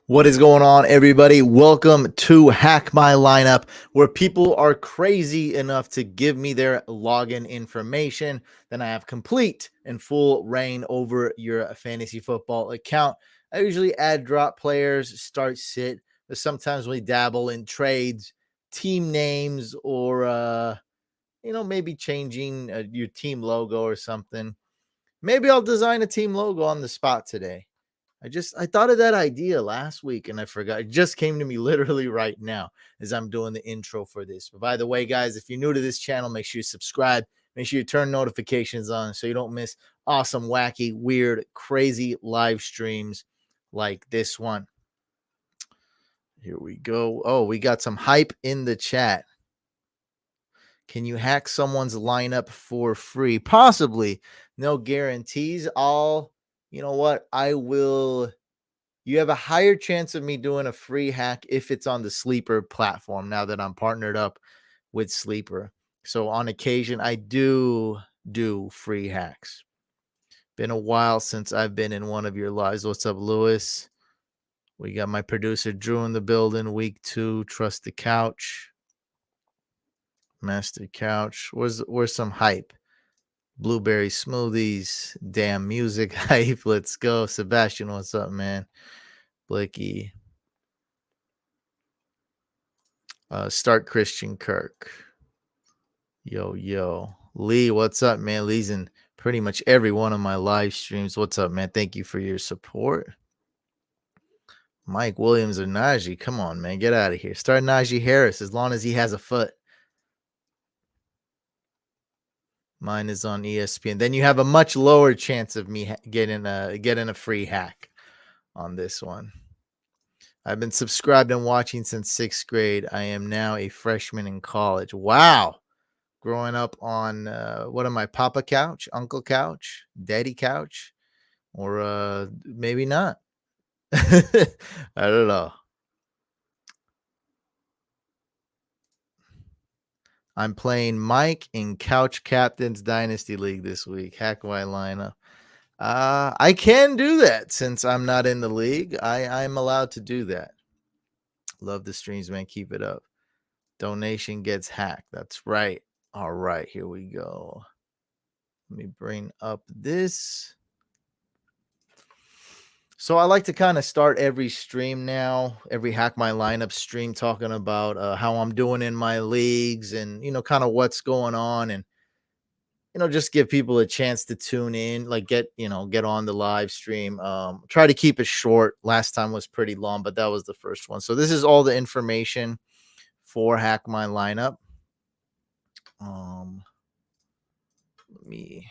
What is going on, everybody? Welcome to Hack My Lineup, where people are crazy enough to give me their login information. Then I have complete and full reign over your fantasy football account. I usually add drop players, start sit, but sometimes we dabble in trades, team names, or maybe changing your team logo or something. Maybe I'll design a team logo on the spot today. I thought of that idea last week and I forgot. It just came to me literally right now as I'm doing the intro for this. But by the way, guys, if you're new to this channel, make sure you subscribe. Make sure you turn notifications on so you don't miss awesome, wacky, weird, crazy live streams like this one. Here we go. Oh, we got some hype in the chat. Can you hack someone's lineup for free? Possibly. No guarantees. You know what? You have a higher chance of me doing a free hack if it's on the Sleeper platform now that I'm partnered up with Sleeper. So on occasion, I do free hacks. Been a while since I've been in one of your lives. What's up, Lewis? We got my producer Drew in the building. Week 2, Trust the Couch. Master Couch. Where's some hype? Blueberry smoothies. Damn music hype. Let's go. Sebastian, what's up, man? Blicky. Start Christian Kirk. Yo. Lee, what's up, man? Lee's in pretty much every one of my live streams. What's up, man? Thank you for your support. Mike Williams or Najee. Come on, man. Get out of here. Start Najee Harris as long as he has a foot. Mine is on ESPN. Then you have a much lower chance of me getting a free hack on this one. I've been subscribed and watching since 6th grade. I am now a freshman in college. Wow. Growing up on what am I, Papa Couch, Uncle Couch, Daddy Couch, or maybe not. I don't know. I'm playing Mike in Couch Captains Dynasty League this week. Hack my lineup. I can do that since I'm not in the league. I'm allowed to do that. Love the streams, man. Keep it up. Donation gets hacked. That's right. All right, here we go. Let me bring up this. So I like to kind of start every stream now, every Hack My Lineup stream, talking about how I'm doing in my leagues and, kind of what's going on, and, just give people a chance to tune in, like get on the live stream. Try to keep it short. Last time was pretty long, but that was the first one. So this is all the information for Hack My Lineup. Let me...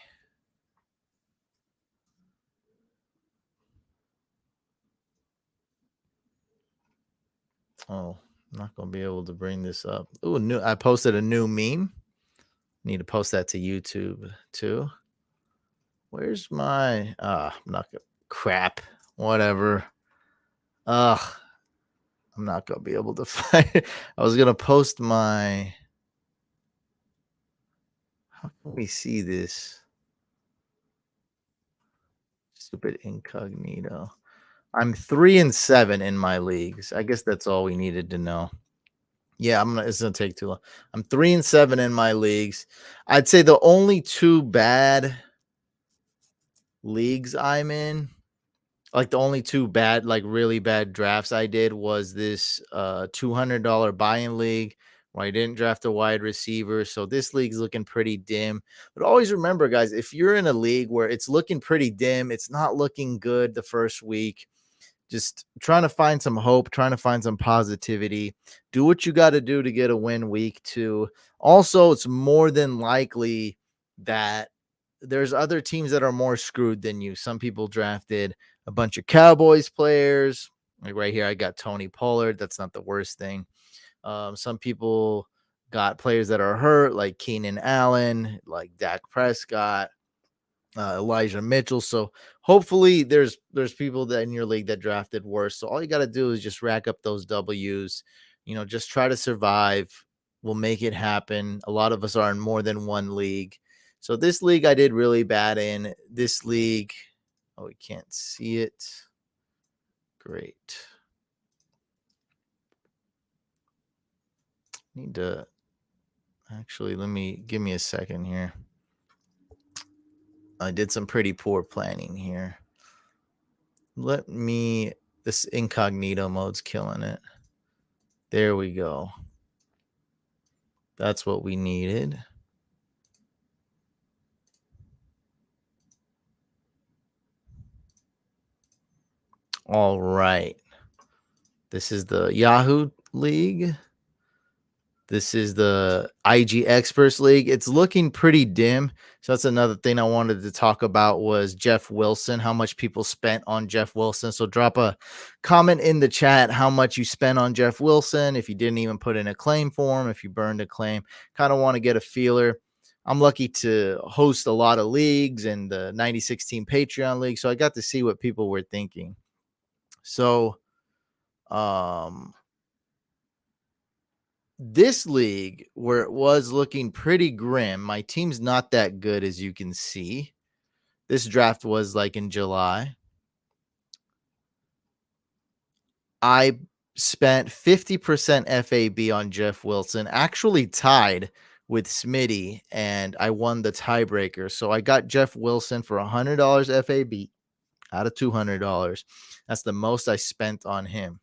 Oh, I'm not gonna be able to bring this up. Oh, I posted a new meme. Need to post that to YouTube too. Where's my I'm not gonna crap. Whatever. I'm not gonna be able to find it. I was gonna post my... How can we see this? Stupid incognito. I'm 3-7 in my leagues. I guess that's all we needed to know. Yeah, it's gonna take too long. I'm 3-7 in my leagues. I'd say the only 2 bad leagues I'm in, like the only 2 bad, like really bad drafts I did was this $200 buy-in league where I didn't draft a wide receiver. So this league's looking pretty dim. But always remember, guys, if you're in a league where it's looking pretty dim, it's not looking good the first week, just trying to find some hope, trying to find some positivity. Do what you got to do to get a win week 2. Also, it's more than likely that there's other teams that are more screwed than you. Some people drafted a bunch of Cowboys players. Like right here, I got Tony Pollard. That's not the worst thing. Some people got players that are hurt, like Keenan Allen, like Dak Prescott, Elijah Mitchell. So hopefully there's people that in your league that drafted worse. So all you got to do is just rack up those W's, just try to survive. We'll make it happen. A lot of us are in more than one league. So this league I did really bad in. This league, oh, we can't see it. Great. need to actually give me a second here. I did some pretty poor planning here. This incognito mode's killing it. There we go. That's what we needed. All right. This is the Yahoo League. This is the IG Experts League. It's looking pretty dim. So that's another thing I wanted to talk about was Jeff Wilson, how much people spent on Jeff Wilson. So drop a comment in the chat how much you spent on Jeff Wilson, if you didn't even put in a claim form, if you burned a claim. Kind of want to get a feeler. I'm lucky to host a lot of leagues and the 96 team Patreon league. So I got to see what people were thinking. So this league where it was looking pretty grim, my team's not that good, as you can see. This draft was like in July. I spent 50% FAB on Jeff Wilson, actually tied with Smitty, and I won the tiebreaker. So I got Jeff Wilson for $100 FAB out of $200. That's the most I spent on him.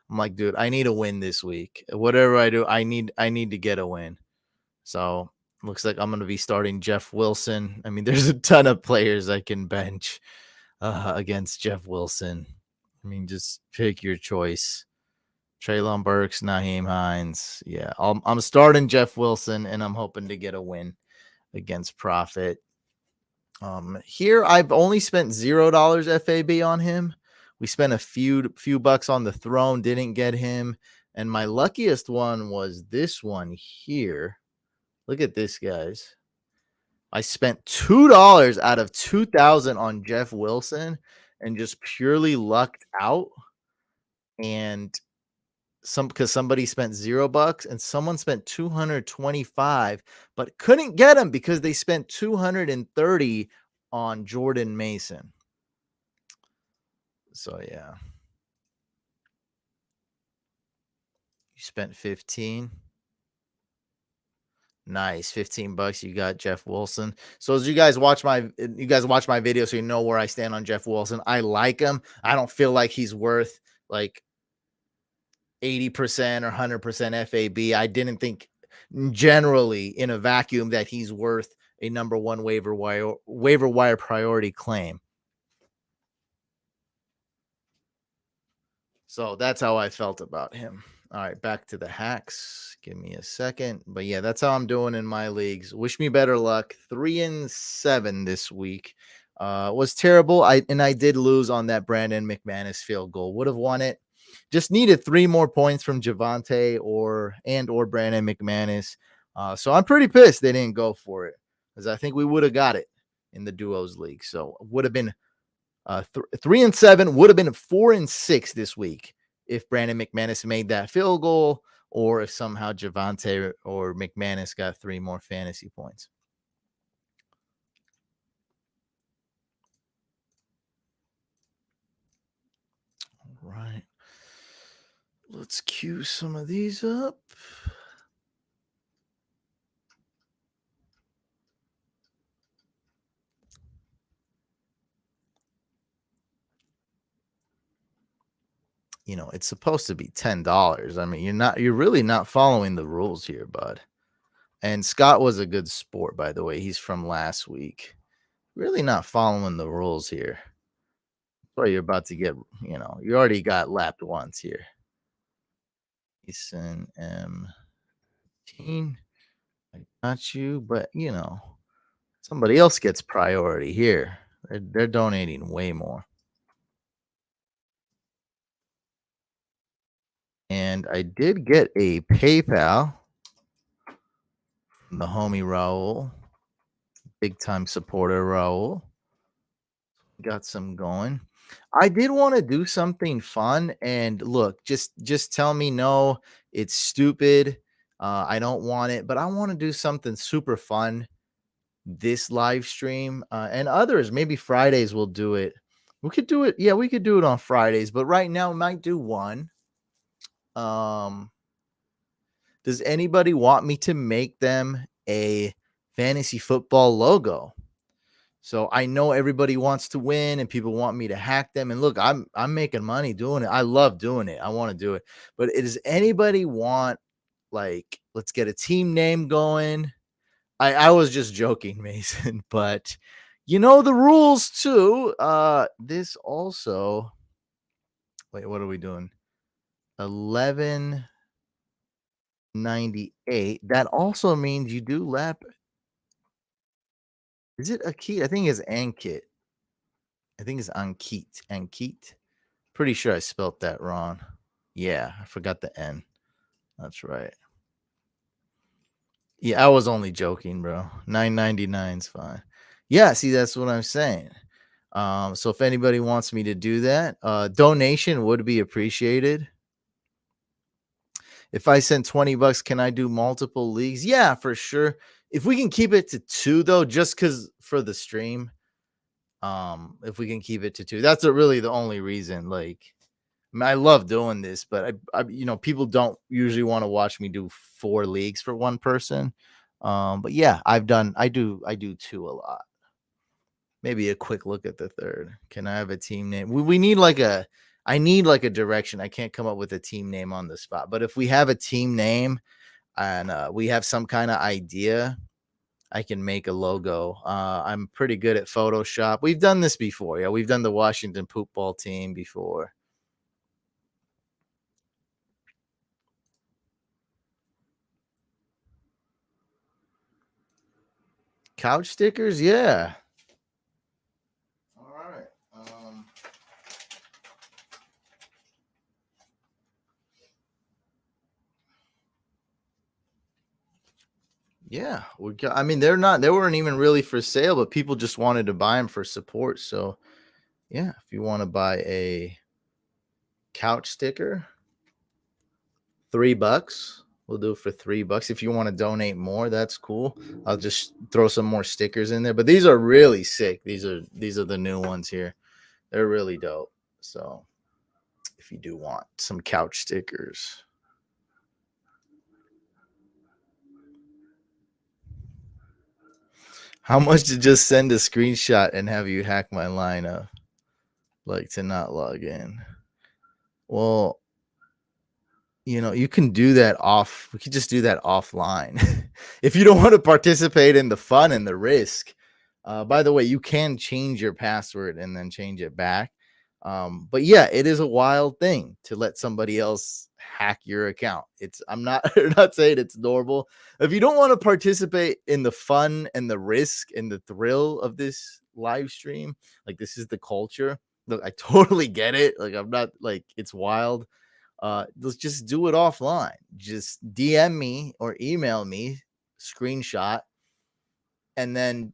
I'm like, dude, I need a win this week. Whatever I do, I need to get a win. So looks like I'm going to be starting Jeff Wilson. I mean, there's a ton of players I can bench against Jeff Wilson. I mean, just pick your choice. Treylon Burks, Naheem Hines. Yeah, I'm starting Jeff Wilson, and I'm hoping to get a win against Profit. Here I've only spent $0 FAB on him. We spent a few bucks on the throne, didn't get him. And my luckiest one was this one here. Look at this, guys. I spent $2 out of 2,000 on Jeff Wilson and just purely lucked out. And because somebody spent $0 and someone spent 225, but couldn't get him because they spent 230 on Jordan Mason. So yeah. You spent 15. Nice. $15. You got Jeff Wilson. So as you guys watch my video, so you know where I stand on Jeff Wilson. I like him. I don't feel like he's worth like 80% or 100% FAB. I didn't think generally in a vacuum that he's worth a number one waiver wire priority claim. So that's how I felt about him. All right, back to the hacks. Give me a second. But yeah, that's how I'm doing in my leagues. Wish me better luck. 3-7 this week. Was terrible. I did lose on that Brandon McManus field goal. Would have won it. Just needed 3 more points from Javonte or Brandon McManus. So I'm pretty pissed they didn't go for it, because I think we would have got it in the duos league. So would have been 3-7, would have been 4-6 this week if Brandon McManus made that field goal, or if somehow Javonte or McManus got 3 more fantasy points. All right. Let's cue some of these up. You know, it's supposed to be $10. I mean, you're really not following the rules here, bud. And Scott was a good sport, by the way. He's from last week. Really not following the rules here. Well, you're about to get, you already got lapped once here. Jason M. I got you, but somebody else gets priority here. They're donating way more. And I did get a PayPal from the homie Raul, big time supporter Raul. Got some going. I did want to do something fun, and look, just tell me no, it's stupid. I don't want it, but I want to do something super fun this live stream, and others. Maybe Fridays we'll do it. We could do it. Yeah, we could do it on Fridays, but right now we might do one. Does anybody want me to make them a fantasy football logo? So I know everybody wants to win and people want me to hack them. And look, I'm making money doing it. I love doing it. I want to do it. But does anybody want, like, let's get a team name going? I was just joking, Mason, but you know the rules too. This also, wait, what are we doing? 1198. That also means you do lap. Is it Akit? I think it's Ankit. I think it's Ankit. Ankit. Pretty sure I spelt that wrong. Yeah, I forgot the N. That's right. Yeah, I was only joking, bro. 999 is fine. Yeah, see, that's what I'm saying. So if anybody wants me to do that, donation would be appreciated. If I send 20 bucks, can I do multiple leagues? Yeah, for sure. If we can keep it to 2 though, just cuz for the stream, if we can keep it to 2. That's really the only reason. Like, I mean, I love doing this, but people don't usually want to watch me do 4 leagues for one person. But yeah, I do 2 a lot. Maybe a quick look at the third. Can I have a team name? We need like I need like a direction. I can't come up with a team name on the spot. But if we have a team name and we have some kind of idea, I can make a logo. I'm pretty good at Photoshop. We've done this before. Yeah, we've done the Washington Poop Ball team before. Couch stickers, yeah. All right. Yeah, I mean, they weren't even really for sale, but people just wanted to buy them for support. So yeah, if you want to buy a couch sticker, $3. We'll do it for $3. If you want to donate more, that's cool. I'll just throw some more stickers in there. But these are really sick. These are the new ones here. They're really dope. So if you do want some couch stickers. How much to just send a screenshot and have you hack my lineup? Like to not log in. Well, you can do that off. We could just do that offline. If you don't want to participate in the fun and the risk. By the way, you can change your password and then change it back. But yeah, it is a wild thing to let somebody else hack your account. I'm not I'm not saying it's normal. If you don't want to participate in the fun and the risk and the thrill of this live stream, like this is the culture. Look, I totally get it. Like I'm not like it's wild. Let's just do it offline. Just DM me or email me, screenshot, and then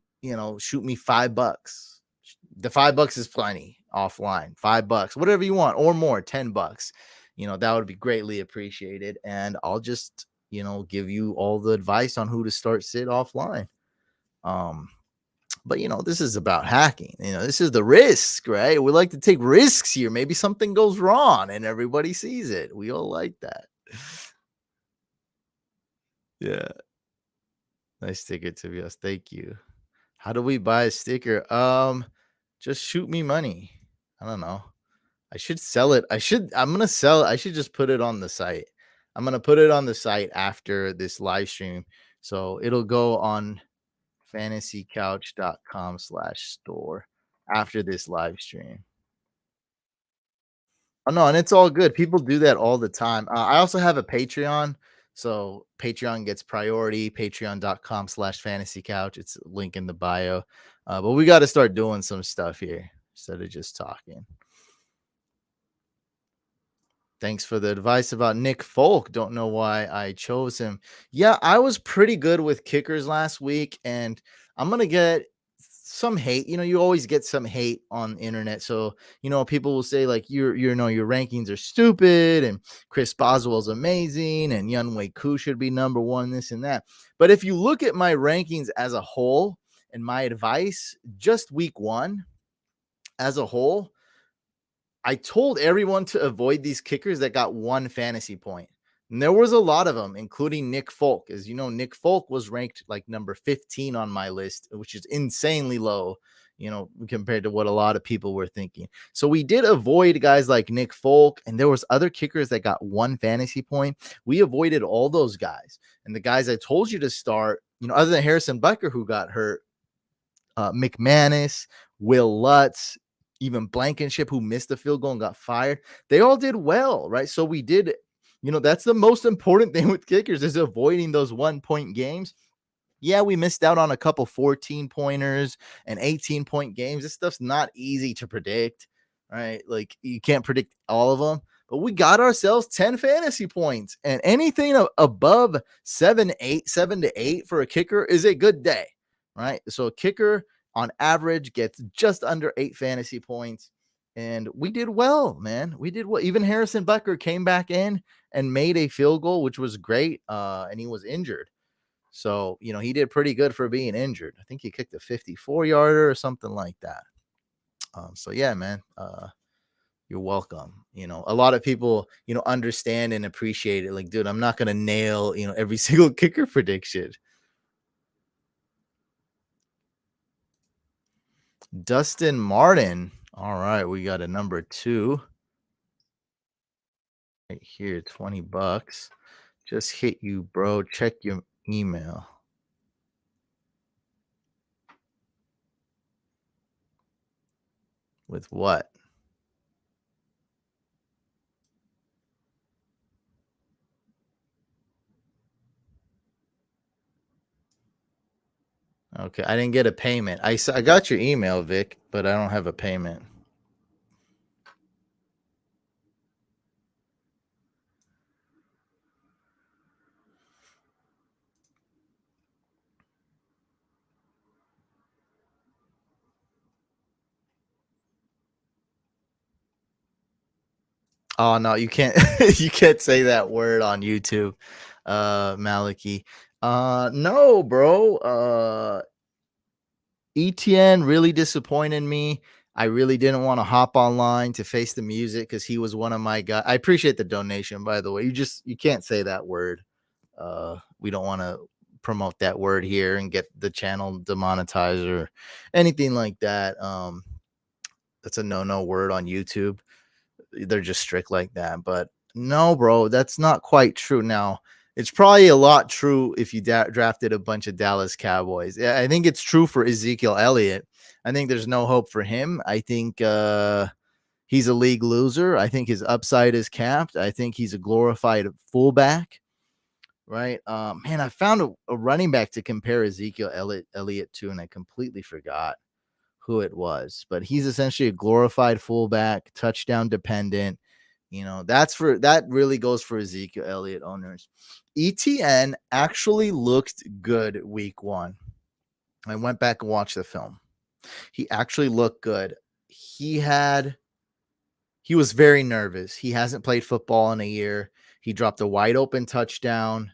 shoot me $5. The $5 is plenty offline. $5, whatever you want, or more, $10. That would be greatly appreciated. And I'll just give you all the advice on who to start sit offline. But this is about hacking. This is the risk, right? We like to take risks here. Maybe something goes wrong and everybody sees it. We all like that. Yeah. Nice sticker to be us. Thank you. How do we buy a sticker? Just shoot me money. I don't know. I should sell it. I'm gonna sell it. I should just put it on the site. I'm gonna put it on the site after this live stream. So it'll go on fantasycouch.com/store after this live stream. Oh no, and it's all good. People do that all the time. I also have a Patreon. So Patreon gets priority, patreon.com/fantasycouch. It's a link in the bio. But we got to start doing some stuff here instead of just talking. Thanks for the advice about Nick Folk. Don't know why I chose him. Yeah, I was pretty good with kickers last week, and I'm gonna get some hate. You always get some hate on internet. So, people will say like your rankings are stupid, and Chris Boswell's amazing, and Yunwei Koo should be number one, this and that. But if you look at my rankings as a whole and my advice, just week one as a whole, I told everyone to avoid these kickers that got 1 fantasy point. And there was a lot of them, including Nick Folk. As you know, Nick Folk was ranked like number 15 on my list, which is insanely low, compared to what a lot of people were thinking. So we did avoid guys like Nick Folk, and there was other kickers that got 1 fantasy point. We avoided all those guys. And the guys I told you to start, other than Harrison Butker, who got hurt, McManus, Will Lutz, even Blankenship, who missed the field goal and got fired. They all did well, right? So we did, that's the most important thing with kickers is avoiding those 1-point games. Yeah, we missed out on a couple 14-pointers and 18-point games. This stuff's not easy to predict, right? Like you can't predict all of them, but we got ourselves 10 fantasy points, and anything above 7 to 8 for a kicker is a good day, right? So a kicker on average gets just under 8 fantasy points, and we did well, man. We did well. Even Harrison Butker came back in and made a field goal, which was great, and he was injured. So, he did pretty good for being injured. I think he kicked a 54-yarder or something like that. So yeah, man, you're welcome. A lot of people, understand and appreciate it. Like, dude, I'm not going to nail, every single kicker prediction. Dustin Martin. All right. We got a number 2 right here, $20. Just hit you, bro. Check your email. With what? Okay, I didn't get a payment. I got your email, Vic, but I don't have a payment. Oh no, you can't you can't say that word on YouTube, Maliki. No, bro. ETN really disappointed me. I really didn't want to hop online to face the music because he was one of my guys. I appreciate the donation, by the way. You can't say that word. We don't want to promote that word here and get the channel demonetized or anything like that. That's a no word on YouTube. They're just strict like that. But no, bro, that's not quite true. Now, it's probably a lot true if you drafted a bunch of Dallas Cowboys. Yeah, I think it's true for Ezekiel Elliott. I think there's no hope for him. I think he's a league loser. I think his upside is capped. I think he's a glorified fullback, right? Man, I found a running back to compare Ezekiel Elliott to, and I completely forgot who it was, but he's essentially a glorified fullback, touchdown dependent. That really goes for Ezekiel Elliott owners. ETN actually looked good week 1. I went back and watched the film. He actually looked good. He was very nervous. He hasn't played football in a year. He dropped a wide open touchdown.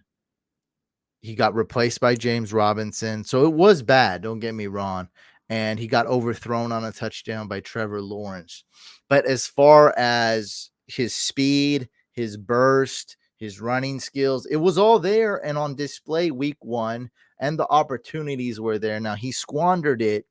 He got replaced by James Robinson. So it was bad, don't get me wrong. And he got overthrown on a touchdown by Trevor Lawrence. But as far as his speed, his burst, his running skills, it was all there and on display week 1, and the opportunities were there. Now, he squandered it.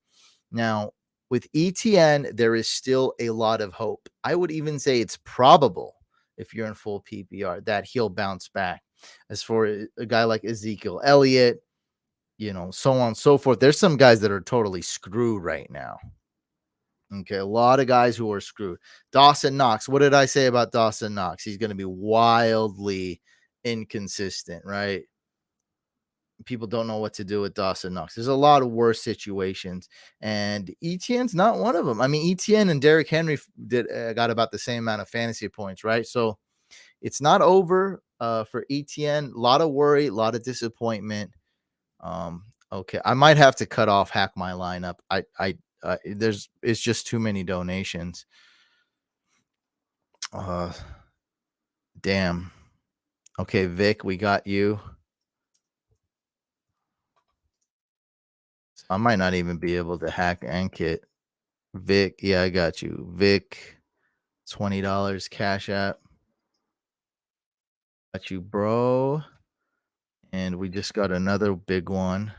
Now, with ETN, there is still a lot of hope. I would even say it's probable, if you're in full PPR, that he'll bounce back. As for a guy like Ezekiel Elliott, so on and so forth, there's some guys that are totally screwed right now. Okay, a lot of guys who are screwed. Dawson Knox. What did I say about Dawson Knox? He's going to be wildly inconsistent, right? People don't know what to do with Dawson Knox. There's a lot of worse situations, and ETN's not one of them. I mean, ETN and Derrick Henry got about the same amount of fantasy points, right? So it's not over for ETN. A lot of worry, a lot of disappointment. Okay, I might have to cut off Hack My Lineup. It's just too many donations. Damn. Okay, Vic, we got you. I might not even be able to hack Ankit. Vic, yeah, I got you. Vic, $20 Cash App. Got you, bro. And we just got another big one.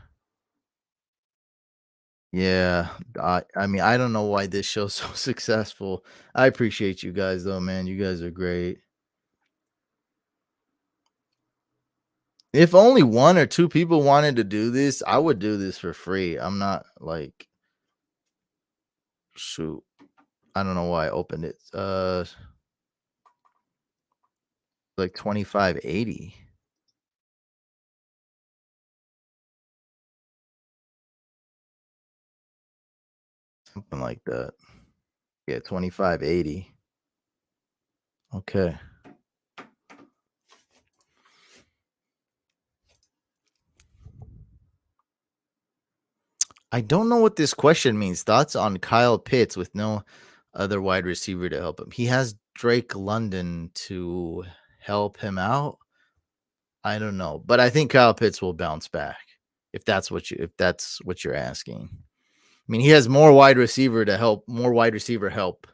Yeah, I mean, I don't know why this show's so successful. I appreciate you guys though, man. You guys are great. If only one or two people wanted to do this, I would do this for free. I'm not like shoot. I don't know why I opened it. Like 25.80. Something like that. Yeah, 25.80. Okay. I don't know what this question means. Thoughts on Kyle Pitts with no other wide receiver to help him? He has Drake London to help him out. I don't know, but I think Kyle Pitts will bounce back if that's what you're asking. I mean, he has more wide receiver to help, more wide receiver help.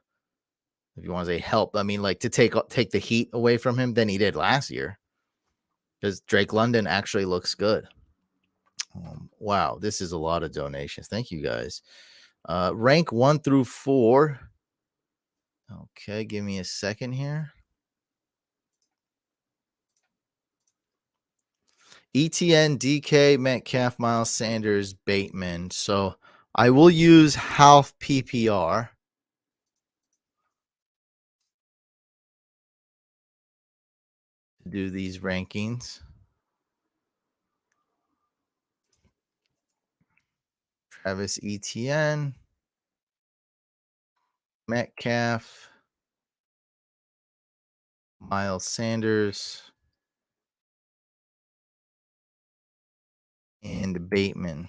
If you want to say help, I mean like to take the heat away from him than he did last year because Drake London actually looks good. Wow, this is a lot of donations. Thank you guys. Rank 1 through 4. Okay, give me a second here. ETN, DK, Metcalf, Miles Sanders, Bateman. So I will use half PPR. To do these rankings. Travis Etienne, Metcalf, Miles Sanders, and Bateman.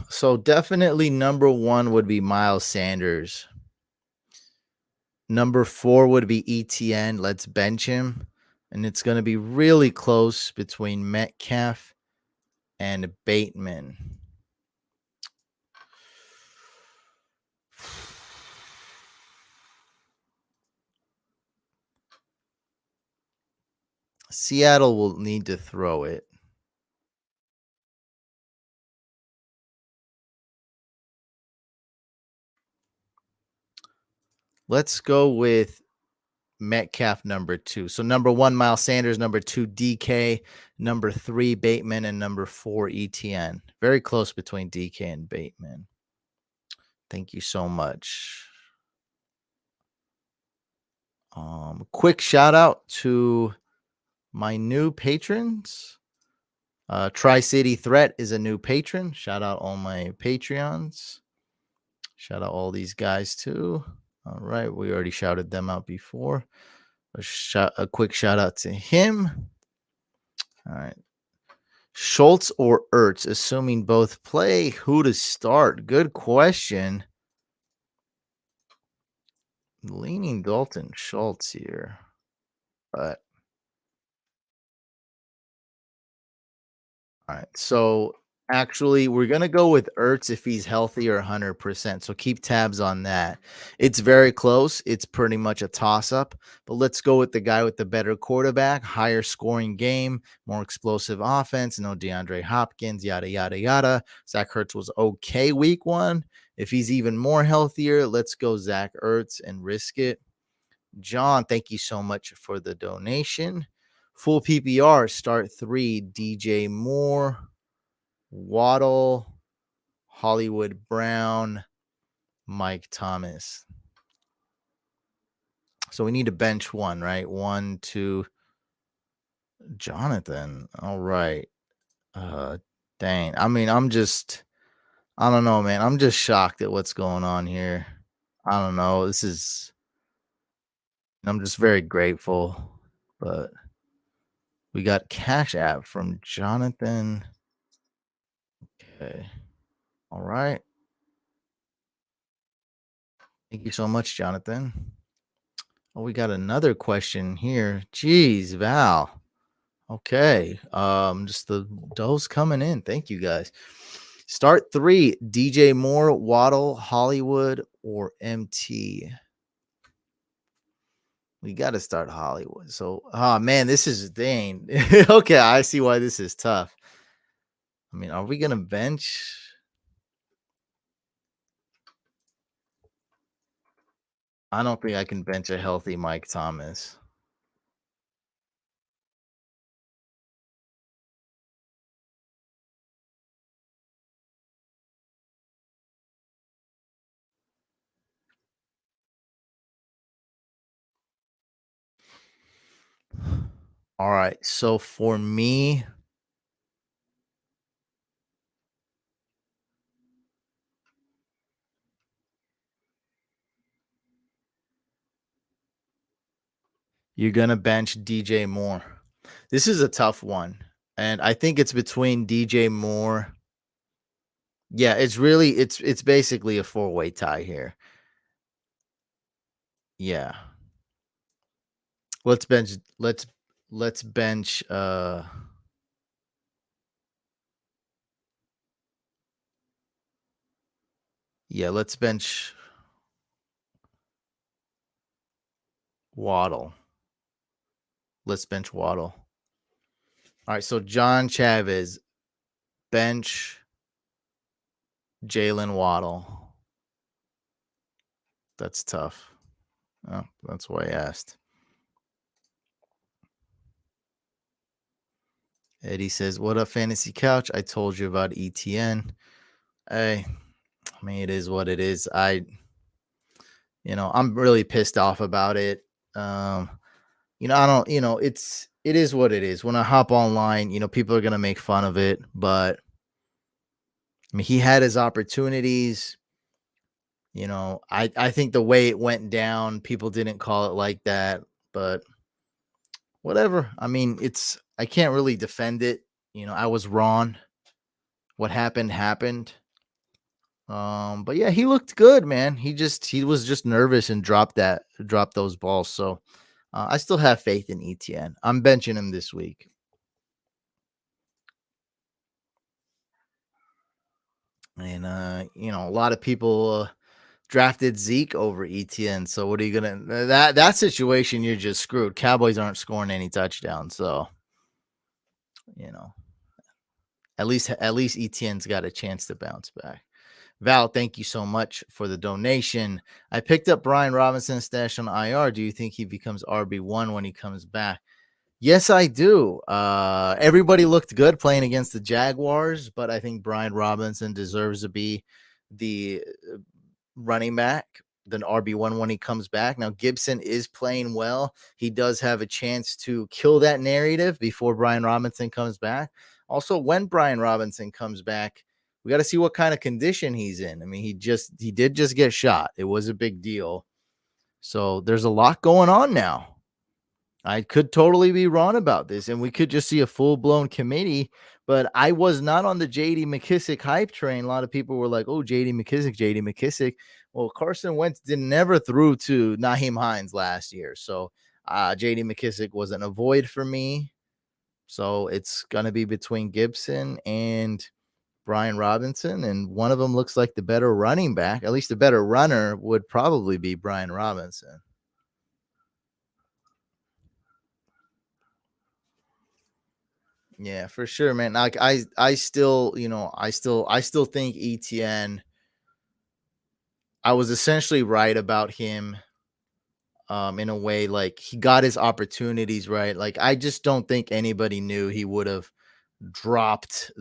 So definitely number 1 would be Miles Sanders. Number 4 would be ETN. Let's bench him. And it's going to be really close between Metcalf and Bateman. Seattle will need to throw it. Let's go with Metcalf number 2. So number 1, Miles Sanders, number 2, DK, number 3, Bateman, and number 4, ETN. Very close between DK and Bateman. Thank you so much. Quick shout out to my new patrons. Tri-City Threat is a new patron. Shout out all my Patreons. Shout out all these guys too. All right, we already shouted them out before. A quick shout out to him. All right. Schultz or Ertz, assuming both play, who to start? Good question. Leaning Dalton Schultz here, but all right. So actually, we're gonna go with Ertz if he's healthy or 100%. So keep tabs on that. It's very close. It's pretty much a toss-up. But let's go with the guy with the better quarterback, higher scoring game, more explosive offense. No DeAndre Hopkins, yada yada yada. Zach Ertz was okay week 1. If he's even more healthier, let's go Zach Ertz and risk it. John, thank you so much for the donation. Full PPR, start 3, DJ Moore, Waddle, Hollywood Brown, Mike Thomas. So we need to bench 1, right? 1, 2, Jonathan. All right. Dang. I mean, I don't know, man. I'm just shocked at what's going on here. I don't know. I'm just very grateful, but we got Cash App from Jonathan. Okay. All right. Thank you so much, Jonathan. Oh, we got another question here. Jeez, Val. Okay. Just the dough's coming in. Thank you guys. Start 3, DJ Moore, Waddle, Hollywood, or MT. We got to start Hollywood. So, oh man, this is dang. Okay, I see why this is tough. I mean, are we going to bench? I don't think I can bench a healthy Mike Thomas. All right. So for me, you're going to bench DJ Moore. This is a tough one. And I think it's between DJ Moore. Yeah, it's basically a four-way tie here. Yeah. Let's bench let's bench yeah, let's bench Waddle. Let's bench Waddle. All right, so John Chavez, bench Jalen Waddle. That's tough. Oh, that's why I asked. Eddie says, "What up, Fantasy Couch? I told you about ETN." Hey, I mean, it is what it is. I'm really pissed off about it. Um, I don't, it is what it is. When I hop online, people are gonna make fun of it, but I mean, he had his opportunities. I think the way it went down, people didn't call it like that, but whatever. I mean, I can't really defend it. I was wrong. What happened happened. But yeah, he looked good, man. He was just nervous and dropped those balls. So I still have faith in ETN. I'm benching him this week. And a lot of people drafted Zeke over ETN. So what are you gonna that situation? You're just screwed. Cowboys aren't scoring any touchdowns, so at least ETN's got a chance to bounce back. Val, thank you so much for the donation. I picked up Brian Robinson's stash on IR. Do you think he becomes RB1 when he comes back? Yes, I do. Everybody looked good playing against the Jaguars, but I think Brian Robinson deserves to be the running back, the RB1 when he comes back. Now, Gibson is playing well. He does have a chance to kill that narrative before Brian Robinson comes back. Also, when Brian Robinson comes back, we got to see what kind of condition he's in. I mean, he did just get shot. It was a big deal. So there's a lot going on now. I could totally be wrong about this, and we could just see a full-blown committee, but I was not on the JD McKissic hype train. A lot of people were like, oh, JD McKissic. Well, Carson Wentz never threw to Naheem Hines last year. So JD McKissic wasn't a void for me. So it's going to be between Gibson and Brian Robinson, and one of them looks like the better running back. At least the better runner would probably be Brian Robinson. Yeah, for sure, man. Like I still, I still think ETN. I was essentially right about him in a way, like he got his opportunities right. Like I just don't think anybody knew he would have dropped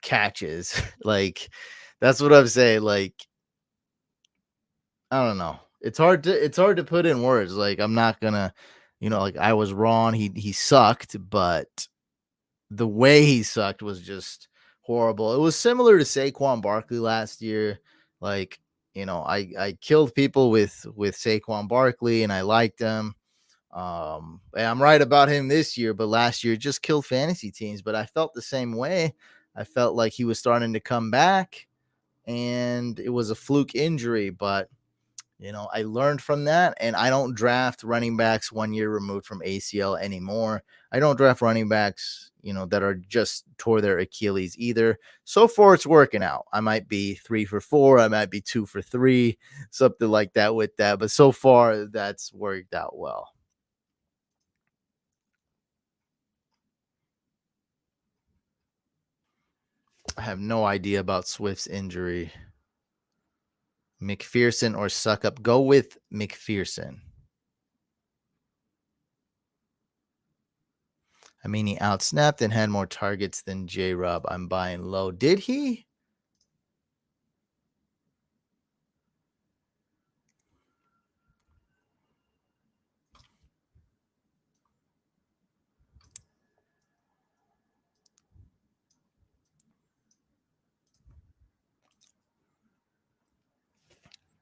catches. Like that's what I'm saying. Like I don't know. It's hard to put in words. Like I'm not gonna, like I was wrong. He sucked, but the way he sucked was just horrible. It was similar to Saquon Barkley last year. Like, I killed people with Saquon Barkley and I liked him. And I'm right about him this year, but last year just killed fantasy teams. But I felt the same way. I felt like he was starting to come back and it was a fluke injury, but I learned from that, and I don't draft running backs 1 year removed from ACL anymore. I don't draft running backs, that are just tore their Achilles either. So far, it's working out. I might be 3 for 4, I might be 2 for 3, something like that with that. But so far, that's worked out well. I have no idea about Swift's injury. McPherson or Suckup? Go with McPherson. I mean, he outsnapped and had more targets than J Rob. I'm buying low. Did he?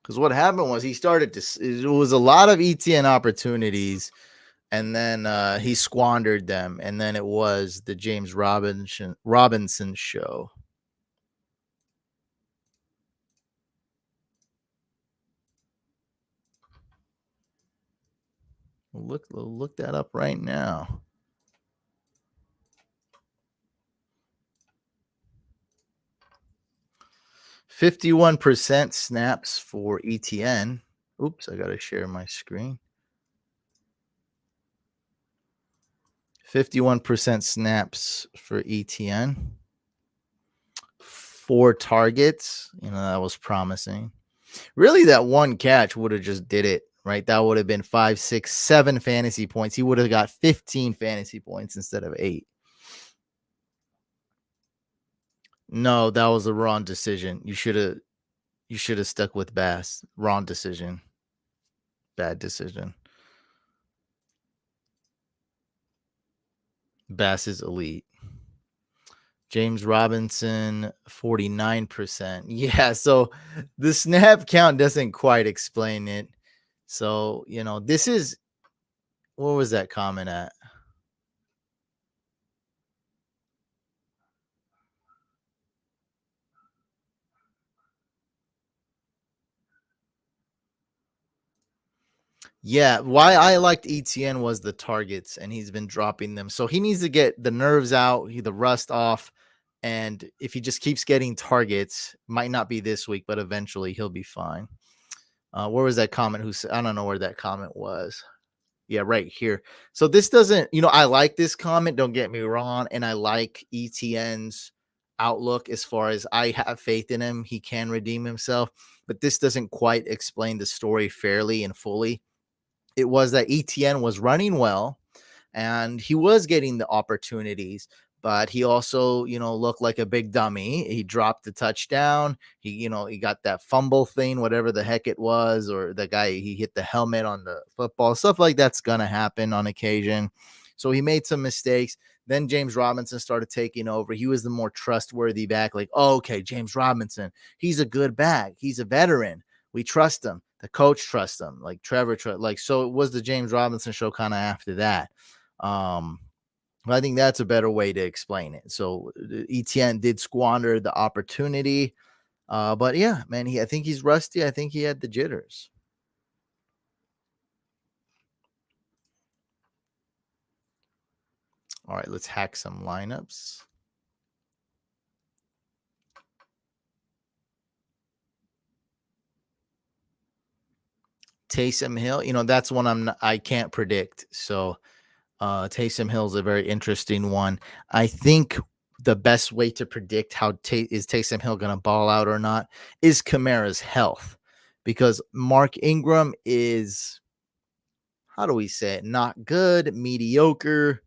Because what happened was he started to, it was a lot of ETN opportunities, and then he squandered them. And then it was the James Robinson show. Look that up right now. 51% snaps for ETN. Oops, I got to share my screen. 51% snaps for ETN. 4 targets. That was promising. Really, that one catch would have just did it, right? That would have been 5, 6, 7 fantasy points. He would have got 15 fantasy points instead of 8. No, that was a wrong decision. You should have stuck with Bass. Wrong decision. Bad decision. Bass is elite. James Robinson, 49%. Yeah, so the snap count doesn't quite explain it. So, this is, what was that comment at? Yeah, why I liked ETN was the targets, and he's been dropping them. So he needs to get the nerves out, the rust off. And if he just keeps getting targets, might not be this week, but eventually he'll be fine. Where was that comment? I don't know where that comment was. Yeah, right here. So this doesn't, I like this comment, don't get me wrong. And I like ETN's outlook as far as I have faith in him. He can redeem himself, but this doesn't quite explain the story fairly and fully. It was that ETN was running well and he was getting the opportunities, but he also, looked like a big dummy. He dropped the touchdown. He got that fumble thing, whatever the heck it was, or the guy, he hit the helmet on the football. Stuff like that's going to happen on occasion. So he made some mistakes. Then James Robinson started taking over. He was the more trustworthy back. Like, oh, okay, James Robinson, he's a good back. He's a veteran. We trust him. The coach trusts him. Like Trevor, so it was the James Robinson show kind of after that. I think that's a better way to explain it. So ETN did squander the opportunity. But yeah, man, I think he's rusty. I think he had the jitters. All right, let's hack some lineups. Taysom Hill, that's one I can't predict. So Taysom Hill is a very interesting one. I think the best way to predict is Taysom Hill going to ball out or not is Kamara's health, because Mark Ingram is, how do we say it? Not good, mediocre.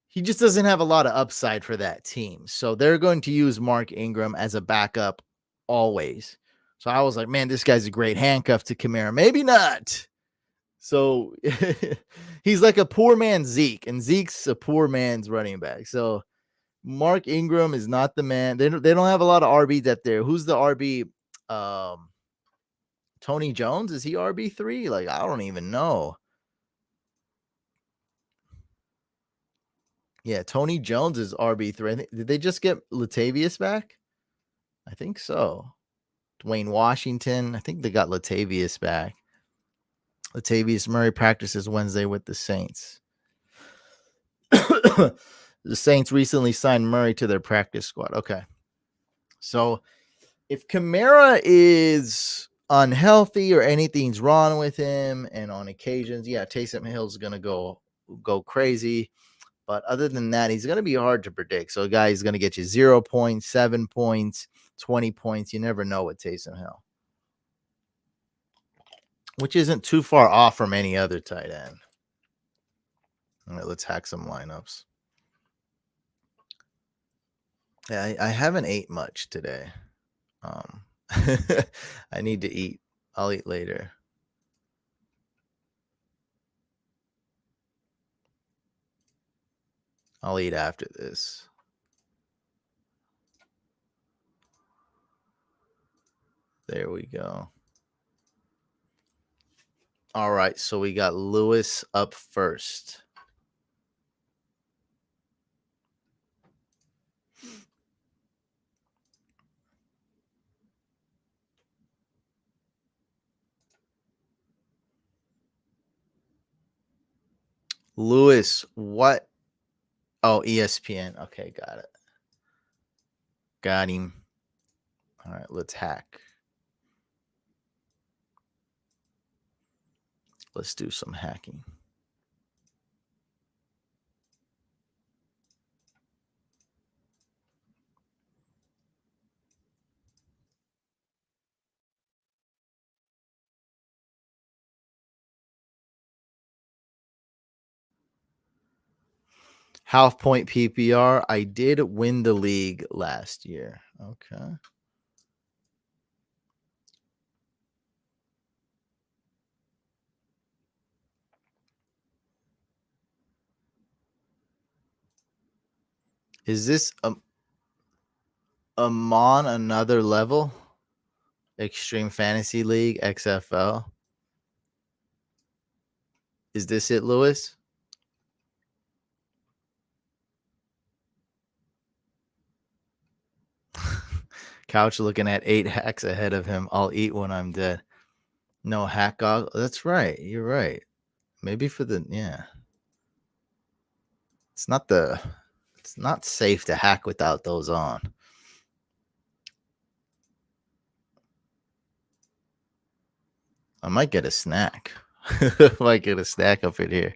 He just doesn't have a lot of upside for that team. So they're going to use Mark Ingram as a backup always. So I was like, man, this guy's a great handcuff to Kamara. Maybe not. So he's like a poor man's Zeke, and Zeke's a poor man's running back. So Mark Ingram is not the man. They don't have a lot of RBs up there. Who's the RB? Tony Jones? Is he RB3? Like, I don't even know. Yeah, Tony Jones is RB3. Did they just get Latavius back? I think so. Dwayne Washington. I think they got Latavius back. Latavius Murray practices Wednesday with the Saints. The Saints recently signed Murray to their practice squad. Okay. So if Kamara is unhealthy or anything's wrong with him, and on occasions, yeah, Taysom Hill's going to go crazy. But other than that, he's going to be hard to predict. So a guy is going to get you 0 points, 7 points, 20 points. You never know with Taysom Hill, which isn't too far off from any other tight end. All right, let's hack some lineups. Yeah, I haven't ate much today. I need to eat. I'll eat later. I'll eat after this. There we go. All right, so we got Lewis up first. Lewis, what? Oh, ESPN. Okay, got it. Got him. All right, let's hack. Let's do some hacking. Half point PPR. I did win the league last year. Okay. Is this Amon another level? Extreme Fantasy League XFL. Is this it, Lewis? Couch looking at 8 hacks ahead of him. I'll eat when I'm dead. No hack goggle. That's right. You're right. Maybe for the It's not safe to hack without those on. I might get a snack. Might get a snack up in here.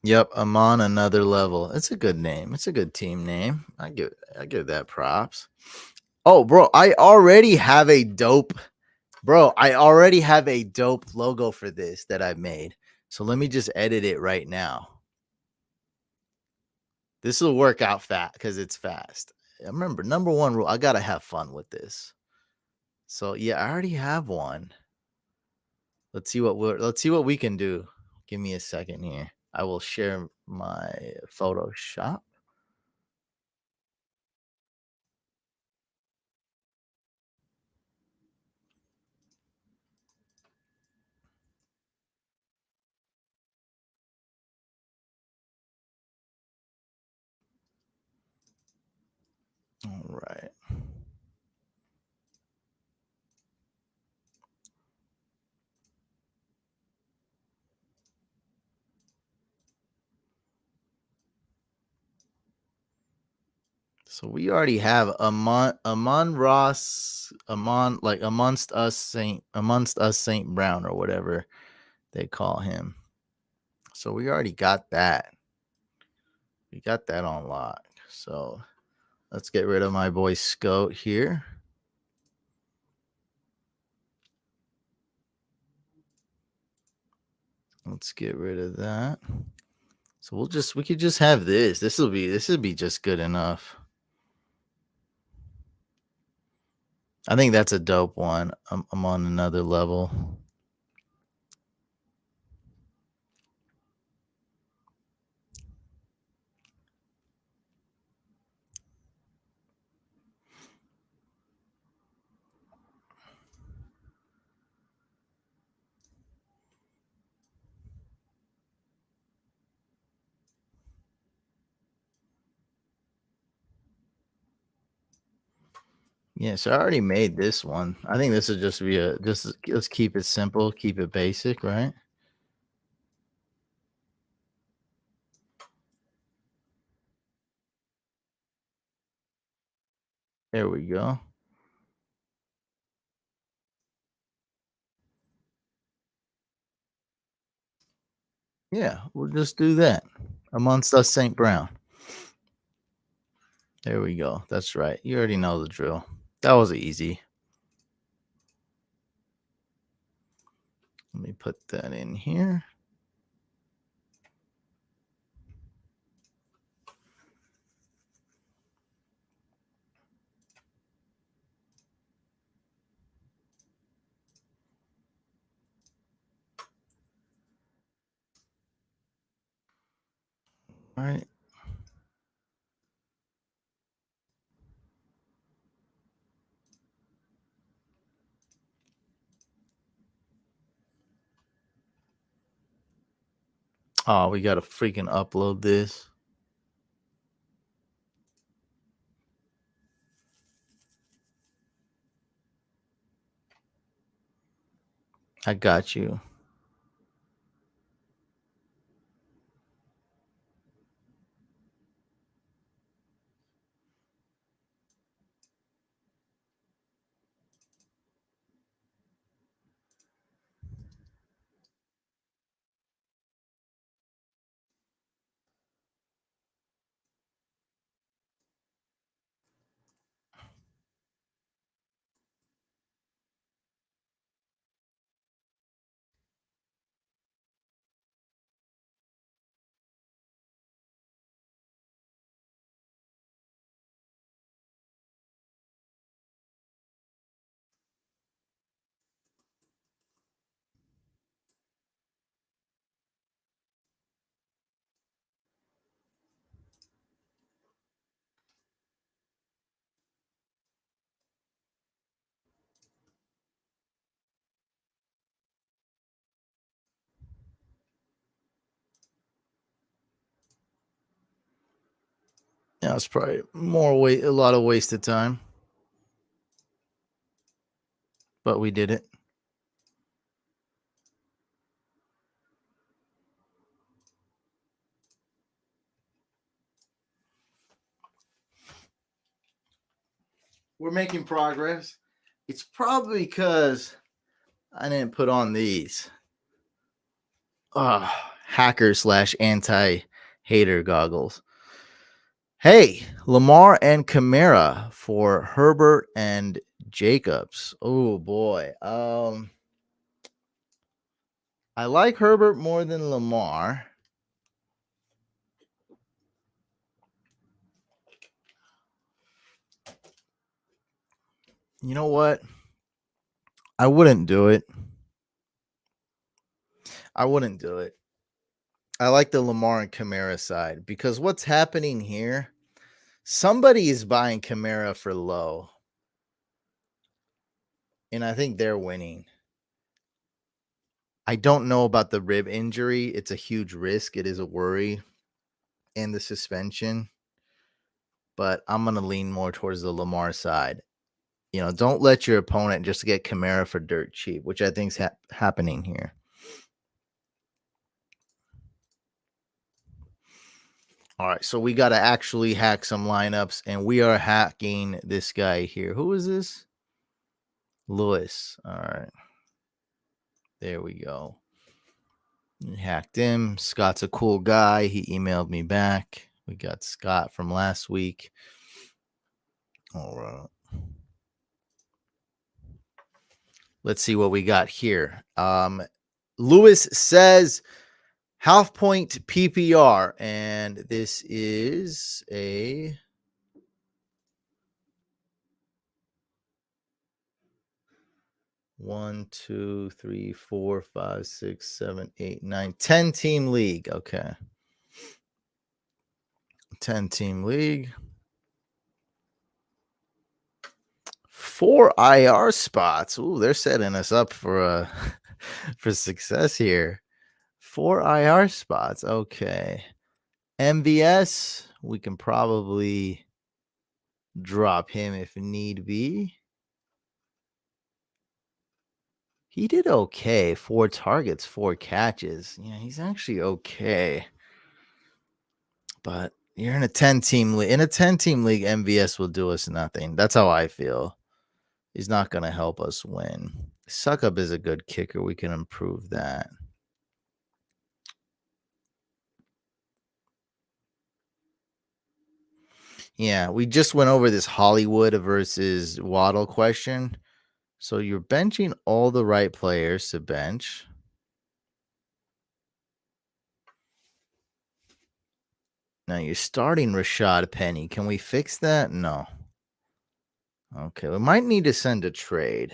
Yep, I'm on another level. It's a good name. It's a good team name. I give that props. Oh, bro, I already have a dope logo for this that I've made. So let me just edit it right now. This will work out fast because it's fast. Remember, number one rule, I gotta have fun with this. So yeah, I already have one. Let's see what we can do. Give me a second here. I will share my Photoshop. All right. So we already have Amon Ross, amongst us Saint Brown or whatever they call him. So we already got that. We got that on lock. So let's get rid of my boy Scout here. Let's get rid of that. So we could just have this. This would be just good enough. I think that's a dope one. I'm on another level. Yeah, so I already made this one. I think this would just be let's keep it simple, keep it basic, right? There we go. Yeah, we'll just do that. Amongst us, St. Brown. There we go. That's right. You already know the drill. That was easy. Let me put that in here. All right. Oh, we got to freaking upload this. I got you. Yeah, it's probably a lot of wasted time, but we did it. We're making progress. It's probably because I didn't put on these hacker slash anti hater goggles. Hey, Lamar and Kamara for Herbert and Jacobs. Oh boy. I like Herbert more than Lamar. You know what? I wouldn't do it. I wouldn't do it. I like the Lamar and Kamara side because what's happening here? Somebody is buying Kamara for low, and I think they're winning. I don't know about the rib injury. It's a huge risk. It is a worry, and the suspension. But I'm gonna lean more towards the Lamar side. Don't let your opponent just get Kamara for dirt cheap, which I think is happening here. All right, so we got to actually hack some lineups, and we are hacking this guy here. Who is this? Lewis. All right, there we go. We hacked him. Scott's a cool guy. He emailed me back. We got Scott from last week. All right. Let's see what we got here. Lewis says half point PPR, and this is a 1, 2, 3, 4, 5, 6, 7, 8, 9, 10 team league. Okay. 10 team league. 4 IR spots. Ooh, they're setting us up for for success here. 4 IR spots. Okay. MVS, we can probably drop him if need be. He did okay. 4 targets, 4 catches. Yeah, he's actually okay. But you're in a 10-team league. In a 10-team league, MVS will do us nothing. That's how I feel. He's not going to help us win. Suckup is a good kicker. We can improve that. Yeah, we just went over this Hollywood versus Waddle question. So you're benching all the right players to bench. Now you're starting Rashad Penny. Can we fix that? No. Okay, we might need to send a trade.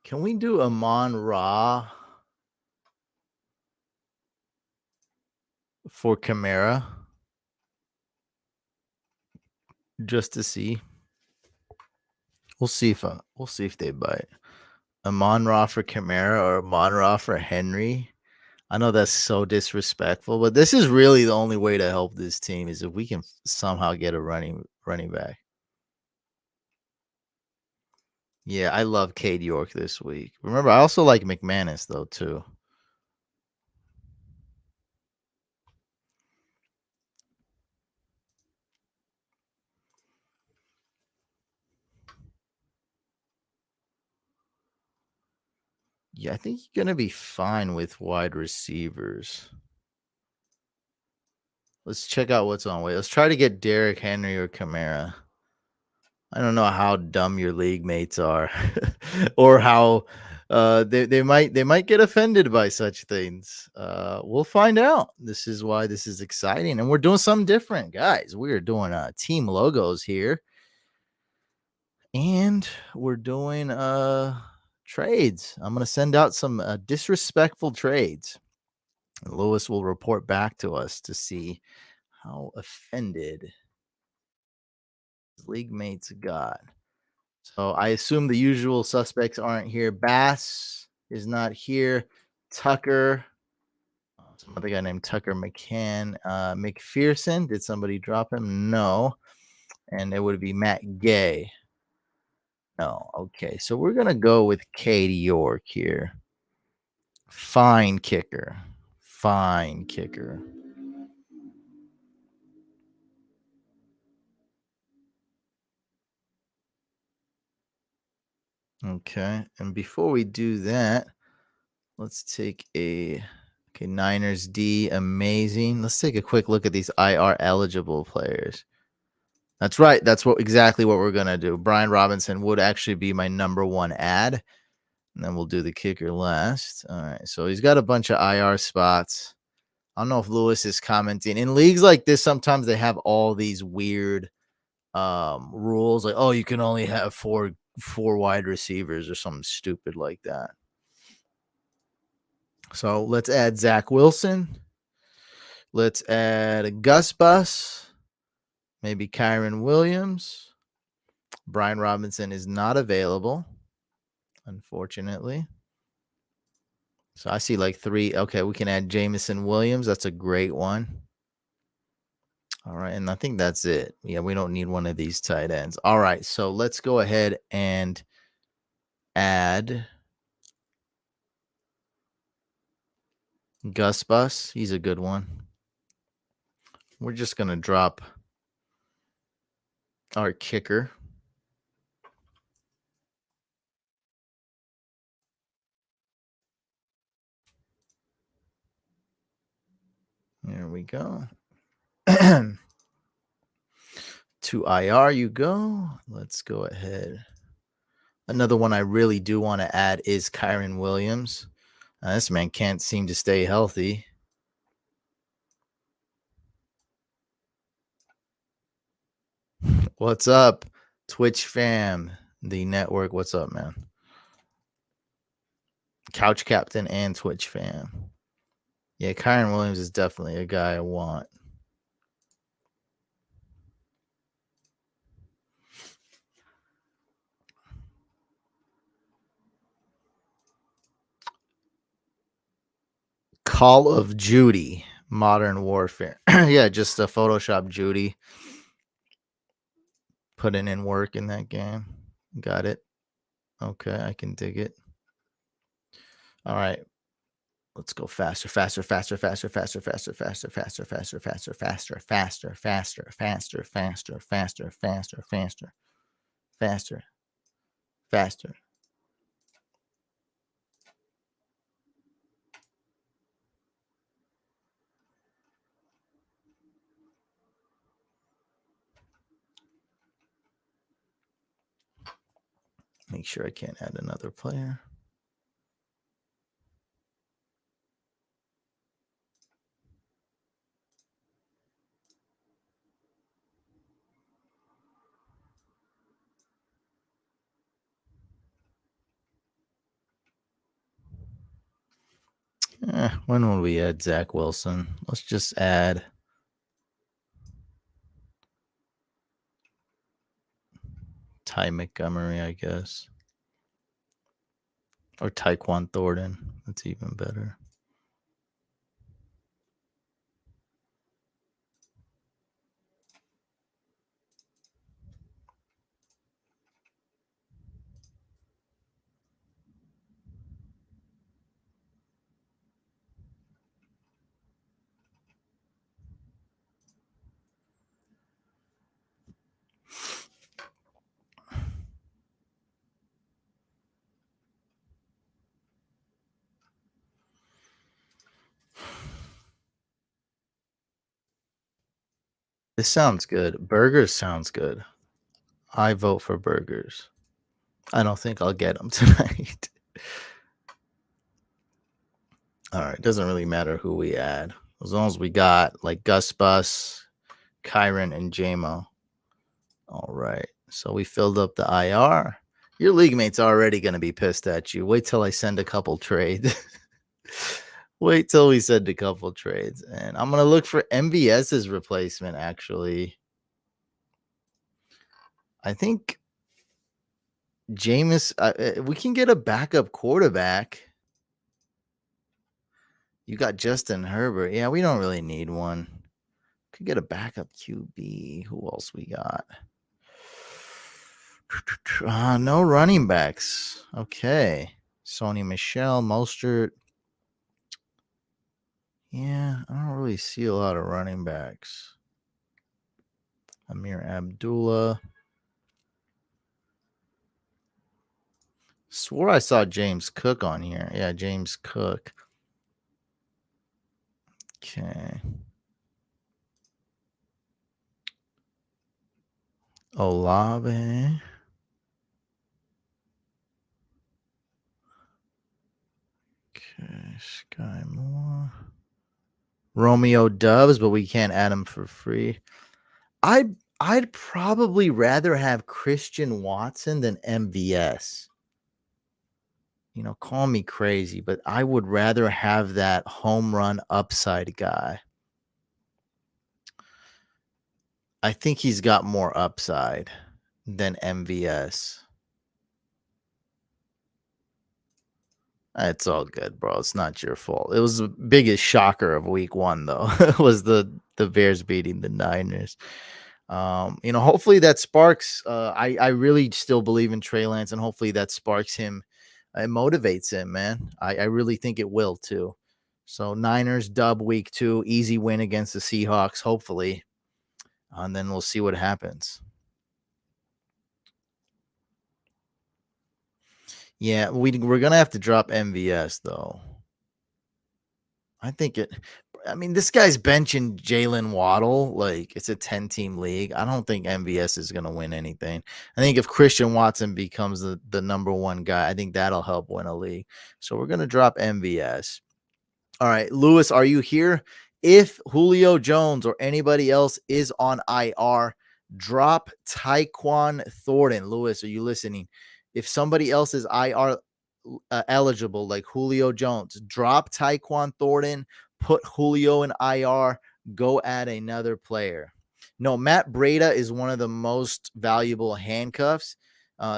Can we do Amon-Ra for Kamara? Just to see. We'll see if they bite. Amon-Ra for Kamara or Amon-Ra for Henry. I know that's so disrespectful, but this is really the only way to help this team is if we can somehow get a running back. Yeah, I love Cade York this week. Remember, I also like McManus though too. Yeah, I think you're gonna be fine with wide receivers. Let's check out what's on way. Let's try to get Derrick Henry or Kamara. I don't know how dumb your league mates are, or how they might get offended by such things. We'll find out. This is why this is exciting, and we're doing something different, guys. We are doing team logos here, and we're doing trades. I'm gonna send out some disrespectful trades. Lewis will report back to us to see how offended his league mates got. So I assume the usual suspects aren't here. Bass is not here. Tucker, some other guy named Tucker McCann. McPherson, did somebody drop him? No. And it would be Matt Gay. No. Okay. So we're going to go with Katie York here. Fine kicker. Fine kicker. Okay. And before we do that, let's take a Niners D, amazing. Let's take a quick look at these IR eligible players. That's right. That's exactly what we're gonna do. Brian Robinson would actually be my number 1 ad, and then we'll do the kicker last. All right. So he's got a bunch of IR spots. I don't know if Lewis is commenting. In leagues like this, sometimes they have all these weird rules, like you can only have four wide receivers or something stupid like that. So let's add Zach Wilson. Let's add Gus Bus. Maybe Kyron Williams. Brian Robinson is not available, unfortunately. So I see like 3. Okay, we can add Jameson Williams. That's a great one. All right, and I think that's it. Yeah, we don't need one of these tight ends. All right, so let's go ahead and add Gus Bus. He's a good one. We're just going to drop our kicker. There we go. To IR you go. Let's go ahead. Another one I really do want to add is Kyron Williams. This man can't seem to stay healthy. What's up, Twitch fam? The network. What's up, man? Couch Captain and Twitch fam. Yeah, Kyron Williams is definitely a guy I want. Call of Duty Modern Warfare. Yeah, just a Photoshop Judy. Putting in work in that game. Got it. Okay, I can dig it. All right. Let's go faster, faster, faster, faster, faster, faster, faster, faster, faster, faster, faster, faster, faster, faster, faster, faster, faster, faster, faster, faster. Make sure I can't add another player. When will we add Zach Wilson? Let's just add Ty Montgomery, I guess. Or Tyquan Thornton. That's even better. This sounds good. Burgers sounds good. I vote for burgers. I don't think I'll get them tonight. All right. Doesn't really matter who we add. As long as we got like Gus Bus, Kyron, and JMO. All right. So we filled up the IR. Your league mate's already going to be pissed at you. Wait till I send a couple trades. Wait till we send a couple trades. And I'm going to look for MVS's replacement, actually. I think Jameis, we can get a backup quarterback. You got Justin Herbert. Yeah, we don't really need one. Could get a backup QB. Who else we got? No running backs. Okay. Sony Michelle, Mostert. Yeah, I don't really see a lot of running backs. Amir Abdullah. Swore I saw James Cook on here. Yeah, James Cook. Okay. Olave. Okay, Sky Moore. Romeo Dubs, but we can't add him for free. I'd probably rather have Christian Watson than MVS. You know, call me crazy, but I would rather have that home run upside guy. I think he's got more upside than MVS. It's all good, bro. It's not your fault. It was the biggest shocker of week 1, though. It was the Bears beating the Niners. You know, hopefully that sparks. I really still believe in Trey Lance, and hopefully that sparks him. It motivates him, man. I really think it will too. So Niners dub week 2, easy win against the Seahawks, hopefully, and then we'll see what happens. Yeah, we're gonna have to drop MVS though. I mean, this guy's benching Jalen Waddle. Like, it's a 10-team league. I don't think MVS is going to win anything. I think if Christian Watson becomes the number 1 guy, I think that'll help win a league. So we're going to drop MVS. All right, Lewis, are you here? If Julio Jones or anybody else is on IR, drop Tyquan Thornton. Lewis, are you listening? If somebody else is IR eligible, like Julio Jones, drop Tyquan Thornton, put Julio in IR, go add another player. No, Matt Breida is one of the most valuable handcuffs.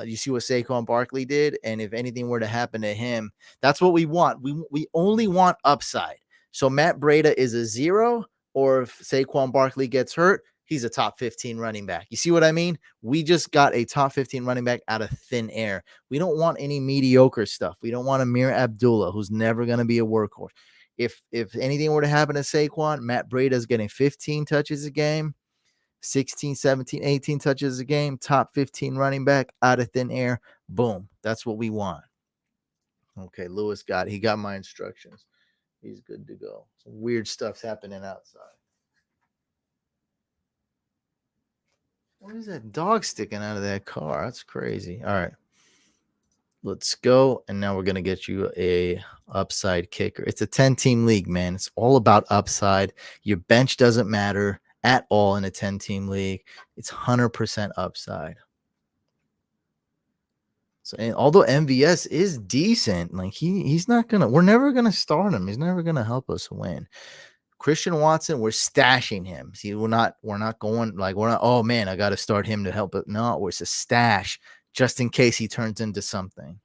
You see what Saquon Barkley did, and if anything were to happen to him, that's what we want. We only want upside. So Matt Breida is a 0, or if Saquon Barkley gets hurt, he's a top 15 running back. You see what I mean? We just got a top 15 running back out of thin air. We don't want any mediocre stuff. We don't want Amir Abdullah, who's never going to be a workhorse. If anything were to happen to Saquon, Matt Breida is getting 15 touches a game, 16, 17, 18 touches a game, top 15 running back out of thin air. Boom. That's what we want. Okay, Lewis he got my instructions. He's good to go. Some weird stuff's happening outside. What is that dog sticking out of that car? That's crazy. All right. Let's go. And now we're going to get you a upside kicker. It's a 10-team league, man. It's all about upside. Your bench doesn't matter at all in a 10-team league. It's 100% upside. So, and although MVS is decent, like he's not gonna, we're never gonna start him. He's never gonna help us win. Christian Watson, we're stashing him. See, we're not going like oh man, I gotta start him to help it. No, it's a stash just in case he turns into something.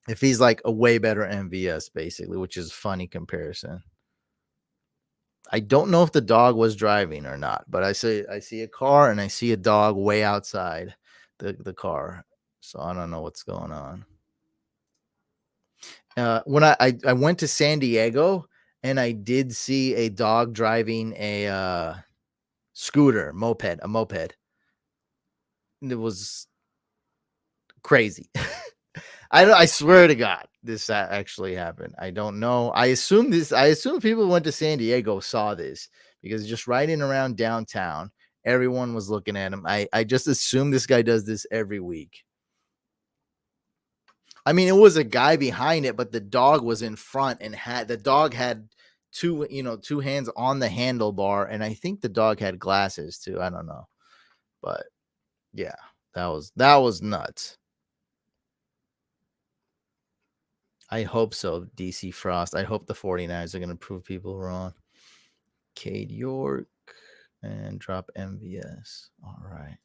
If he's like a way better MVS, basically, which is a funny comparison. I don't know if the dog was driving or not, but I see a car and I see a dog way outside the car. So I don't know what's going on. When I went to San Diego and I did see a dog driving a scooter, a moped. It was crazy. I swear to God, this actually happened. I don't know. I assume people who went to San Diego saw this because just riding around downtown, everyone was looking at him. I just assume this guy does this every week. I mean, it was a guy behind it, but the dog was in front and the dog had two hands on the handlebar, and I think the dog had glasses too. I don't know, but yeah, that was nuts. I hope so, DC Frost. I hope the 49ers are going to prove people wrong. Cade York and drop MVS. All right.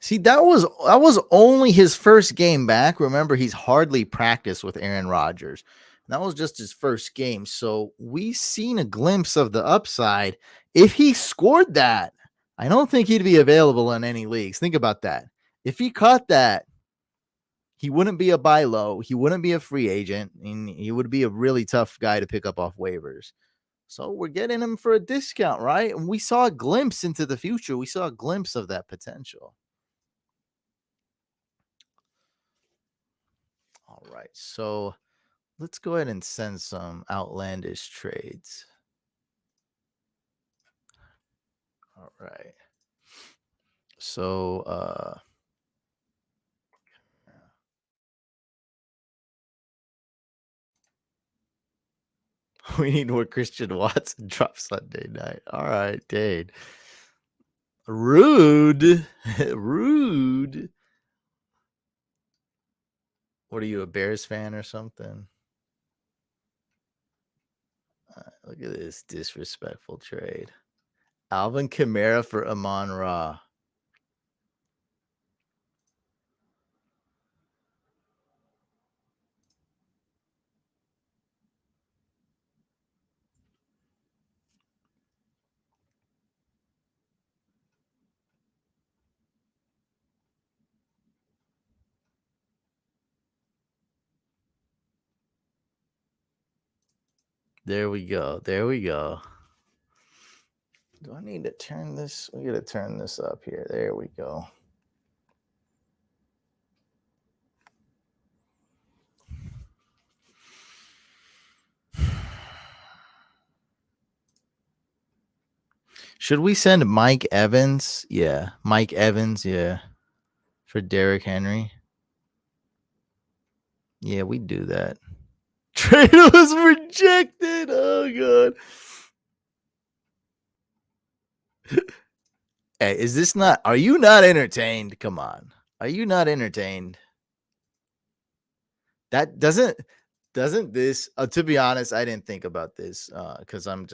See, that was only his first game back. Remember, he's hardly practiced with Aaron Rodgers. That was just his first game. So we've seen a glimpse of the upside. If he scored that, I don't think he'd be available in any leagues. Think about that. If he caught that, he wouldn't be a buy low. He wouldn't be a free agent. And he would be a really tough guy to pick up off waivers. So we're getting him for a discount, right? And we saw a glimpse into the future. We saw a glimpse of that potential. All right, so let's go ahead and send some outlandish trades. All right. So we need more Christian Watson drop Sunday night. All right, Dade. Rude. Rude. What are you, a Bears fan or something? Look at this disrespectful trade. Alvin Kamara for Amon-Ra. There we go. There we go. Do I need to turn this? We got to turn this up here. There we go. Should we send Mike Evans? Yeah, Mike Evans. Yeah, for Derrick Henry. Yeah, we do that. Trade was rejected. Oh god. Hey, is this not? Are you not entertained? Come on. Are you not entertained? That doesn't this to be honest, I didn't think about this because I'm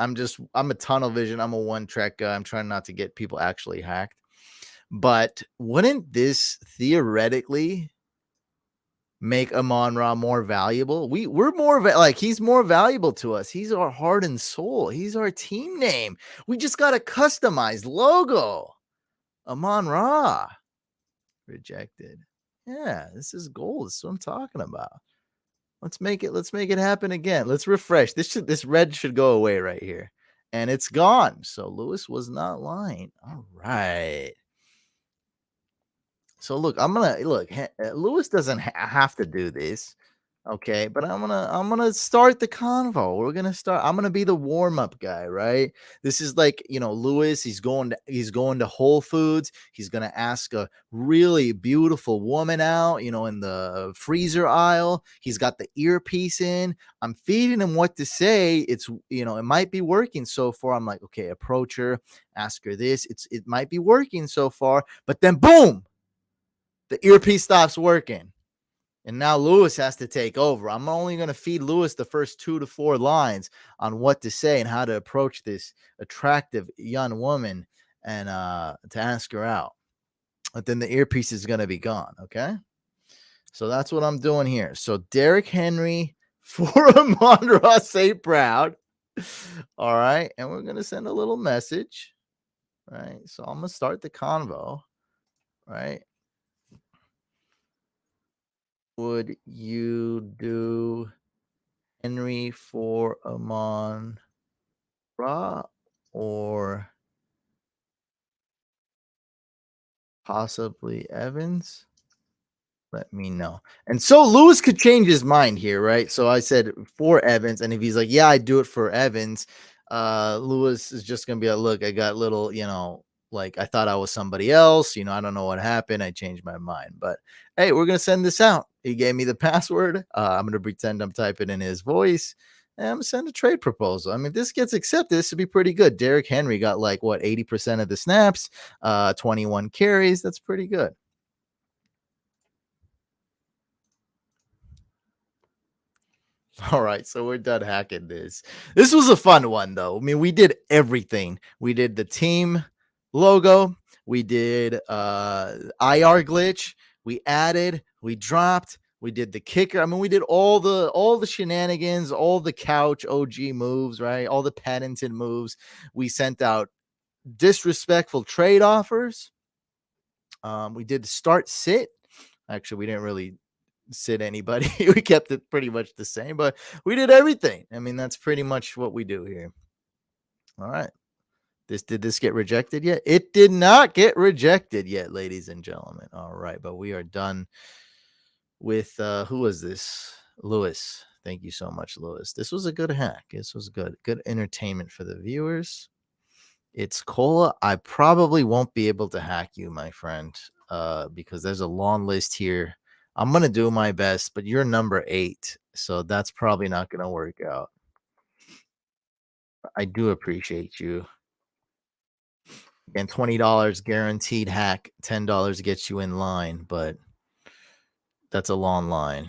a tunnel vision. I'm a one track guy. I'm trying not to get people actually hacked. But wouldn't this theoretically make Amon Ra more valuable? We're more like he's more valuable to us. He's our heart and soul. He's our team name. We just got a customized logo. Amon Ra rejected. Yeah, this is gold. This is what I'm talking about. Let's make it happen again. Let's refresh. This red should go away right here. And it's gone. So Lewis was not lying. All right. So look, I'm gonna look. Lewis doesn't have to do this, okay? But I'm gonna start the convo. We're gonna start. I'm gonna be the warm up guy, right? This is like Lewis. He's going to Whole Foods. He's gonna ask a really beautiful woman out, in the freezer aisle. He's got the earpiece in. I'm feeding him what to say. It might be working so far. I'm like, okay, approach her, ask her this. It might be working so far, but then boom, the earpiece stops working. And now Lewis has to take over. I'm only going to feed Lewis the first 2 to 4 lines on what to say and how to approach this attractive young woman and to ask her out. But then the earpiece is going to be gone. Okay. So that's what I'm doing here. So Derrick Henry for Amon-Ra St. Brown. All right. And we're going to send a little message. Right. So I'm going to start the convo. Right. Would you do Henry for Amon Ra or possibly Evans? Let me know. And so Lewis could change his mind here, right? So I said for Evans, and if he's like, yeah, I do it for Evans, Lewis is just gonna be like, look, I got little, like I thought I was somebody else, I don't know what happened. I changed my mind. But hey, we're gonna send this out. He gave me the password. I'm gonna pretend I'm typing in his voice. And I'm gonna send a trade proposal. I mean, if this gets accepted, this would be pretty good. Derrick Henry got like what 80% of the snaps, 21 carries. That's pretty good. All right, so we're done hacking this. This was a fun one, though. I mean, we did everything. We did the team logo. We did IR glitch. We added. We dropped. We did the kicker. I mean, we did all the shenanigans, all the couch OG moves, right? All the patented moves. We sent out disrespectful trade offers. We did start sit. Actually, we didn't really sit anybody. We kept it pretty much the same, but we did everything. I mean, that's pretty much what we do here. All right. Did this get rejected yet? It did not get rejected yet, ladies and gentlemen. All right, but we are done with who was this? Lewis. Thank you so much, Lewis. This was a good hack. This was good. Good entertainment for the viewers. It's Cola. I probably won't be able to hack you, my friend, because there's a long list here. I'm gonna do my best, but you're number 8, so that's probably not gonna work out. I do appreciate you. And $20 guaranteed hack, $10 gets you in line, but that's a long line.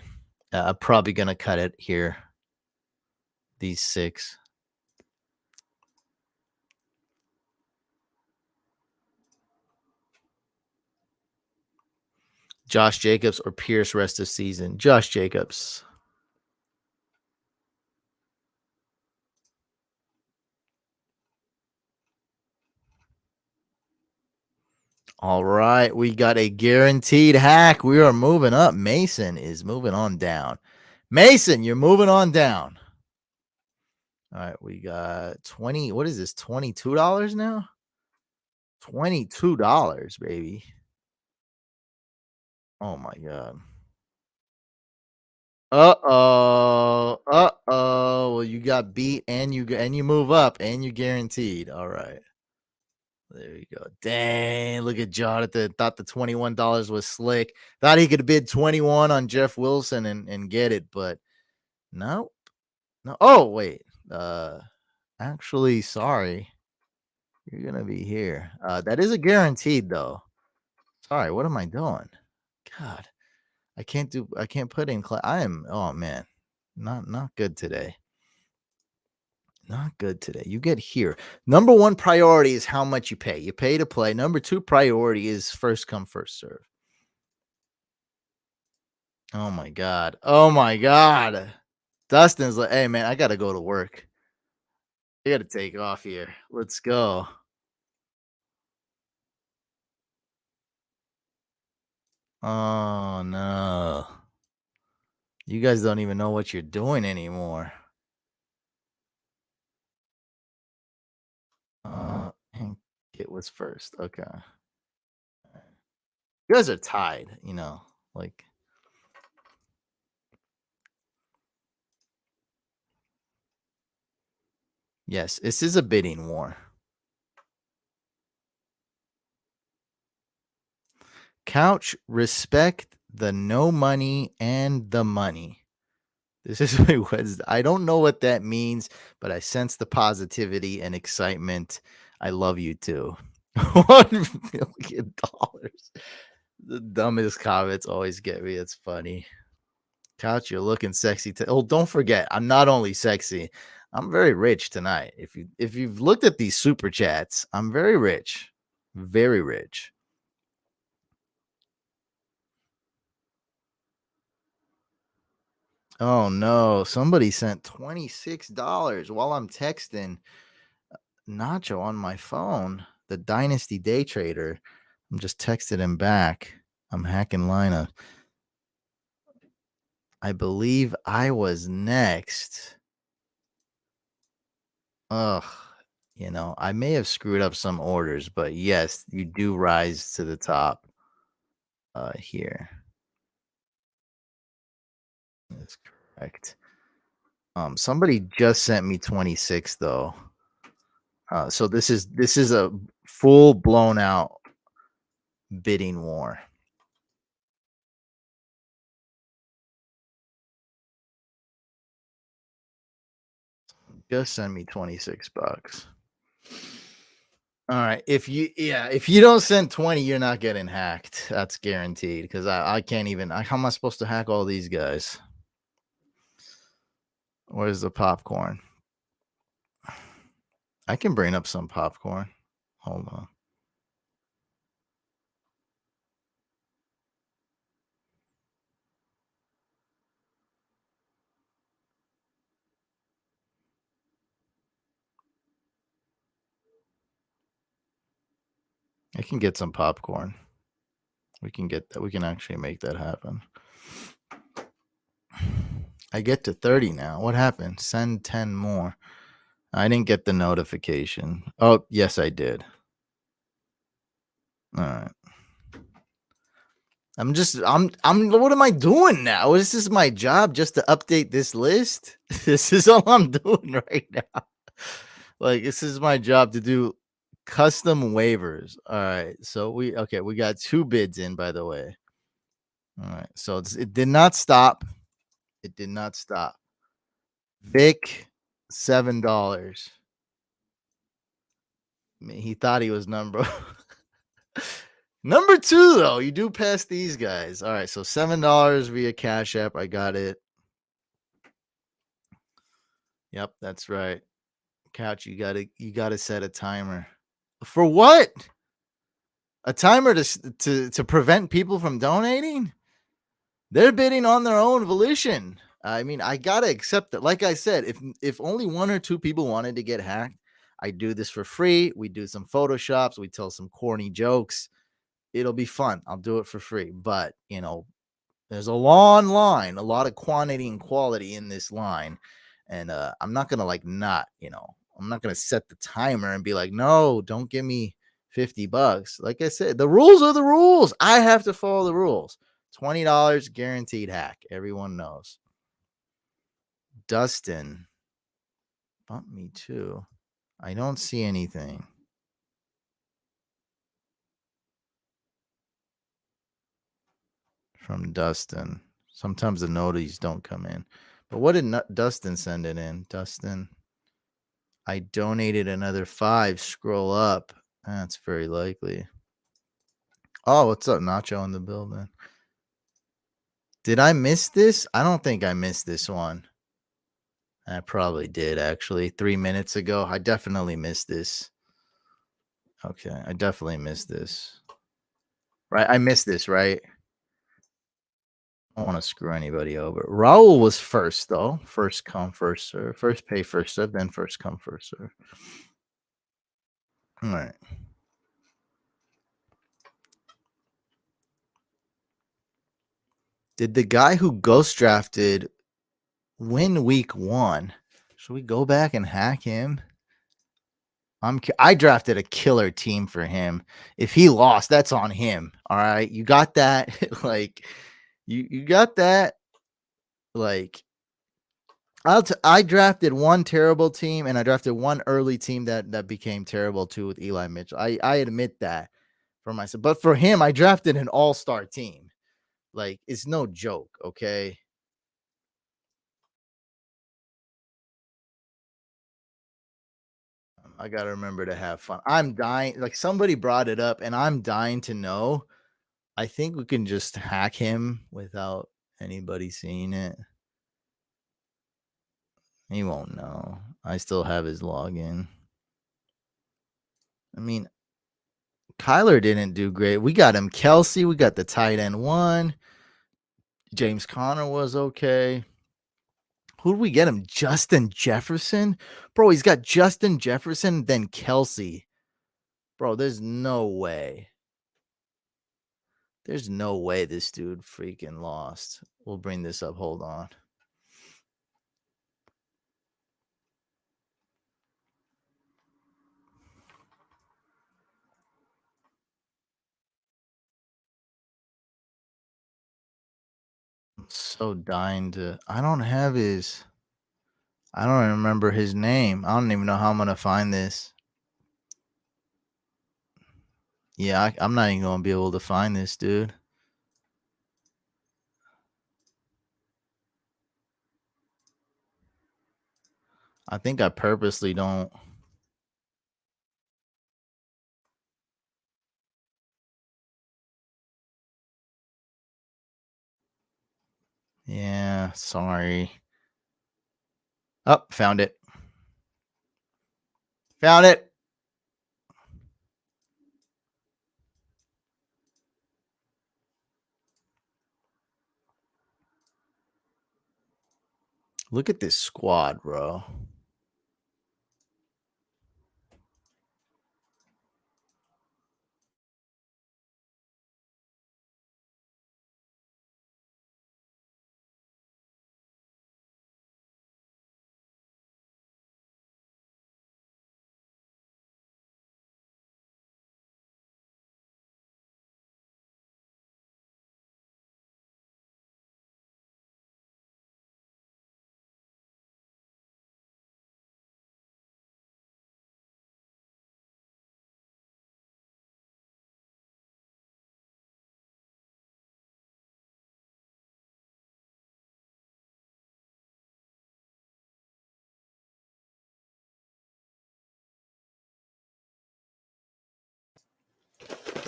I'm probably gonna cut it here. These 6. Josh Jacobs or Pierce rest of season. Josh Jacobs. All right, we got a guaranteed hack. We are moving up. Mason is moving on down. Mason, you're moving on down. All right, we got 20. What is this? $22 now? $22, baby. Oh my god. Uh-oh. Uh-oh. Well, you got beat and you move up and you guaranteed. All right. There you go. Dang, look at Jonathan. Thought the $21 was slick. Thought he could bid 21 on Jeff Wilson and get it, but no. No. Oh, wait. Actually, sorry. You're gonna be here. That is a guaranteed though. Sorry, what am I doing? God. I can't put in I am, oh man, not good today. Not good today. You get here. Number one priority is how much you pay. You pay to play. Number two priority is first come, first serve. Oh my God. Oh my God. Dustin's like, hey man, I gotta go to work. I gotta take off here. Let's go. Oh no. You guys don't even know what you're doing anymore. Hank it was first. Okay. You guys are tied, like yes, this is a bidding war. Couch, respect the no money and the money. This is my Wednesday. I don't know what that means, but I sense the positivity and excitement. I love you too. $1 million. The dumbest comments always get me. It's funny. Couch, you're looking sexy. Oh, don't forget, I'm not only sexy, I'm very rich tonight. If you've looked at these super chats, I'm very rich. Very rich. Oh no, somebody sent $26 while I'm texting Nacho on my phone, the Dynasty Day Trader. I'm just texting him back. I'm hacking lineup. I believe I was next. Ugh, I may have screwed up some orders, but yes, you do rise to the top here. That's correct. Somebody just sent me 26 though. So this is a full blown out bidding war. Just send me 26 bucks. All right. If you don't send 20, you're not getting hacked. That's guaranteed. Because I can't even how am I supposed to hack all these guys? Where's the popcorn? I can bring up some popcorn. Hold on. I can get some popcorn. We can get that. We can actually make that happen. I get to 30 now. What happened? Send 10 more. I didn't get the notification. Oh, yes, I did. All right. What am I doing now? This is my job just to update this list. This is all I'm doing right now. Like, this is my job to do custom waivers. All right. So we got 2 bids in, by the way. All right. So it did not stop. It did not stop. Vic, $7. I mean, he thought he was number number 2 though. You do pass these guys. All right, so $7 via Cash App. I got it. Yep, that's right. Couch, you gotta set a timer. For what? A timer to prevent people from donating? They're bidding on their own volition. I mean, I gotta accept that. Like I said, if only 1 or 2 people wanted to get hacked, I do this for free. We do some photoshops. We tell some corny jokes. It'll be fun. I'll do it for free. But there's a long line, a lot of quantity and quality in this line, and I'm not gonna I'm not gonna set the timer and be like, no, don't give me $50. Like I said, the rules are the rules. I have to follow the rules. $20 guaranteed hack. Everyone knows. Dustin, bump me too. I don't see anything from Dustin. Sometimes the notices don't come in. But what did Dustin send it in? Dustin, I donated another 5. Scroll up. That's very likely. Oh, what's up, Nacho in the building? Did I miss this? I don't think I missed this one. I probably did actually 3 minutes ago. I definitely missed this. Okay, I definitely missed this. Right, I missed this, right? I don't wanna screw anybody over. Raul was first though. First come, first serve. First pay, first serve, then first come, first serve. Alright. Did the guy who ghost drafted win week 1? Should we go back and hack him? I drafted a killer team for him. If he lost, that's on him. All right. You got that. Like you got that. Like I drafted one terrible team and I drafted one early team that became terrible too with Eli Mitchell. I admit that for myself. But for him, I drafted an all-star team. Like it's no joke, okay? I got to remember to have fun. I'm dying. Like somebody brought it up and I'm dying to know. I think we can just hack him without anybody seeing it. He won't know. I still have his login. I mean, Kyler didn't do great. We got him Kelsey. We got the tight end one. James Conner was okay. Who did we get him? Justin Jefferson? Bro, he's got Justin Jefferson, then Kelsey. Bro, there's no way. There's no way this dude freaking lost. We'll bring this up. Hold on. I'm so dying to. I don't have his. I don't remember his name. I don't even know how I'm gonna find this. Yeah, I'm not even gonna be able to find this dude. I think I purposely don't. Yeah, sorry. Oh, found it. Found it. Look at this squad, bro.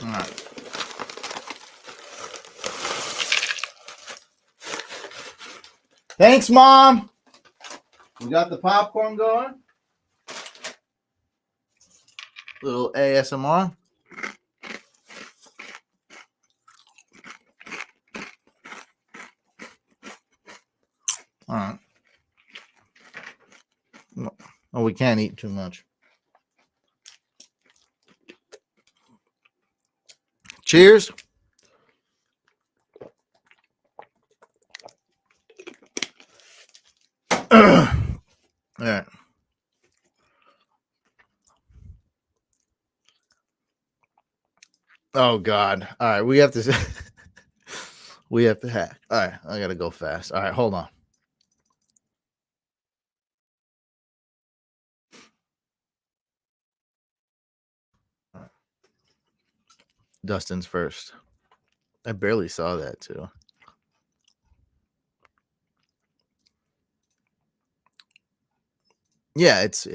All right. Thanks, Mom. We got the popcorn going. Little ASMR. All right. Oh, we can't eat too much. Cheers. All right. Oh God. All right. We have to we have to hack. All right. I gotta go fast. All right, hold on. Dustin's first. I barely saw that too. Yeah, it's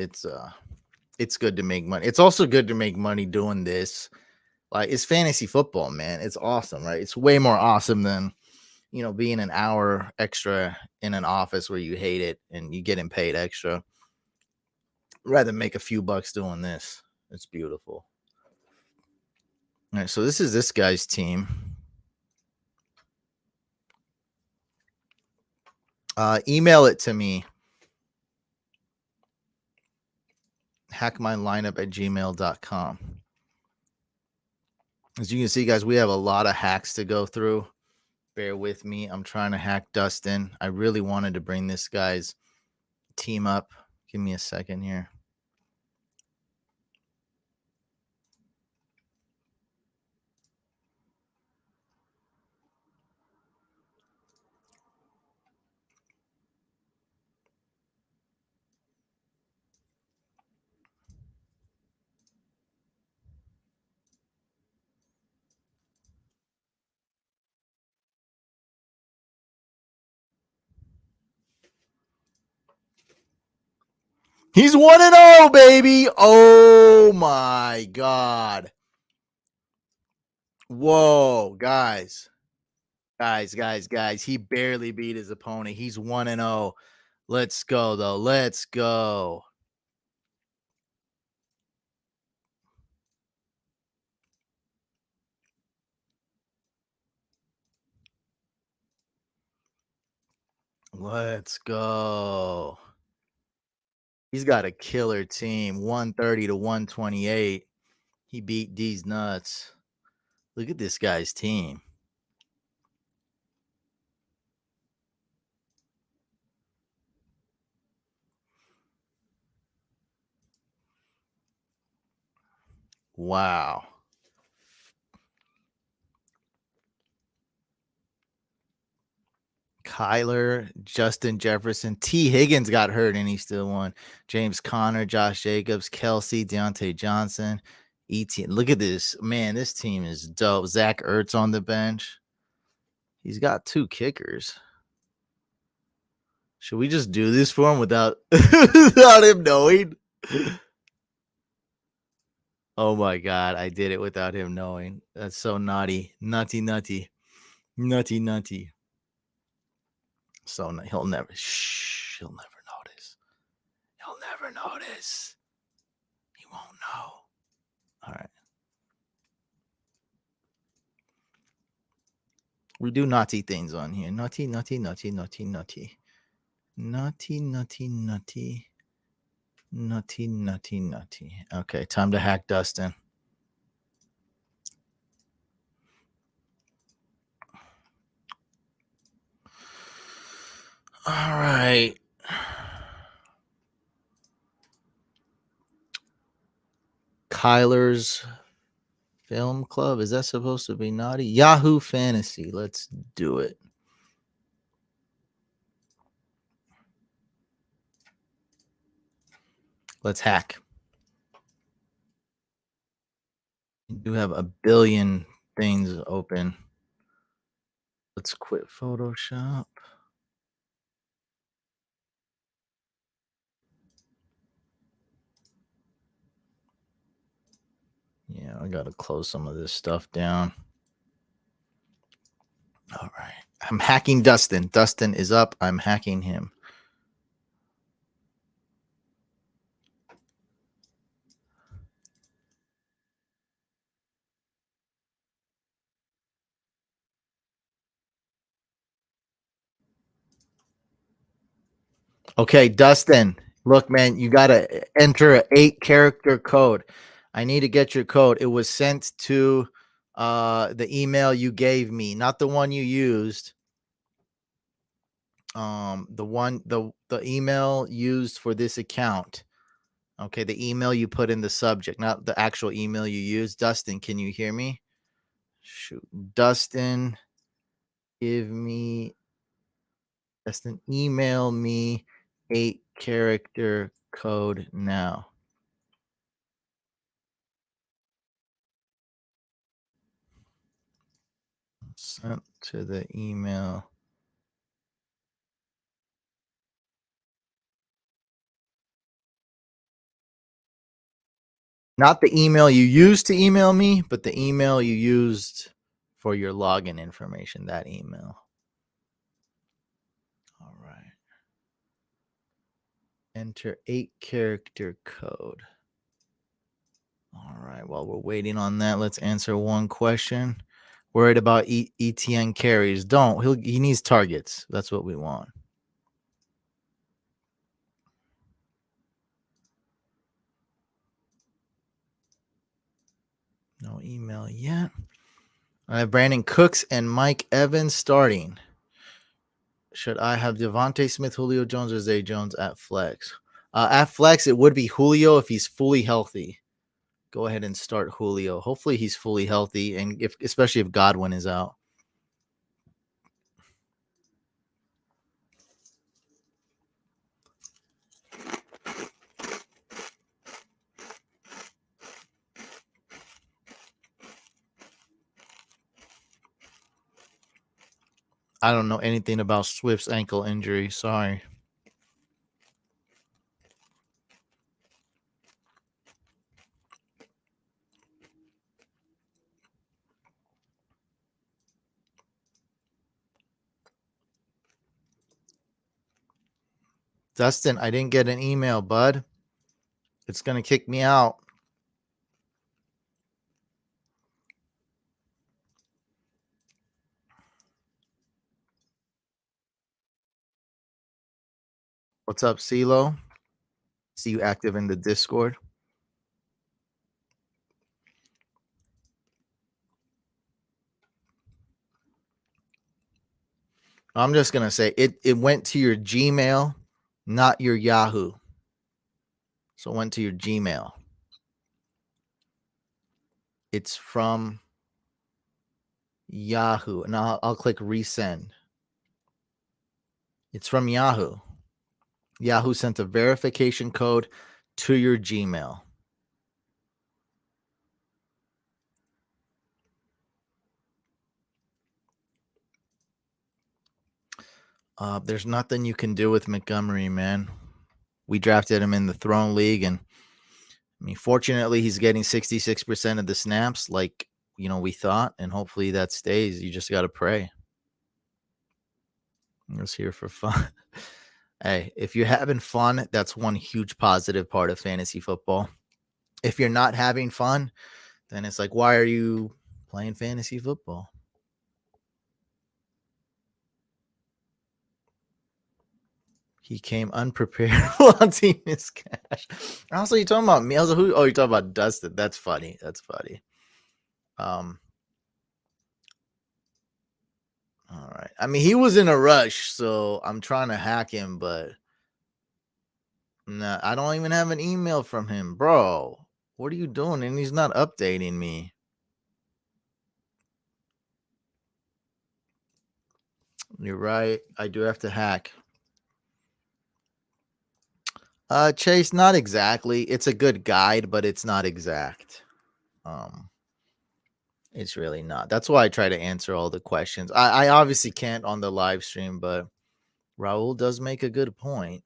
good to make money. It's also good to make money doing this. Like it's fantasy football, man. It's awesome, right? It's way more awesome than being an hour extra in an office where you hate it and you getting paid extra. Rather make a few bucks doing this. It's beautiful. All right, so this is this guy's team. Email it to me. hackmylineup@gmail.com. As you can see, guys, we have a lot of hacks to go through. Bear with me. I'm trying to hack Dustin. I really wanted to bring this guy's team up. Give me a second here. He's 1-0, baby. Oh my God. Whoa, guys. Guys. He barely beat his opponent. He's 1-0. Let's go, though. Let's go. Let's go. He's got a killer team. 130 to 128. He beat these nuts. Look at this guy's team. Wow. Kyler, Justin Jefferson, T. Higgins got hurt and he still won. James Conner, Josh Jacobs, Kelsey, Deontay Johnson, ET. Look at this. Man, this team is dope. Zach Ertz on the bench. He's got 2 kickers. Should we just do this for him without without him knowing? Oh my God, I did it without him knowing. That's so naughty. Nutty. So he'll never notice. He'll never notice. He won't know. All right. We do naughty things on here. Naughty. Okay, time to hack Dustin. All right. Kyler's Film Club. Is that supposed to be naughty? Yahoo Fantasy. Let's do it. Let's hack. You do have a billion things open. Let's quit Photoshop. Yeah, I got to close some of this stuff down. All right. I'm hacking Dustin. Dustin is up. I'm hacking him. Okay, Dustin. Look, man, you got to enter an 8-character code. I need to get your code. It was sent to the email you gave me, not the one you used. The email used for this account. Okay, the email you put in the subject, not the actual email you used. Dustin, can you hear me? Shoot. Dustin, email me 8-character code now. Sent to the email. Not the email you used to email me, but the email you used for your login information, that email. Enter 8-character code. All right. While we're waiting on that, let's answer one question. Worried about ETN carries? Don't. He needs targets. That's what we want. No email yet. I have Brandon Cooks and Mike Evans starting. Should I have Devontae Smith, Julio Jones, or Zay Jones at flex? At flex, it would be Julio if he's fully healthy. Go ahead and start Julio. Hopefully, he's fully healthy, and especially if Godwin is out. I don't know anything about Swift's ankle injury. Sorry. Dustin, I didn't get an email, bud. It's going to kick me out. What's up, CeeLo? See you active in the Discord. I'm just going to say it went to your Gmail, not your Yahoo. So it went to your Gmail. It's from Yahoo. Now I'll click resend. It's from Yahoo. Yahoo sent a verification code to your Gmail. There's nothing you can do with Montgomery, man. We drafted him in the Throne League, and I mean, fortunately, he's getting 66% of the snaps, like we thought, and hopefully that stays. You just got to pray. It's here for fun. Hey, if you're having fun, that's one huge positive part of fantasy football. If you're not having fun, then it's like, why are you playing fantasy football? He came unprepared wanting his cash. Also, you talking about me? I was like, who? Oh, you're talking about Dustin. That's funny. That's funny. All right. I mean, he was in a rush, so I'm trying to hack him, but nah, I don't even have an email from him, bro. What are you doing? And he's not updating me. You're right. I do have to hack. Chase, not exactly. It's a good guide, but it's not exact. It's really not. That's why I try to answer all the questions. I obviously can't on the live stream, but Raul does make a good point.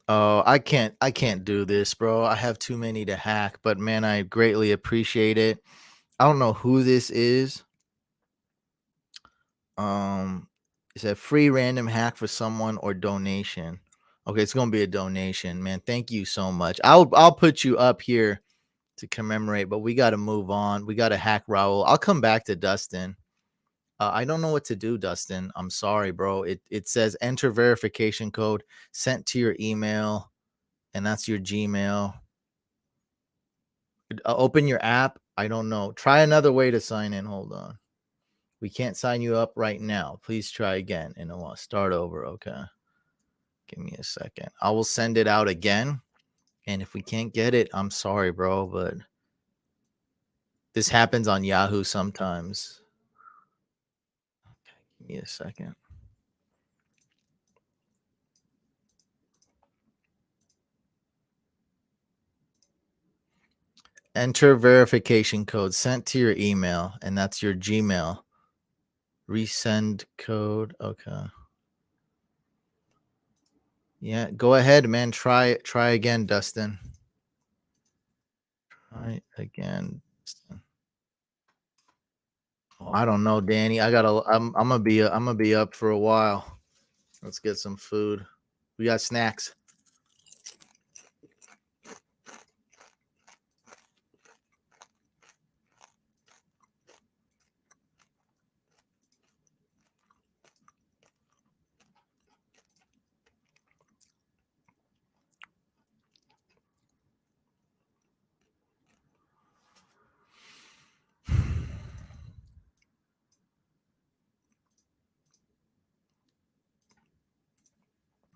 Oh, I can't do this, bro. I have too many to hack, but man, I greatly appreciate it. I don't know who this is. It's a free random hack for someone or donation. Okay, it's gonna be a donation, man. Thank you so much. I'll put you up here to commemorate, but we got to move on. We got to hack Raul. I'll come back to Dustin. I don't know what to do, Dustin. I'm sorry, bro. It says enter verification code sent to your email, and that's your Gmail. Open your app. I don't know. Try another way to sign in. Hold on. We can't sign you up right now. Please try again. And I'll start over. Okay. Give me a second. I will send it out again. And if we can't get it, I'm sorry, bro, but this happens on Yahoo sometimes. Okay, give me a second. Enter verification code sent to your email, and that's your Gmail. Resend code. Okay. Yeah, go ahead, man. Try again, Dustin. Try again, Dustin. I don't know, Danny. I'm gonna be up for a while. Let's get some food. We got snacks.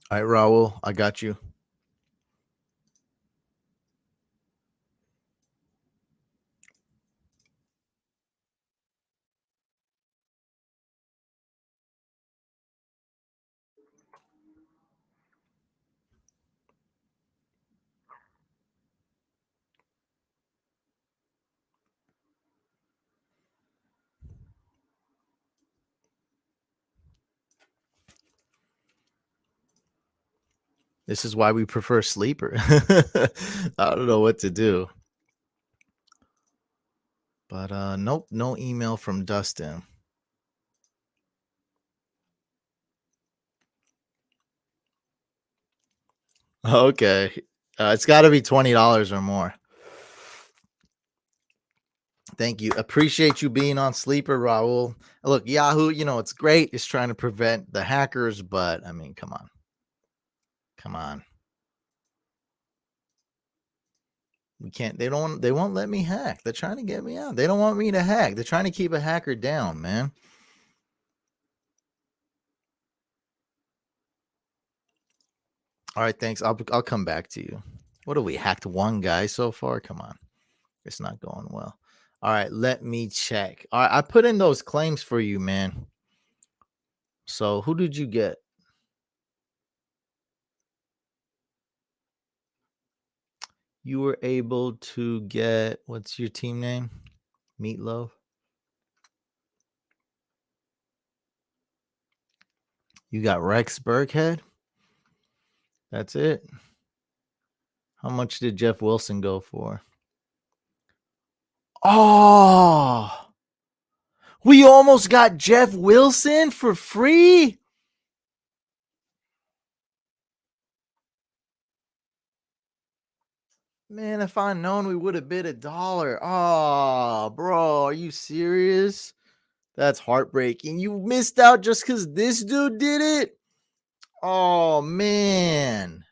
All right, Raul, I got you. This is why we prefer sleeper. I don't know what to do. But nope, no email from Dustin. Okay. It's got to be $20 or more. Thank you. Appreciate you being on Sleeper, Raul. Look, Yahoo, it's great. It's trying to prevent the hackers, but I mean, come on. Come on. We can't, they won't let me hack. They're trying to get me out. They don't want me to hack. They're trying to keep a hacker down, man. All right, thanks. I'll come back to you. What have we hacked one guy so far? Come on. It's not going well. All right, let me check. All right, I put in those claims for you, man. So, who did you get? You were able to get, what's your team name? Meatloaf. You got Rex Burkhead. That's it. How much did Jeff Wilson go for? Oh, we almost got Jeff Wilson for free. Man, if I'd known, we would have bid $1. Oh, bro, are you serious? That's heartbreaking. You missed out just because this dude did it. Oh man.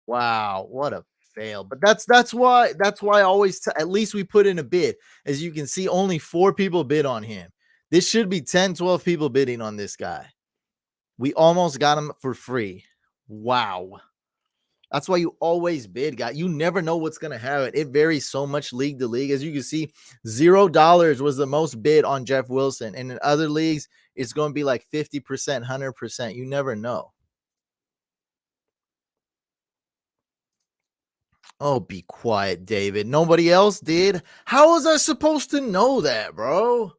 Wow, what a fail. But that's why I always at least we put in a bid. As you can see, only 4 people bid on him. This should be 10, 12 people bidding on this guy. We almost got him for free. Wow. That's why you always bid, guy. You never know what's gonna happen. It varies so much league to league. As you can see, $0 was the most bid on Jeff Wilson. And in other leagues, it's going to be like 50%, 100%. You never know. Oh, be quiet, David. Nobody else did. How was I supposed to know that, bro?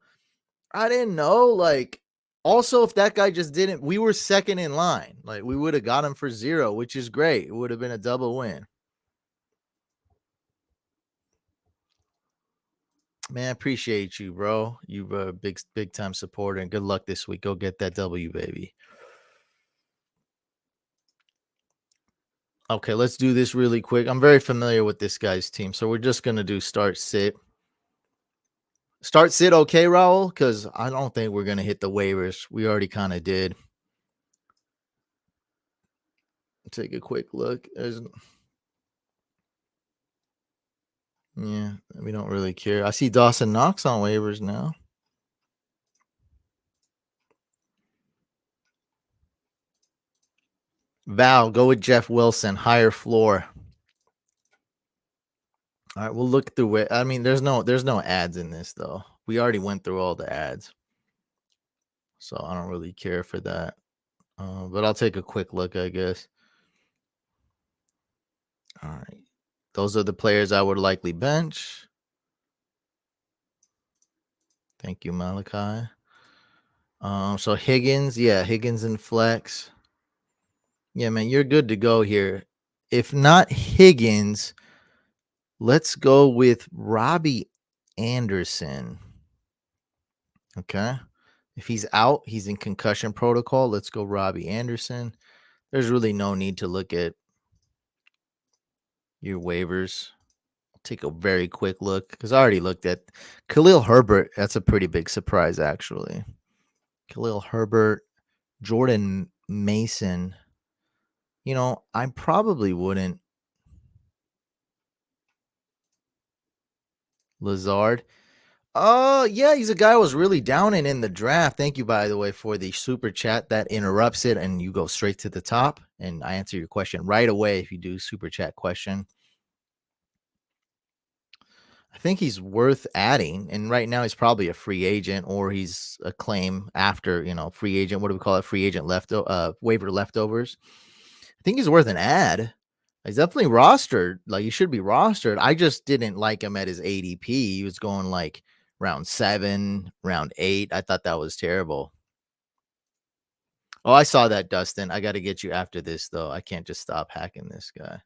I didn't know. Like, also, if that guy just didn't, we were second in line. Like, we would have got him for 0, which is great. It would have been a double win. Man, appreciate you, bro. You a big time supporter, and good luck this week. Go get that W, baby. Okay, let's do this really quick. I'm very familiar with this guy's team, so we're just gonna do start sit. Start sit, okay, Raul? Because I don't think we're gonna hit the waivers. We already kind of did. Take a quick look. Yeah, we don't really care. I see Dawson Knox on waivers now. Val, go with Jeff Wilson, higher floor. All right, we'll look through it. I mean, there's no ads in this though. We already went through all the ads, so I don't really care for that. But I'll take a quick look, I guess. All right, those are the players I would likely bench. Thank you, Malachi. So Higgins, yeah, Higgins and flex. Yeah, man, you're good to go here. If not Higgins, let's go with Robbie Anderson. Okay. If he's out, he's in concussion protocol. Let's go Robbie Anderson. There's really no need to look at your waivers. Take a very quick look because I already looked at Khalil Herbert. That's a pretty big surprise, actually. Khalil Herbert, Jordan Mason. I probably wouldn't. Lazard. Yeah, he's a guy I was really downing in the draft. Thank you, by the way, for the super chat that interrupts it and you go straight to the top. And I answer your question right away if you do super chat question. I think he's worth adding. And right now he's probably a free agent or he's a claim after, free agent. What do we call it? Free agent waiver leftovers. I think he's worth an ad. He's definitely rostered. Like he should be rostered. I just didn't like him at his ADP. He was going like round 7, round 8. I thought that was terrible. Oh, I saw that, Dustin. I got to get you after this though. I can't just stop hacking this guy.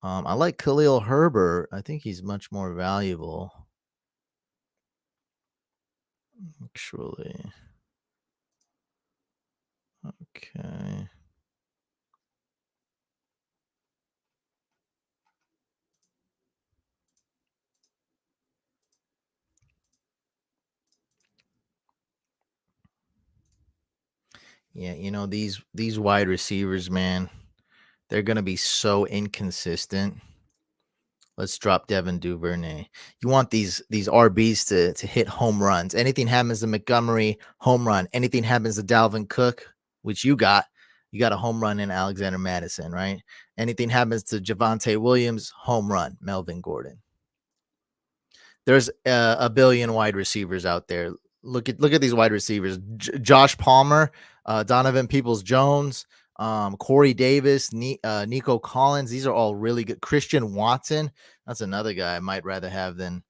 I like Khalil Herbert. I think he's much more valuable. Actually. Okay. Yeah, these wide receivers, man, they're gonna be so inconsistent. Let's drop Devin Duvernay. You want these RBs to hit home runs. Anything happens to Montgomery, home run. Anything happens to Dalvin Cook, which you got a home run in Alexander Madison, right? Anything happens to Javonte Williams, home run, Melvin Gordon. There's a billion wide receivers out there. Look at these wide receivers: Josh Palmer, Donovan Peoples-Jones, Corey Davis, Nico Collins. These are all really good. Christian Watson. That's another guy I might rather have than.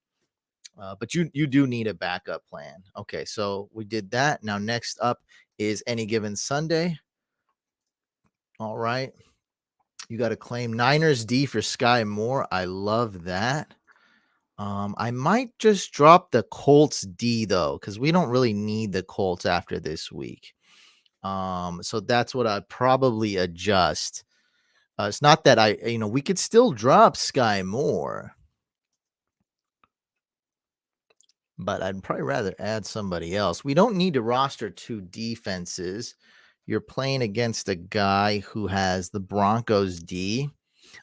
But you do need a backup plan. Okay, so we did that. Now next up is Any Given Sunday. All right, you got to claim Niners D for Sky Moore. I love that. I might just drop the Colts D though, because we don't really need the Colts after this week. So that's what I'd probably adjust. It's not that we could still drop Sky Moore, but I'd probably rather add somebody else. We don't need to roster 2 defenses. You're playing against a guy who has the Broncos D.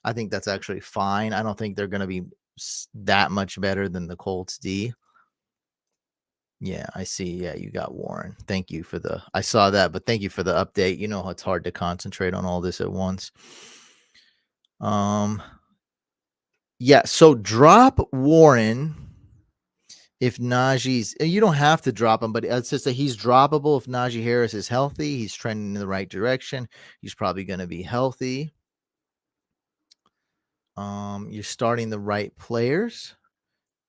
I think that's actually fine. I don't think they're going to be that much better than the Colts D. Yeah, I see. Yeah, you got Warren. Thank you for I saw that, but thank you for the update. You know, it's hard to concentrate on all this at once. Um, yeah, so drop Warren if Najee's, you don't have to drop him, but it's just that he's droppable if Najee Harris is healthy. He's trending in the right direction. He's probably going to be healthy. You're starting the right players.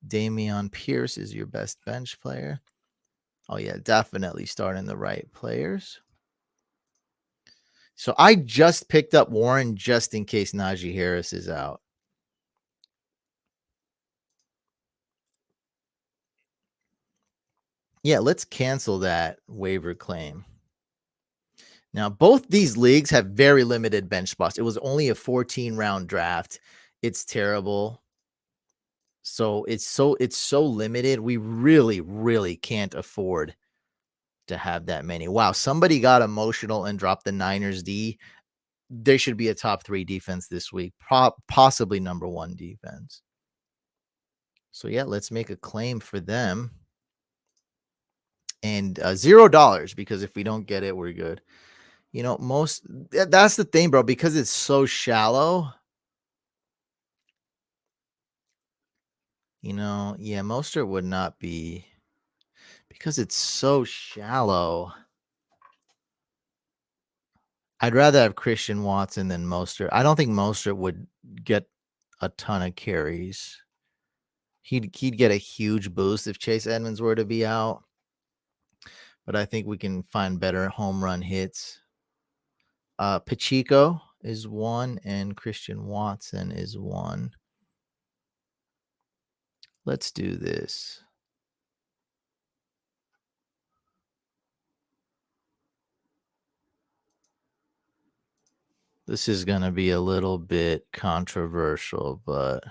Dameon Pierce is your best bench player. Oh, yeah, definitely starting the right players. So I just picked up Warren just in case Najee Harris is out. Yeah, let's cancel that waiver claim. Now, both these leagues have very limited bench spots. It was only a 14-round draft. It's terrible. So it's so limited. We really, really can't afford to have that many. Wow, somebody got emotional and dropped the Niners D. They should be a top 3 defense this week, possibly number 1 defense. So yeah, let's make a claim for them. And $0 because if we don't get it, we're good. That's the thing, bro, because it's so shallow. Yeah, Mostert would not be because it's so shallow. I'd rather have Christian Watson than Mostert. I don't think Mostert would get a ton of carries. He'd get a huge boost if Chase Edmonds were to be out. But I think we can find better home run hits. Pacheco is 1 and Christian Watson is 1. Let's do this. This is going to be a little bit controversial, but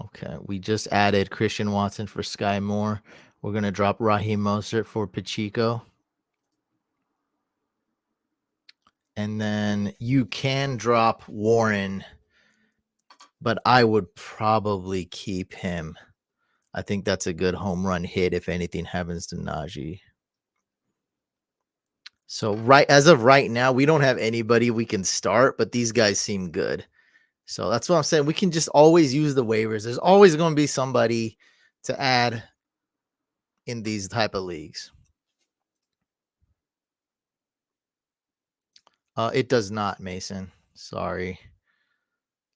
okay. We just added Christian Watson for Sky Moore. We're going to drop Raheem Mostert for Pacheco. And then you can drop Warren, but I would probably keep him. I think that's a good home run hit if anything happens to Najee. So right as of right now, we don't have anybody we can start, but these guys seem good. So that's what I'm saying. We can just always use the waivers. There's always going to be somebody to add in these type of leagues. It does not, Mason. Sorry.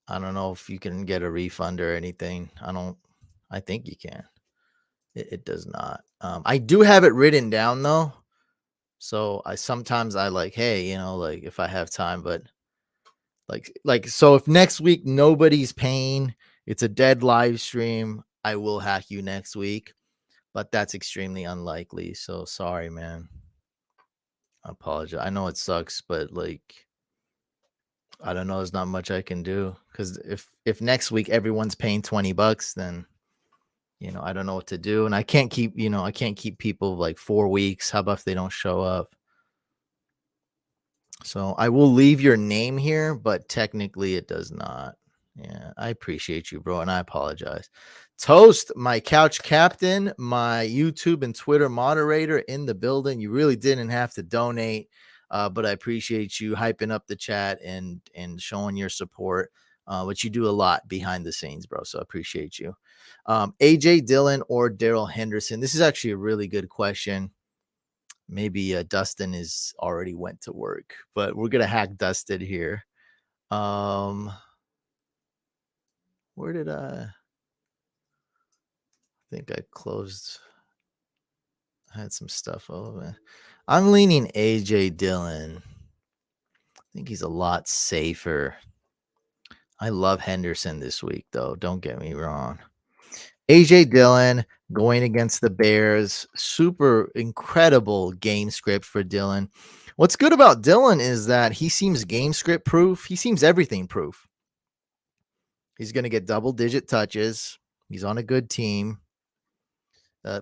I don't know if you can get a refund or anything. I think you can. It does not. I do have it written down though. So I sometimes I like, hey, like if I have time, but so if next week nobody's paying, it's a dead live stream, I will hack you next week, but that's extremely unlikely. So sorry, man. I apologize. I know it sucks, but I don't know. There's not much I can do because if next week everyone's paying $20, then I don't know what to do, and I can't keep people like 4 weeks. How about if they don't show up? So I will leave your name here, but technically it does not. Yeah, I appreciate you, bro, and I apologize. Toast, my couch captain, my YouTube and Twitter moderator in the building. You really didn't have to donate, but I appreciate you hyping up the chat and showing your support. But you do a lot behind the scenes, bro. So I appreciate you. AJ Dillon or Daryl Henderson. This is actually a really good question. Maybe Dustin is already went to work, but we're gonna hack Dustin here. Where did I think I closed? I had some stuff over. I'm leaning AJ Dillon. I think he's a lot safer. I love Henderson this week, though. Don't get me wrong. AJ Dillon going against the Bears. Super incredible game script for Dillon. What's good about Dillon is that he seems game script proof. He seems everything proof. He's going to get double digit touches. He's on a good team.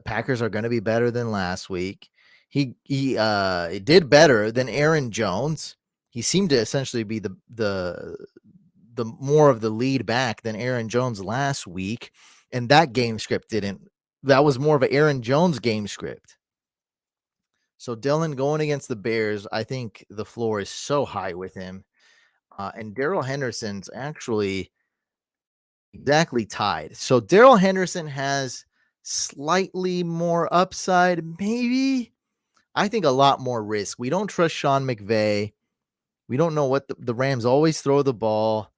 Packers are going to be better than last week. He did better than Aaron Jones. He seemed to essentially be the more of the lead back than Aaron Jones last week, and that game script didn't. That was more of an Aaron Jones game script. So Dillon going against the Bears, I think the floor is so high with him. And Daryl Henderson's actually exactly tied. So Daryl Henderson has slightly more upside, maybe. I think a lot more risk. We don't trust Sean McVay. We don't know what the Rams always throw the ball.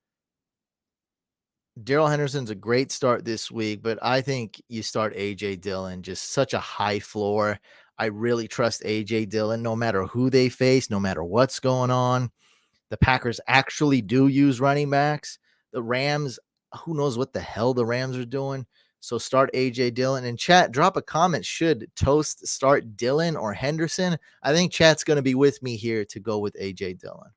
Daryl Henderson's a great start this week, but I think you start AJ Dillon, just such a high floor. I really trust AJ Dillon no matter who they face, no matter what's going on. The Packers actually do use running backs. The Rams, who knows what the hell the Rams are doing. So start AJ Dillon. And chat, drop a comment. Should Toast start Dillon or Henderson? I think chat's going to be with me here to go with AJ Dillon.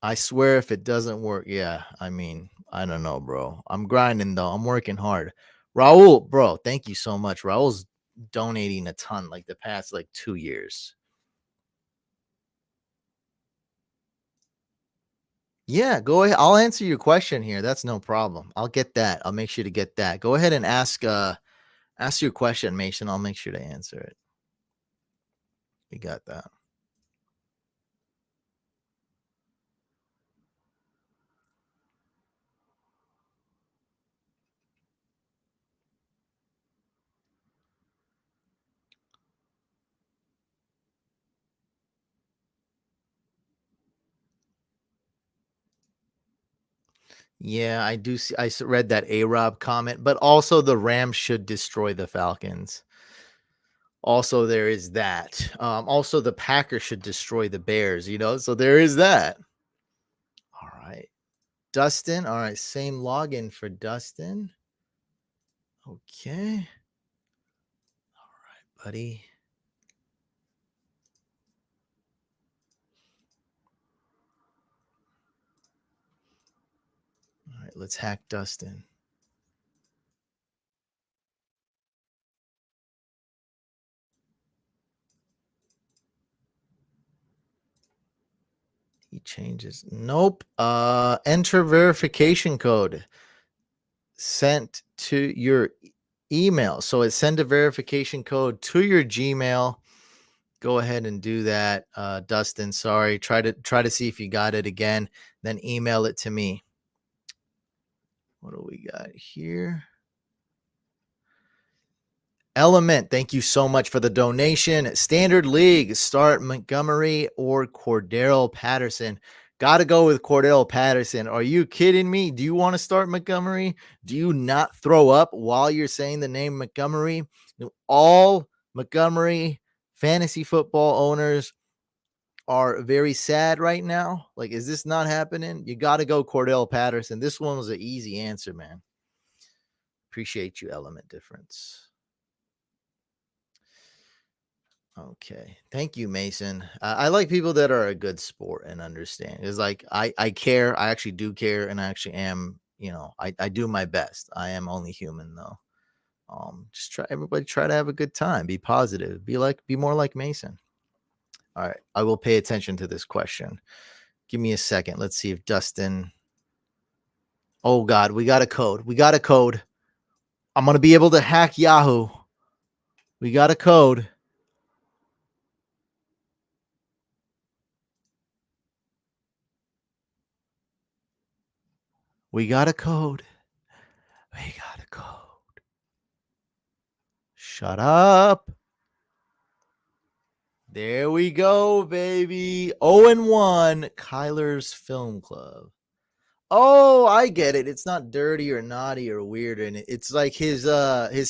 I swear if it doesn't work, yeah, I mean, I don't know, bro. I'm grinding though. I'm working hard. Raul, bro, thank you so much. Raul's donating a ton like the past 2 years. Yeah, go ahead. I'll answer your question here. That's no problem. I'll get that. I'll make sure to get that. Go ahead and ask your question, Mason. I'll make sure to answer it. We got that. Yeah, I do see read that A-Rob comment, but also the Rams should destroy the Falcons. Also, there is that. Also, the Packers should destroy the Bears, so there is that. All right. Dustin. All right. Same login for Dustin. Okay. All right, buddy. All right. Let's hack Dustin. He changes. Nope. Enter verification code sent to your email. So it send a verification code to your Gmail. Go ahead and do that, Dustin. Sorry. Try to see if you got it again. Then email it to me. What do we got here? Element, thank you so much for the donation. Standard League, start Montgomery or Cordero Patterson. Got to go with Cordero Patterson. Are you kidding me? Do you want to start Montgomery? Do you not throw up while you're saying the name Montgomery? All Montgomery fantasy football owners are very sad right now. Like, is this not happening? You got to go Cordell Patterson. This one was an easy answer, man. Appreciate you, Element Difference. Okay. Thank you, Mason. I like people that are a good sport and understand. It's like I care. I actually do care, and I actually am, I do my best. I am only human though. Just try to have a good time. Be positive. Be more like Mason. All right. I will pay attention to this question. Give me a second. Let's see if Dustin. Oh God, we got a code. We got a code. I'm gonna be able to hack Yahoo. We got a code. We got a code. We got a code. Shut up. There we go, baby. 0-1, Kyler's Film Club. Oh, I get it. It's not dirty or naughty or weird, and it's like his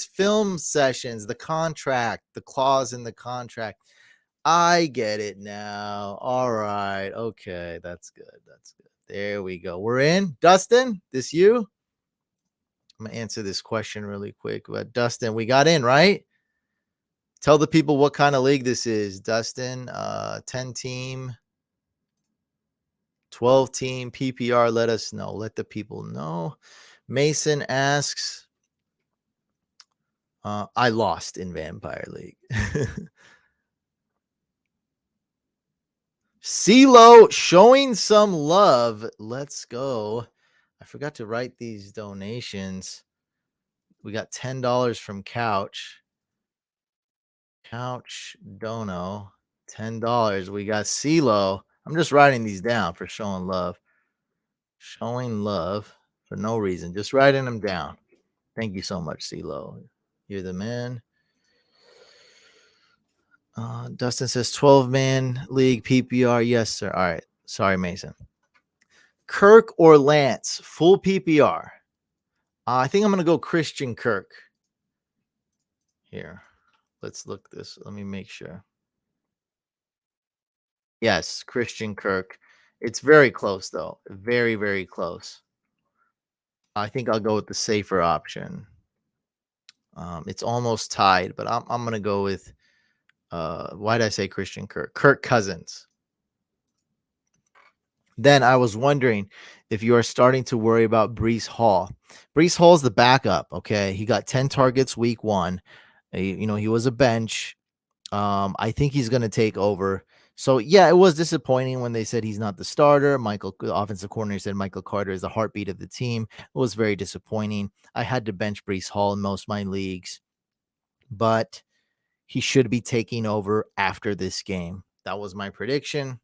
film sessions, the contract, the clause in the contract. I get it now. All right. Okay, that's good. That's good. There we go. We're in. Dustin, this you? I'm gonna answer this question really quick. But Dustin, we got in, right? Tell the people what kind of league this is, Dustin. 10 team, 12 team PPR. Let us know. Let the people know. Mason asks, I lost in Vampire League. CeeLo showing some love. Let's go. I forgot to write these donations. We got $10 from Couch. Couch Dono. $10. We got CeeLo. I'm just writing these down for showing love. Showing love for no reason. Just writing them down. Thank you so much, CeeLo. You're the man. Dustin says 12-man league PPR. Yes, sir. All right. Sorry, Mason. Kirk or Lance, full PPR. I think I'm going to go Christian Kirk. Here, let's look this. Let me make sure. Yes, Christian Kirk. It's very close, though. Very, very close. I think I'll go with the safer option. It's almost tied, but I'm going to go with, why did I say Christian Kirk? Kirk Cousins. Then I was wondering if you are starting to worry about Breece Hall. Breece Hall's the backup, okay? He got 10 targets week 1. He was a bench. I think he's going to take over. So, yeah, it was disappointing when they said he's not the starter. The offensive coordinator, said Michael Carter is the heartbeat of the team. It was very disappointing. I had to bench Breece Hall in most of my leagues, but he should be taking over after this game. That was my prediction.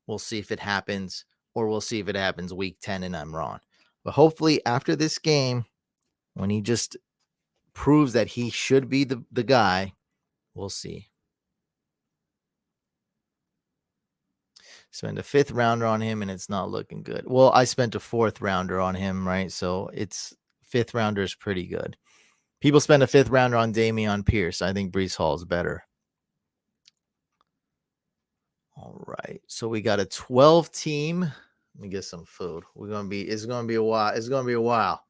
We'll see if it happens, or we'll see if it happens week 10 and I'm wrong. But hopefully after this game, when he just proves that he should be the guy, we'll see. Spend a 5th rounder on him, and it's not looking good. Well, I spent a 4th rounder on him, right? So it's 5th rounder is pretty good. People spend a 5th rounder on Dameon Pierce. I think Breece Hall is better. All right. So we got a 12 team. Let me get some food. It's gonna be a while. It's gonna be a while.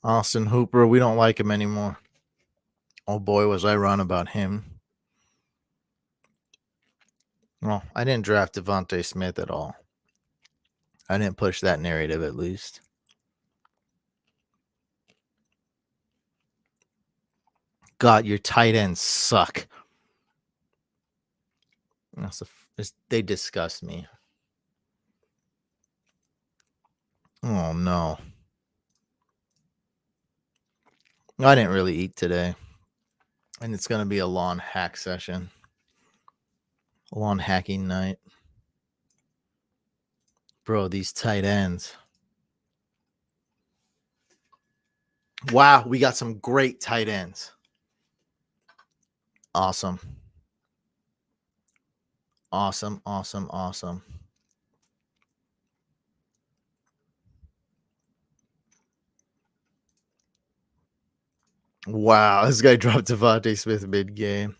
Austin Hooper, we don't like him anymore. Oh boy, was I wrong about him. Well, I didn't draft Devontae Smith at all. I didn't push that narrative, at least. God, your tight ends suck. They disgust me. Oh no. I didn't really eat today. And it's going to be a long hack session. A long hacking night. Bro, these tight ends. Wow, we got some great tight ends. Awesome. Awesome, awesome, awesome. Wow, this guy dropped Devontae Smith mid-game.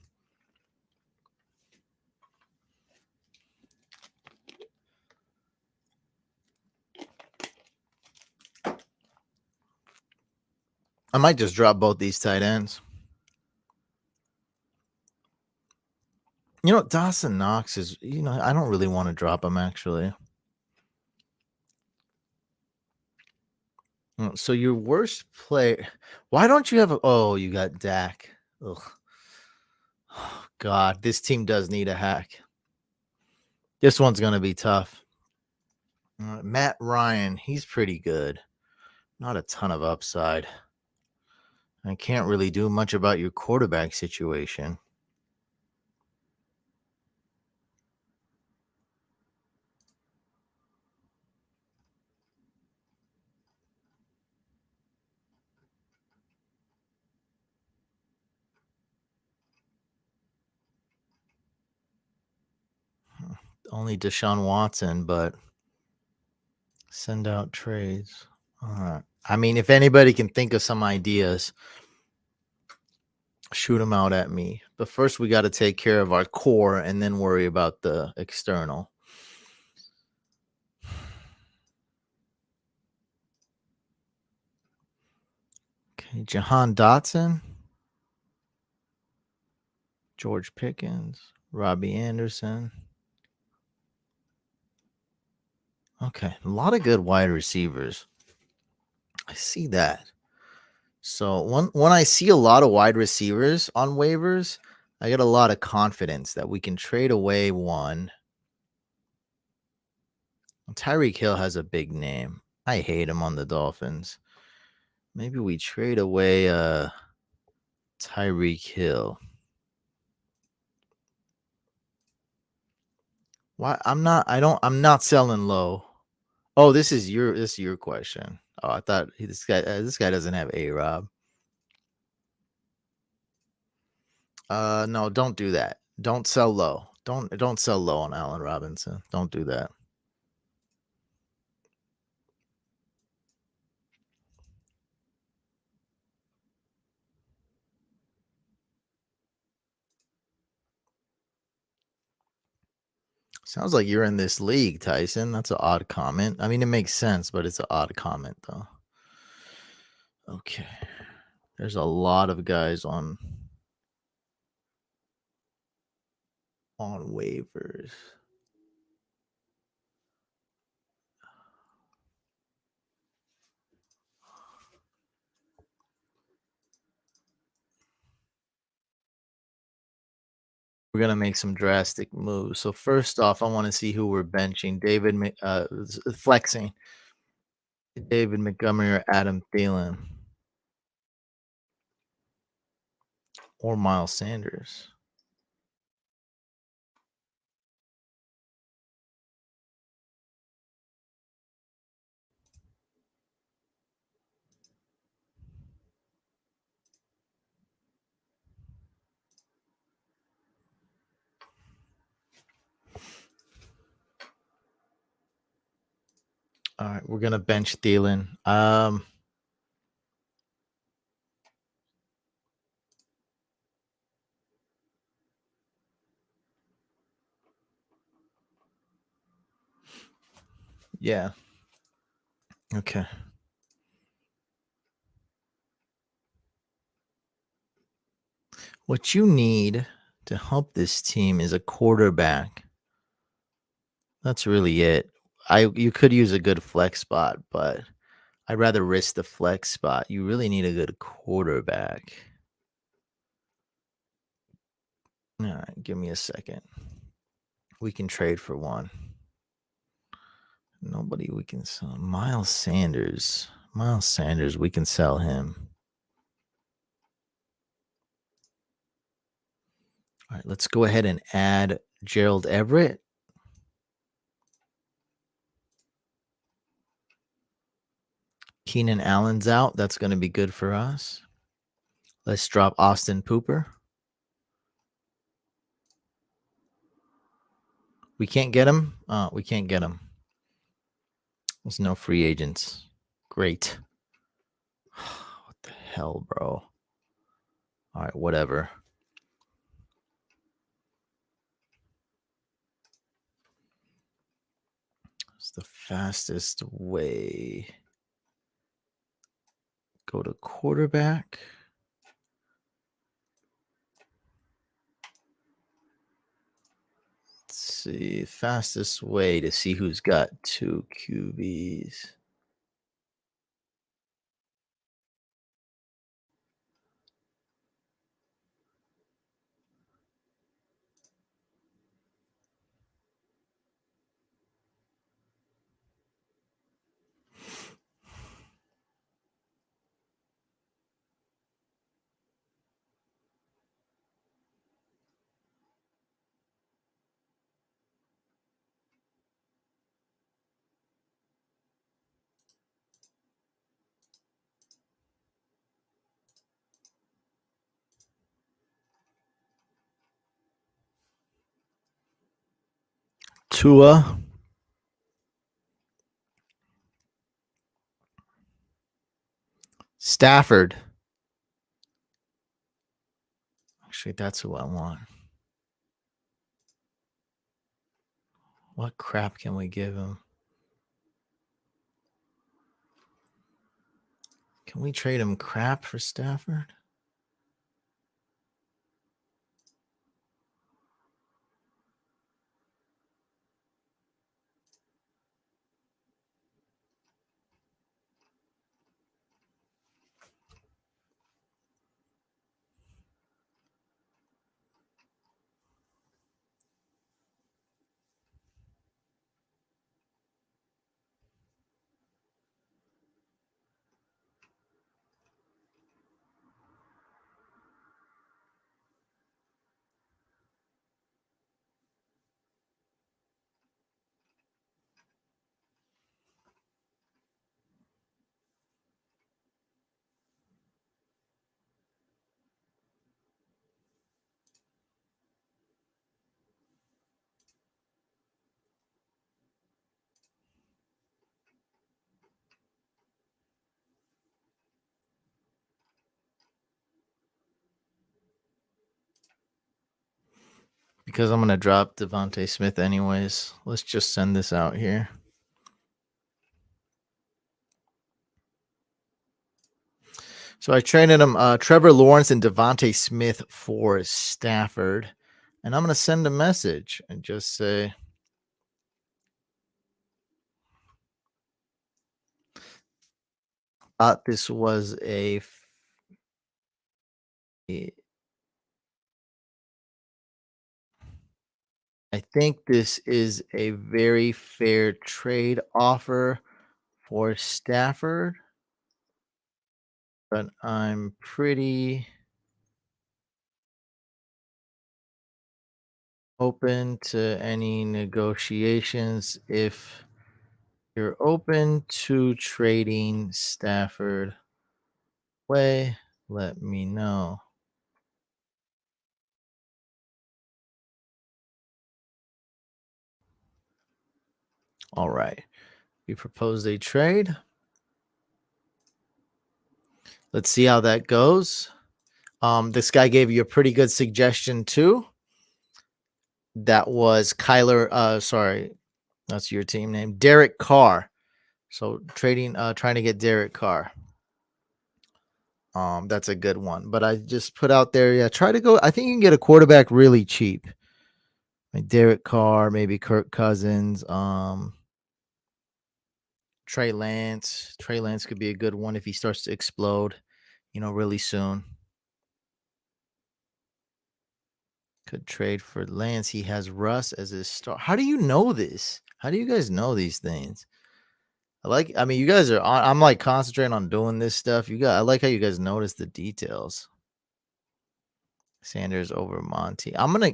I might just drop both these tight ends. You know, Dawson Knox is, I don't really want to drop him, actually. So your worst play, why don't you have you got Dak. Ugh. Oh, God, this team does need a hack. This one's going to be tough. Matt Ryan, he's pretty good. Not a ton of upside. I can't really do much about your quarterback situation. Only Deshaun Watson, but send out trades. I mean, if anybody can think of some ideas, shoot them out at me. But first, we got to take care of our core and then worry about the external. Okay, Jahan Dotson, George Pickens, Robbie Anderson. Okay, a lot of good wide receivers. I see that. So when I see a lot of wide receivers on waivers, I get a lot of confidence that we can trade away one. Tyreek Hill has a big name. I hate him on the Dolphins. Maybe we trade away Tyreek Hill. Why I'm not selling low. Oh, this is your question. Oh, I thought this guy doesn't have A-Rob. No, don't do that. Don't sell low. Don't sell low on Allen Robinson. Don't do that. Sounds like you're in this league, Tyson. That's an odd comment. I mean, it makes sense, but it's an odd comment, though. Okay. There's a lot of guys on waivers. We're gonna make some drastic moves. So first off, I want to see who we're benching. Flexing David Montgomery or Adam Thielen or Miles Sanders. All right, we're gonna bench Thielen. Yeah. Okay. What you need to help this team is a quarterback. That's really it. You could use a good flex spot, but I'd rather risk the flex spot. You really need a good quarterback. All right, give me a second. We can trade for one. Nobody we can sell. Miles Sanders. Miles Sanders, we can sell him. All right, let's go ahead and add Gerald Everett. Keenan Allen's out. That's going to be good for us. Let's drop Austin Pooper. We can't get him. We can't get him. There's no free agents. Great. What the hell, bro? All right, whatever. It's the fastest way. Go to quarterback. Let's see. Fastest way to see who's got 2 QBs. Tua. Stafford. Actually, that's who I want. What crap can we give him? Can we trade him crap for Stafford? Because I'm going to drop Devontae Smith anyways. Let's just send this out here. So I traded him Trevor Lawrence and Devontae Smith for Stafford. And I'm going to send a message and just say, thought this was a I think this is a very fair trade offer for Stafford, but I'm pretty open to any negotiations. If you're open to trading Stafford way, let me know. All right. We proposed a trade. Let's see how that goes. This guy gave you a pretty good suggestion too. That was Kyler. Sorry, that's your team name, Derek Carr. So trying to get Derek Carr. That's a good one. But I just put out there, yeah, try to go. I think you can get a quarterback really cheap. Like Derek Carr, maybe Kirk Cousins, Trey Lance. Trey Lance could be a good one if he starts to explode, really soon. Could trade for Lance. He has Russ as his star. How do you know this? How do you guys know these things? I mean, you guys are on. I'm like concentrating on doing this stuff. I like how you guys notice the details. Sanders over Monty. I'm gonna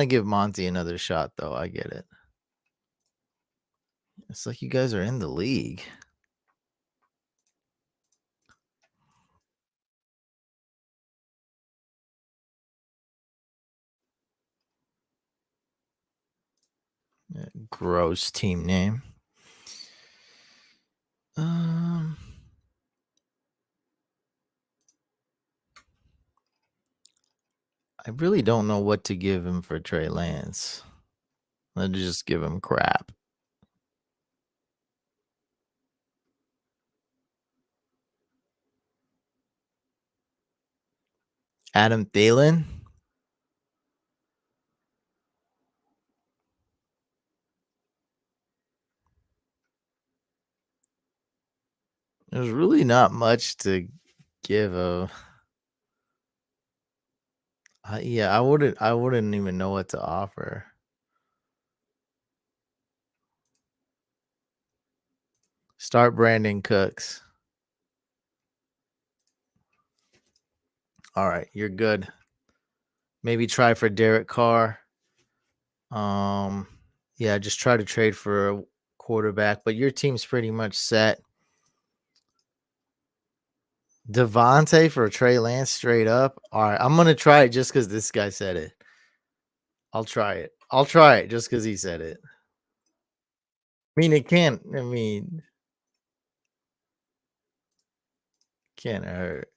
give Monty another shot though. I get it. It's like you guys are in the league. Gross team name. Um, I really don't know what to give him for Trey Lance. Let's just give him crap. Adam Thielen. There's really not much to give a. Yeah, I wouldn't even know what to offer. Start Brandon Cooks. All right, you're good. Maybe try for Derek Carr. Yeah, just try to trade for a quarterback, but your team's pretty much set. Devontae for Trey Lance straight up. All right, I'm gonna try it just because this guy said it. I'll try it. I'll try it just because he said it. I mean, it can't. I mean, can't hurt.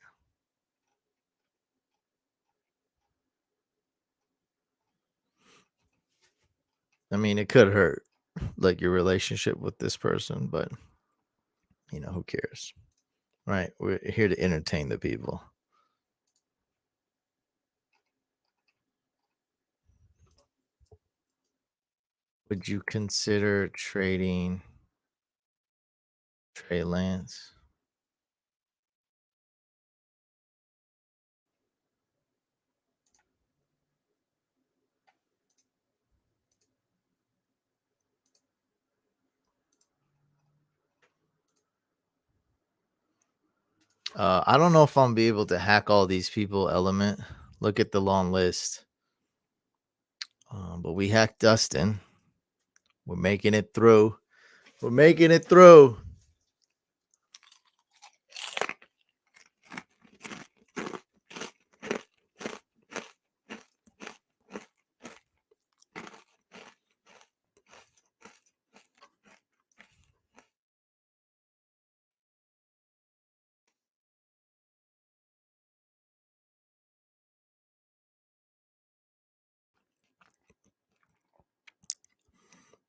I mean, it could hurt, like your relationship with this person, but who cares, right? We're here to entertain the people. Would you consider trading Trey Lance? I don't know if I'm be able to hack all these people. Element. Look at the long list. But we hacked Dustin. We're making it through. We're making it through.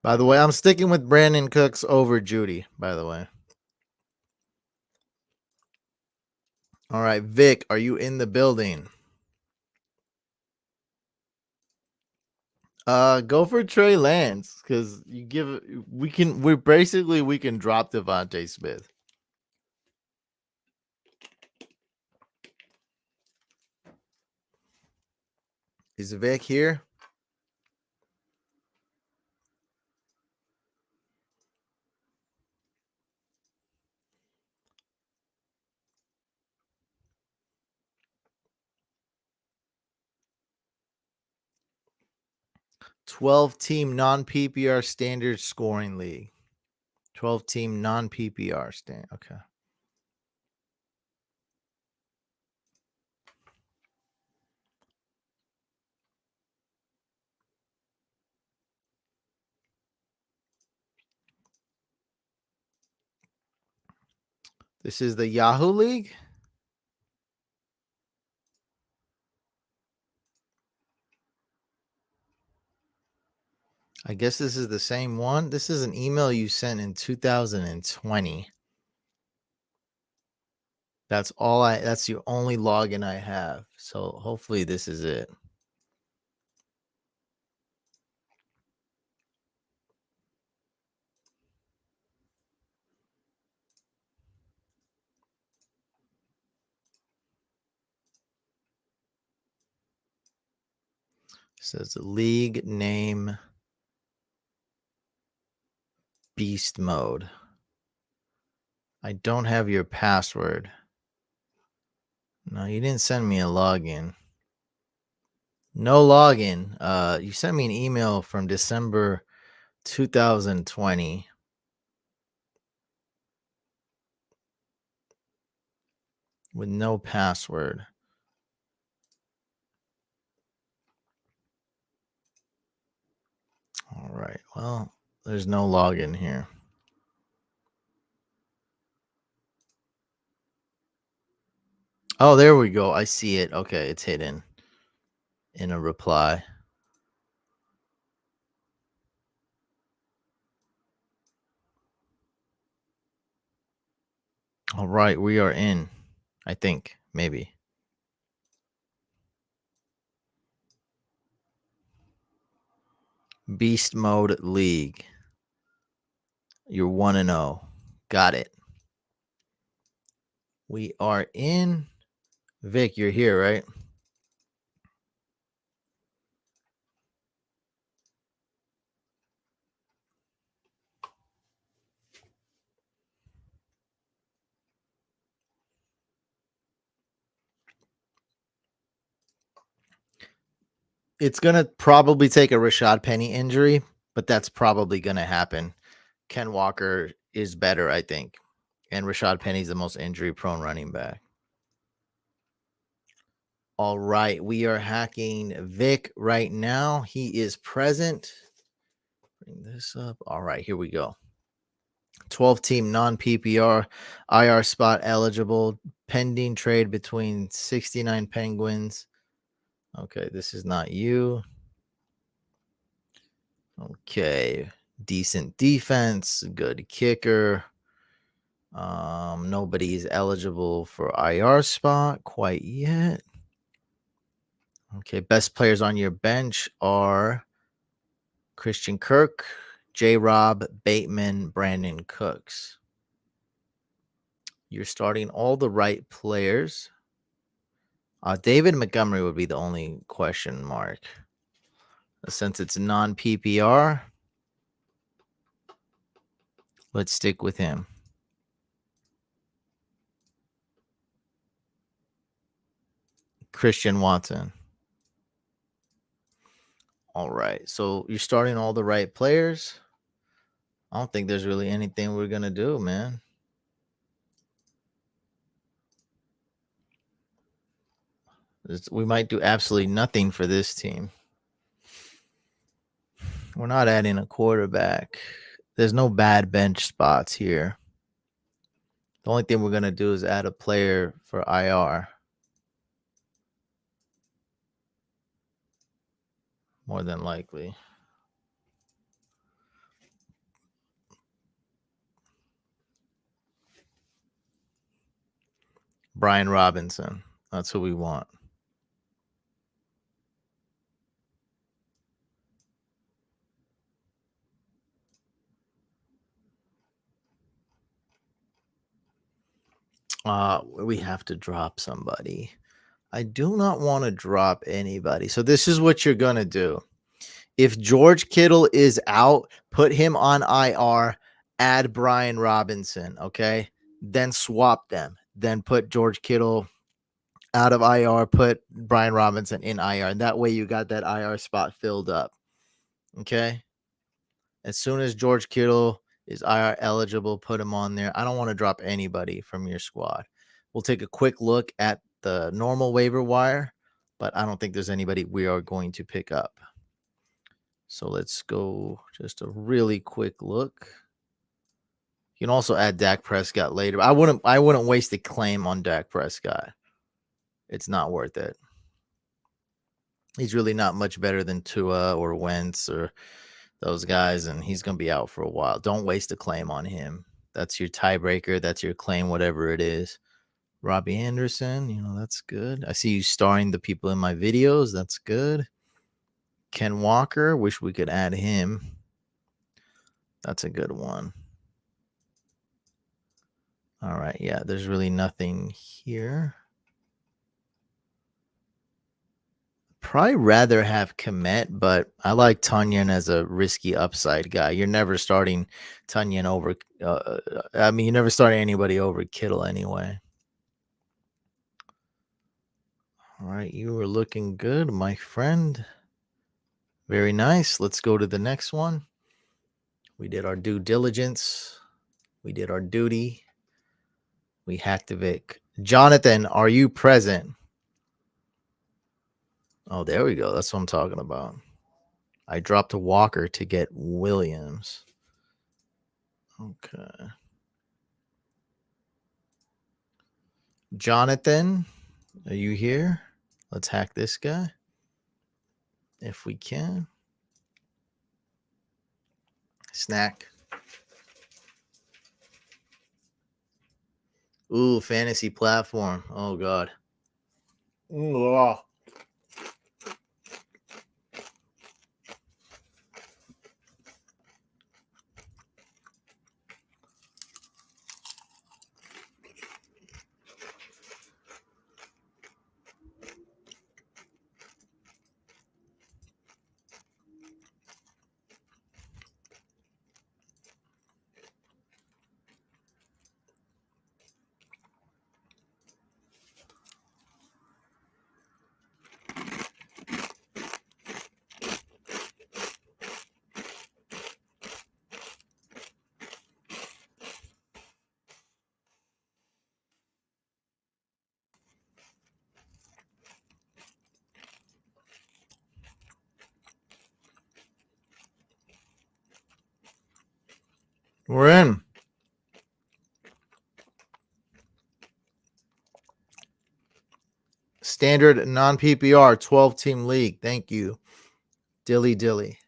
By the way, I'm sticking with Brandon Cooks over Judy, by the way. All right, Vic, are you in the building? Go for Trey Lance because we can drop Devontae Smith. Is Vic here? 12-team non-PPR standard scoring league. 12-team non-PPR stand. Okay. This is the Yahoo League. I guess this is the same one. This is an email you sent in 2020. That's the only login I have. So hopefully this is it. It says league name beast mode. I don't have your password. No, you didn't send me a login. No login. You sent me an email from December 2020 with no password. All right. Well, there's no login here. Oh, there we go. I see it. Okay, it's hidden in a reply. All right, we are in. I think maybe. Beast Mode League. You're 1-0. Got it. We are in. Vic, you're here, right? It's going to probably take a Rashad Penny injury, but that's probably going to happen. Ken Walker is better, I think. And Rashad Penny's the most injury-prone running back. All right, we are hacking Vic right now. He is present. Bring this up. All right, here we go. 12-team non-PPR, IR spot eligible, pending trade between 69 Penguins. Okay, this is not you. Okay, decent defense, good kicker. Nobody's eligible for IR spot quite yet. Okay, best players on your bench are Christian Kirk, J-Rob, Bateman, Brandon Cooks. You're starting all the right players. David Montgomery would be the only question mark. Since it's non-PPR, let's stick with him. Christian Watson. All right. So you're starting all the right players. I don't think there's really anything we're going to do, man. We might do absolutely nothing for this team. We're not adding a quarterback. There's no bad bench spots here. The only thing we're going to do is add a player for IR. More than likely. Brian Robinson. That's who we want. We have to drop somebody. I do not want to drop anybody. So this is what you're going to do. If George Kittle is out, put him on IR, add Brian Robinson, okay? Then swap them. Then put George Kittle out of IR, put Brian Robinson in IR. And that way you got that IR spot filled up. Okay. As soon as George Kittle is IR eligible, put him on there. I don't want to drop anybody from your squad. We'll take a quick look at the normal waiver wire, but I don't think there's anybody we are going to pick up. So let's go just a really quick look. You can also add Dak Prescott later. I wouldn't waste a claim on Dak Prescott. It's not worth it. He's really not much better than Tua or Wentz or those guys, and he's going to be out for a while. Don't waste a claim on him. That's your tiebreaker. That's your claim, whatever it is. Robbie Anderson, that's good. I see you starring the people in my videos. That's good. Ken Walker, wish we could add him. That's a good one. All right, yeah, there's really nothing here. Probably rather have Komet, but I like Tunyon as a risky upside guy. You're never starting Tunyon over. You're never starting anybody over Kittle anyway. All right, you are looking good, my friend. Very nice. Let's go to the next one. We did our due diligence. We did our duty. We hacked the Vic. Jonathan, are you present? Oh, there we go. That's what I'm talking about. I dropped a Walker to get Williams. Okay. Jonathan, are you here? Let's hack this guy if we can. Snack. Ooh, fantasy platform. Oh, God. Ooh, we're in. Standard non-PPR 12-team league. Thank you. Dilly.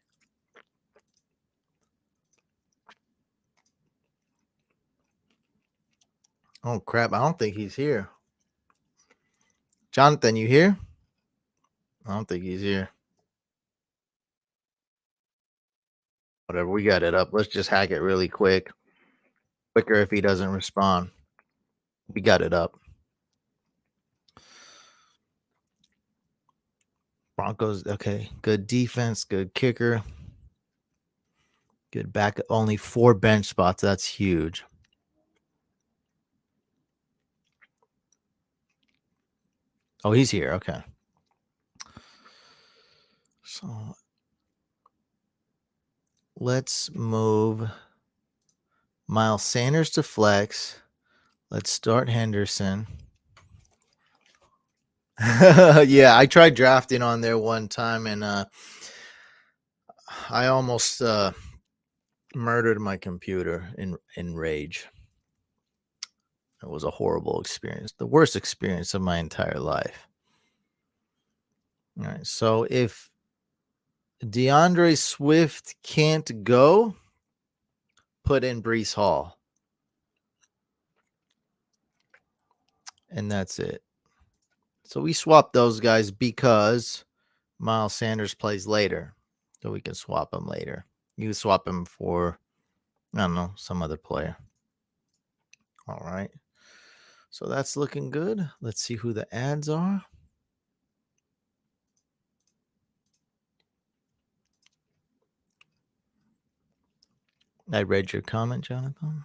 Oh, crap. I don't think he's here. Jonathan, you here? I don't think he's here. Whatever. We got it up. Let's just hack it really quick. Quicker if he doesn't respond. We got it up. Broncos, okay. Good defense, good kicker. Good back. Only 4 bench spots. That's huge. Oh, he's here. Okay. So let's move Miles Sanders to flex. Let's start Henderson. Yeah, I tried drafting on there one time, and I almost murdered my computer in rage. It was a horrible experience. The worst experience of my entire life. All right. So if DeAndre Swift can't go, put in Breece Hall. And that's it. So we swapped those guys because Miles Sanders plays later. So we can swap him later. You can swap him for, I don't know, some other player. All right. So that's looking good. Let's see who the ads are. I read your comment, Jonathan.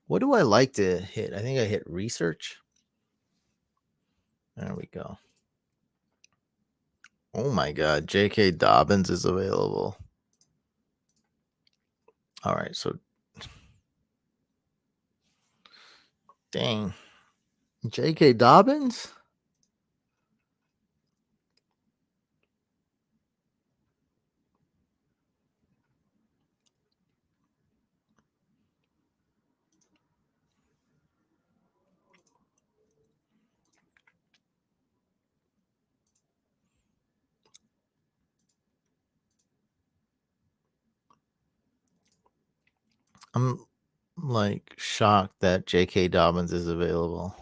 What do I like to hit? I think I hit research. There we go. Oh my God, J.K. Dobbins is available. All right, so dang, J.K. Dobbins. I'm like shocked that J.K. Dobbins is available.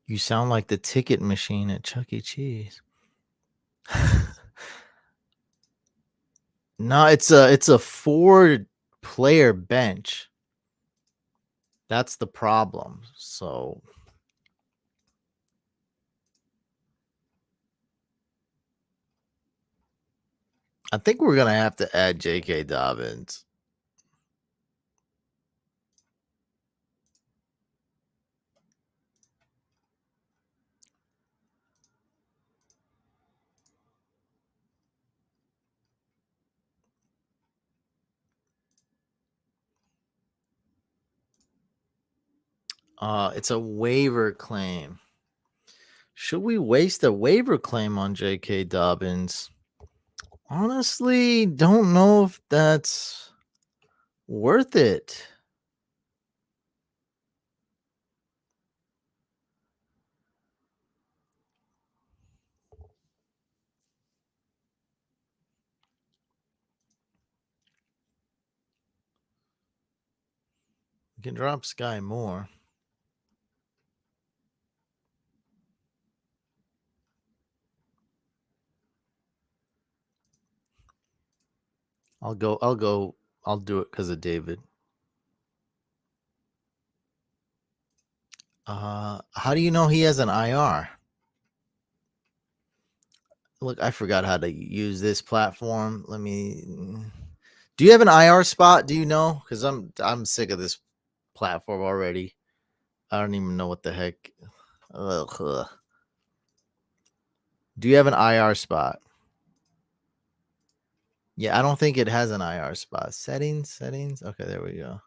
You sound like the ticket machine at Chuck E. Cheese. No, it's a 4-player bench. That's the problem. So I think we're gonna have to add J.K. Dobbins. It's a waiver claim. Should we waste a waiver claim on J.K. Dobbins? Honestly, don't know if that's worth it. We can drop Sky Moore. I'll do it because of David. How do you know he has an IR? Look, I forgot how to use this platform. Let me. Do you have an IR spot? Do you know? Because I'm sick of this platform already. I don't even know what the heck. Ugh. Do you have an IR spot? Yeah, I don't think it has an IR spot. Settings. Okay, there we go.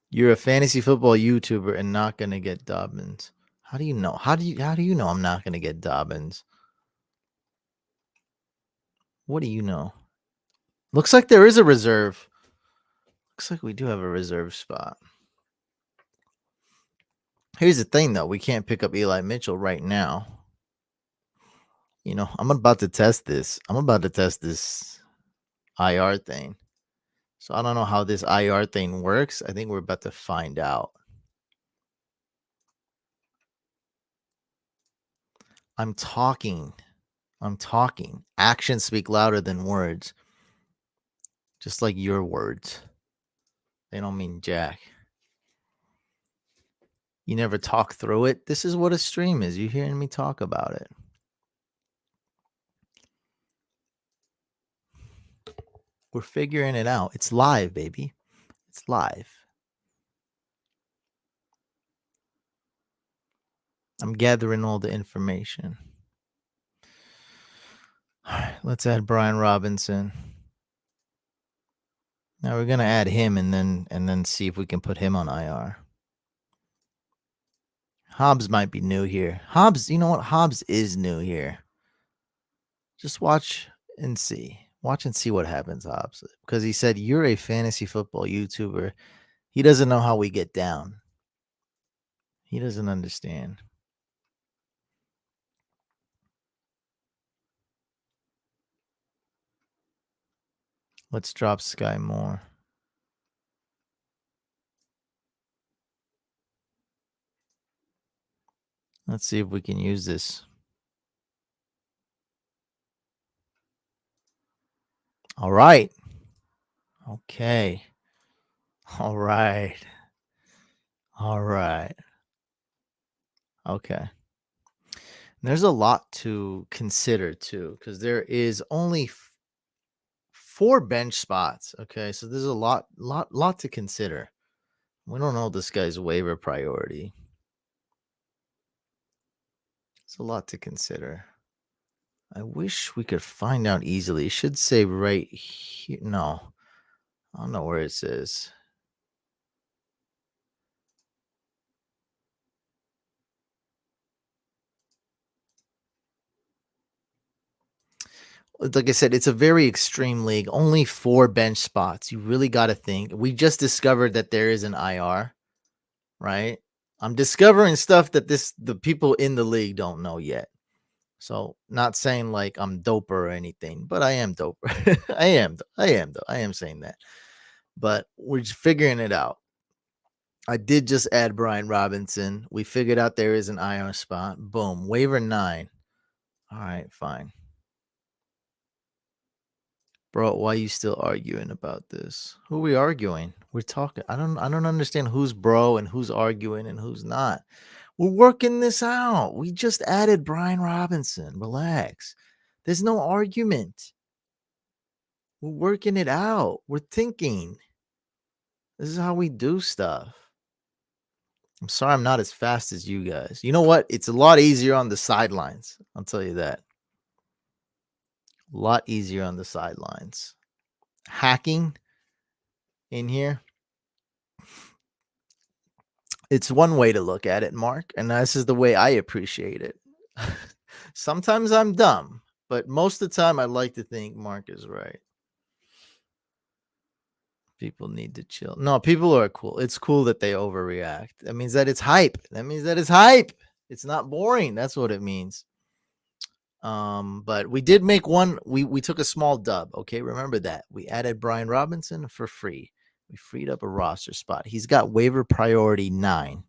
You're a fantasy football YouTuber and not gonna get Dobbins. How do you know? How do you know I'm not gonna get Dobbins? What do you know? Looks like there is a reserve. Looks like we do have a reserve spot. Here's the thing though, we can't pick up Eli Mitchell right now. You know, I'm about to test this. I'm about to test this IR thing. So I don't know how this IR thing works. I think we're about to find out. I'm talking. Actions speak louder than words. Just like your words. They don't mean jack. You never talk through it. This is what a stream is. You hearing me talk about it. We're figuring it out. It's live, baby. It's live. I'm gathering all the information. All right, let's add Brian Robinson. Now we're gonna add him and then see if we can put him on IR. Hobbs might be new here. Hobbs, you know what? Hobbs is new here. Just watch and see. Watch and see what happens, Hobbs. Because he said you're a fantasy football YouTuber. He doesn't know how we get down. He doesn't understand. Let's drop Sky Moore. Let's see if we can use this. All right. Okay. All right. All right. Okay. There's a lot to consider too, because there is only four bench spots. Okay, so there's a lot to consider. We don't know this guy's waiver priority. It's a lot to consider. I wish we could find out easily. It should say right here. No, I don't know where it says. Like I said, it's a very extreme league. Only four bench spots. You really got to think. We just discovered that there is an IR, right? I'm discovering stuff that the people in the league don't know yet. So, not saying like I'm doper or anything, but I am doper. I am saying that. But we're just figuring it out. I did just add Brian Robinson. We figured out there is an IR spot. Boom. Waiver 9. All right, fine. Bro, why are you still arguing about this? Who are we arguing? We're talking. I don't understand who's bro and who's arguing and who's not. We're working this out. We just added Brian Robinson. Relax. There's no argument. We're working it out. We're thinking. This is how we do stuff. I'm sorry I'm not as fast as you guys. You know what? It's a lot easier on the sidelines. I'll tell you that. A lot easier on the sidelines. Hacking in here. It's one way to look at it, Mark, and this is the way I appreciate it. Sometimes I'm dumb, but most of the time I like to think Mark is right. People need to chill. No, people are cool. It's cool that they overreact. That means that it's hype. It's not boring. That's what it means. But we did make one. We took a small dub. Okay, remember that. We added Brian Robinson for free. We freed up a roster spot. He's got waiver priority 9.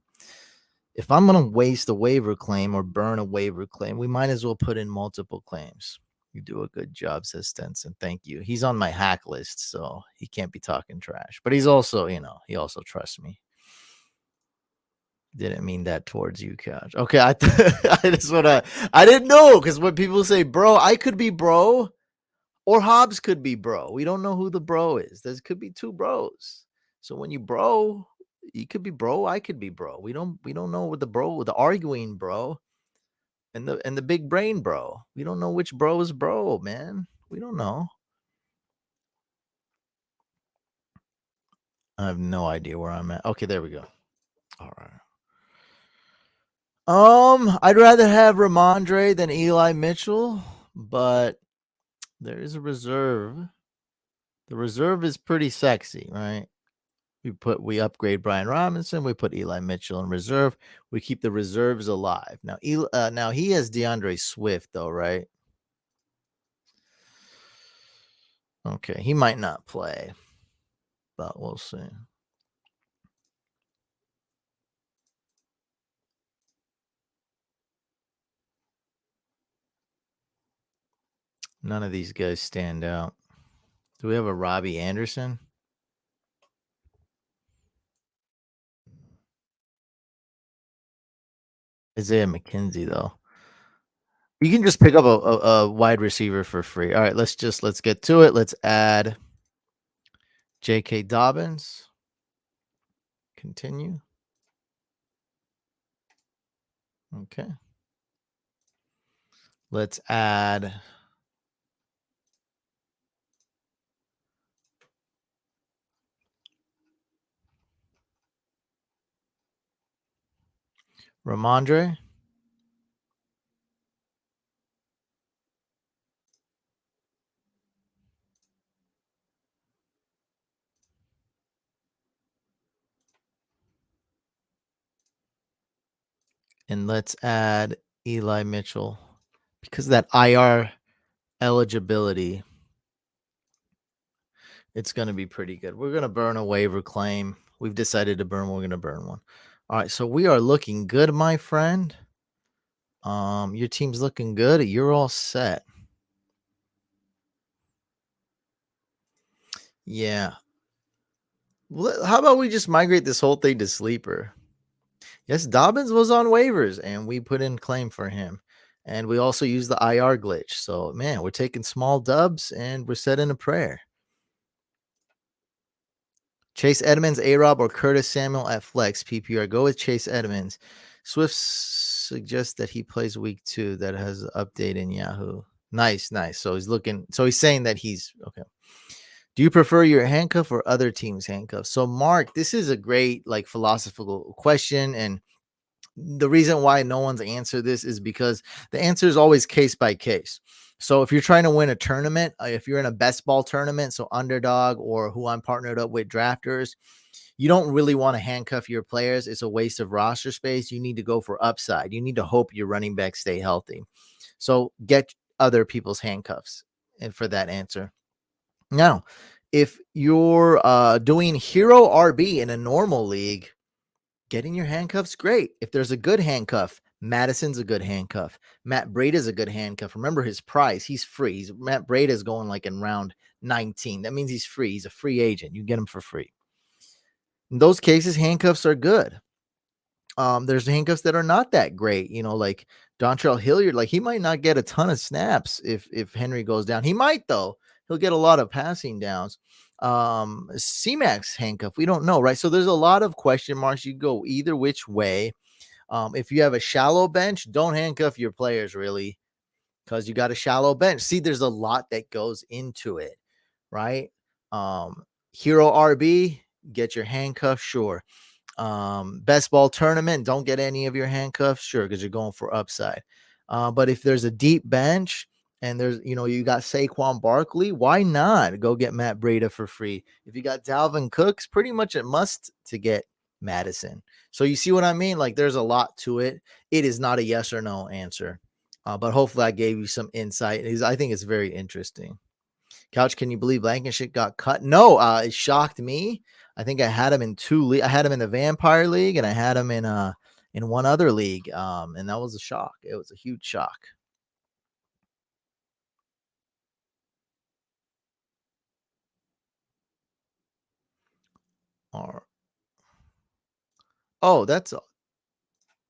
If I'm going to waste a waiver claim or burn a waiver claim, we might as well put in multiple claims. You do a good job, says Stenson. Thank you. He's on my hack list, so he can't be talking trash. But he's also, he also trusts me. Didn't mean that towards you, Couch. Okay, I just I didn't know, because when people say bro, I could be bro, or Hobbs could be bro. We don't know who the bro is. There could be two bros. So when you bro, you could be bro, I could be bro. We don't know what the arguing bro and the big brain bro. We don't know which bro is bro, man. We don't know. I have no idea where I'm at. Okay, there we go. All right. I'd rather have Ramondre than Eli Mitchell, but there is a reserve. The reserve is pretty sexy, right? We upgrade Brian Robinson. We put Eli Mitchell in reserve. We keep the reserves alive. Now, now he has DeAndre Swift, though, right? Okay, he might not play, but we'll see. None of these guys stand out. Do we have a Robbie Anderson? Isaiah McKenzie, though. You can just pick up a wide receiver for free. All right, let's get to it. Let's add J.K. Dobbins. Continue. Okay. Let's add Ramondre. And let's add Eli Mitchell, because of that IR eligibility. It's going to be pretty good. We're going to burn a waiver claim. We've decided to burn. We're going to burn one. All right, so we are looking good, my friend. Your team's looking good. You're all set. Yeah. How about we just migrate this whole thing to Sleeper? Yes, Dobbins was on waivers, and we put in claim for him. And we also used the IR glitch. So, man, we're taking small dubs and we're setting a prayer. Chase Edmonds, A-Rob, or Curtis Samuel at flex PPR. Go with Chase Edmonds. Swift suggests that he plays week 2. That has an update in Yahoo. Nice, nice. So he's looking. So he's saying that he's okay. Do you prefer your handcuff or other teams' handcuffs? So, Mark, this is a great like philosophical question, and the reason why no one's answered this is because the answer is always case by case. So if you're trying to win a tournament, if you're in a best ball tournament, so underdog or who I'm partnered up with, drafters, you don't really want to handcuff your players. It's a waste of roster space. You need to go for upside. You need to hope your running backs stay healthy. So get other people's handcuffs and for that answer. Now, if you're doing hero RB in a normal league, getting your handcuffs, great. If there's a good handcuff, Madison's a good handcuff. Matt Breida's a good handcuff. Remember his price. He's free. Matt Breida's going like in round 19. That means he's free. He's a free agent. You get him for free. In those cases, handcuffs are good. There's handcuffs that are not that great, like Dontrell Hilliard. Like he might not get a ton of snaps if Henry goes down. He might though. He'll get a lot of passing downs. C-Max handcuff, we don't know, right? So there's a lot of question marks. You go either which way. If you have a shallow bench, don't handcuff your players really because you got a shallow bench. See, there's a lot that goes into it, right? Hero RB, get your handcuff, sure. Best ball tournament, don't get any of your handcuffs, sure, because you're going for upside. But if there's a deep bench and there's, you got Saquon Barkley, why not go get Matt Breida for free? If you got Dalvin Cooks, pretty much a must to get Madison. So you see what I mean? Like there's a lot to it. It is not a yes or no answer. But hopefully I gave you some insight. I think it's very interesting. Couch, can you believe Blankenship got cut? No, it shocked me. I think I had him in I had him in the Vampire League, and I had him in one other league. And that was a shock. It was a huge shock. Or oh, that's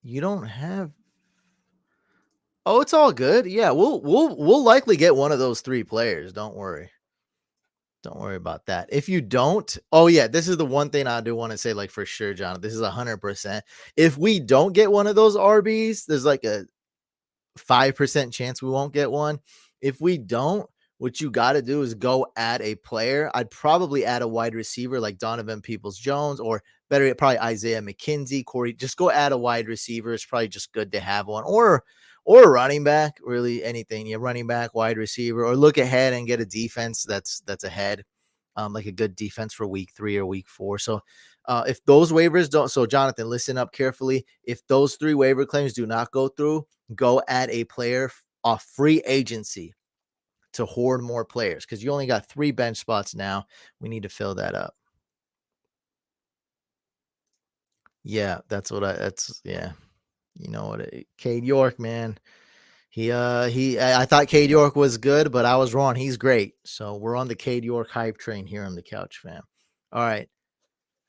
you don't have. Oh, it's all good. Yeah, we'll likely get one of those 3 players. Don't worry. Don't worry about that. If you don't, oh yeah, this is the one thing I do want to say, like for sure, John. This is 100%. If we don't get one of those RBs, there's like a 5% chance we won't get one. If we don't, what you got to do is go add a player. I'd probably add a wide receiver like Donovan Peoples-Jones, or better yet, probably Isaiah McKenzie, Corey. Just go add a wide receiver. It's probably just good to have one, or a running back. Really, anything. Yeah, running back, wide receiver, or look ahead and get a defense that's ahead, like a good defense for week 3 or week 4. So if those waivers don't, so Jonathan, listen up carefully. If those 3 waiver claims do not go through, go add a player off free agency to hoard more players because you only got 3 bench spots now. We need to fill that up. Yeah, yeah. You know what? Cade York, man. I thought Cade York was good, but I was wrong. He's great. So we're on the Cade York hype train here on the Couch Fam. All right.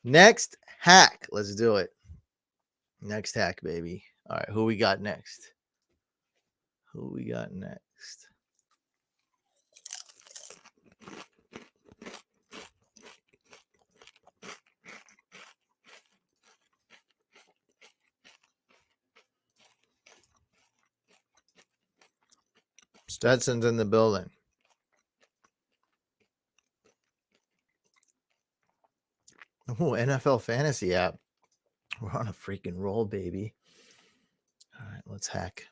Next hack. Let's do it. Next hack, baby. All right. Who we got next? Stetson's in the building. Oh, NFL fantasy app. We're on a freaking roll, baby. All right, let's hack.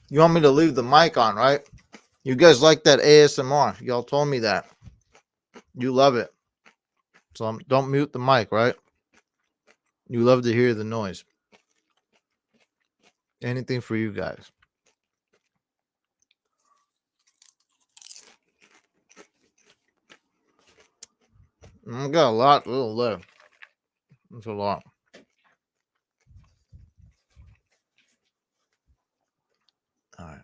You want me to leave the mic on, right? You guys like that ASMR. Y'all told me that. You love it. So don't mute the mic, right? You love to hear the noise. Anything for you guys. I got a lot, little left. That's a lot. All right.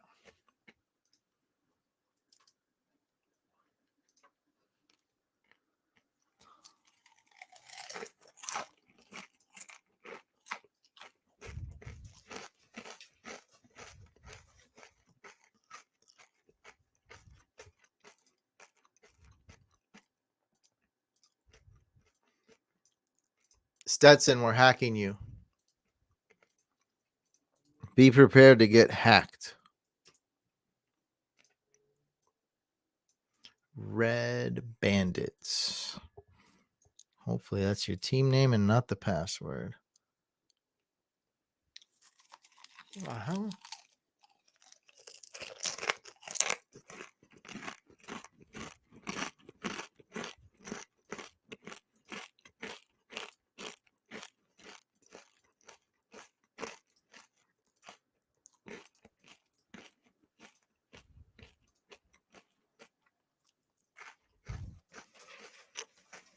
Stetson, we're hacking you. Be prepared to get hacked. Red Bandits. Hopefully that's your team name and not the password. Wow.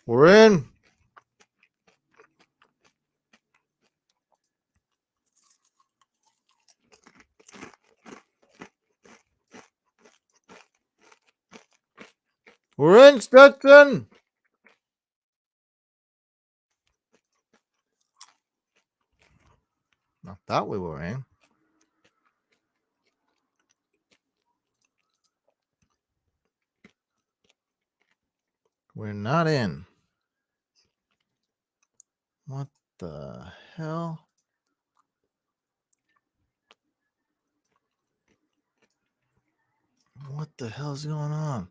We're in. We're in, Stetson. I thought we were in. We're not in. What the hell? What the hell's going on?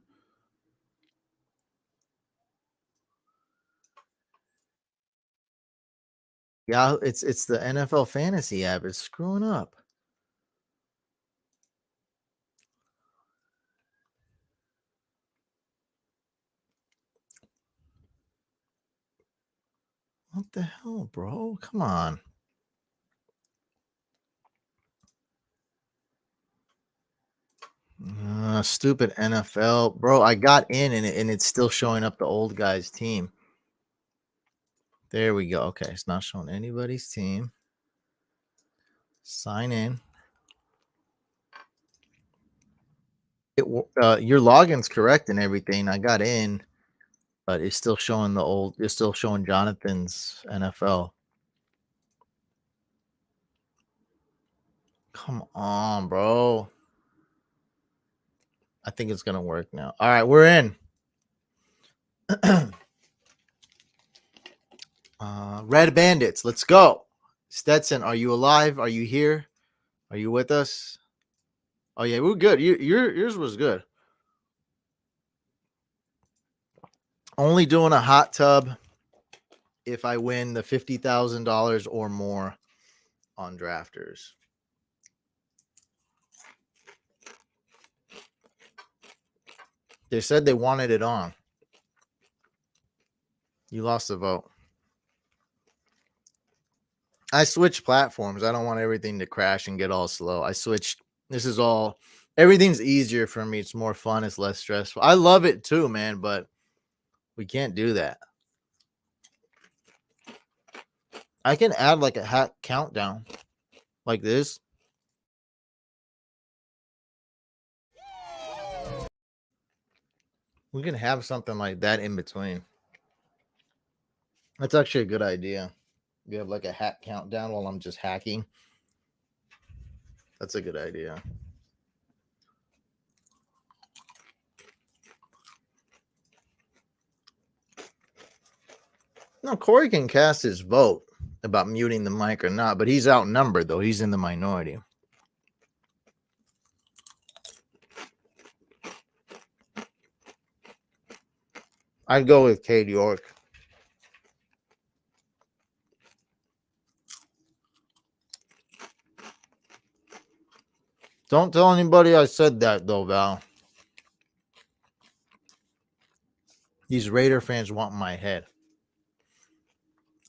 Yeah, it's the NFL fantasy app. It's screwing up. What the hell, bro? Come on. Stupid NFL. Bro, I got in and it's still showing up the old guy's team. There we go. Okay, it's not showing anybody's team. Sign in. Your login's correct and everything. I got in, but it's still showing the old. It's still showing Jonathan's NFL. Come on, bro. I think it's gonna work now. All right, we're in. Red Bandits, let's go. Stetson, are you alive? Are you here? Are you with us? Oh yeah, we're good. Yours was good. Only doing a hot tub if I win the $50,000 or more on drafters. They said they wanted it on. You lost the vote. I switched platforms. I don't want everything to crash and get all slow. I switched. This is all. Everything's easier for me. It's more fun. It's less stressful. I love it too, man, but we can't do that. I can add like a hack countdown like this. We can have something like that in between. That's actually a good idea. You have like a hack countdown while I'm just hacking. That's a good idea. No, Corey can cast his vote about muting the mic or not, but he's outnumbered though. He's in the minority. I'd go with Cade York. Don't tell anybody I said that though, Val. These Raider fans want my head.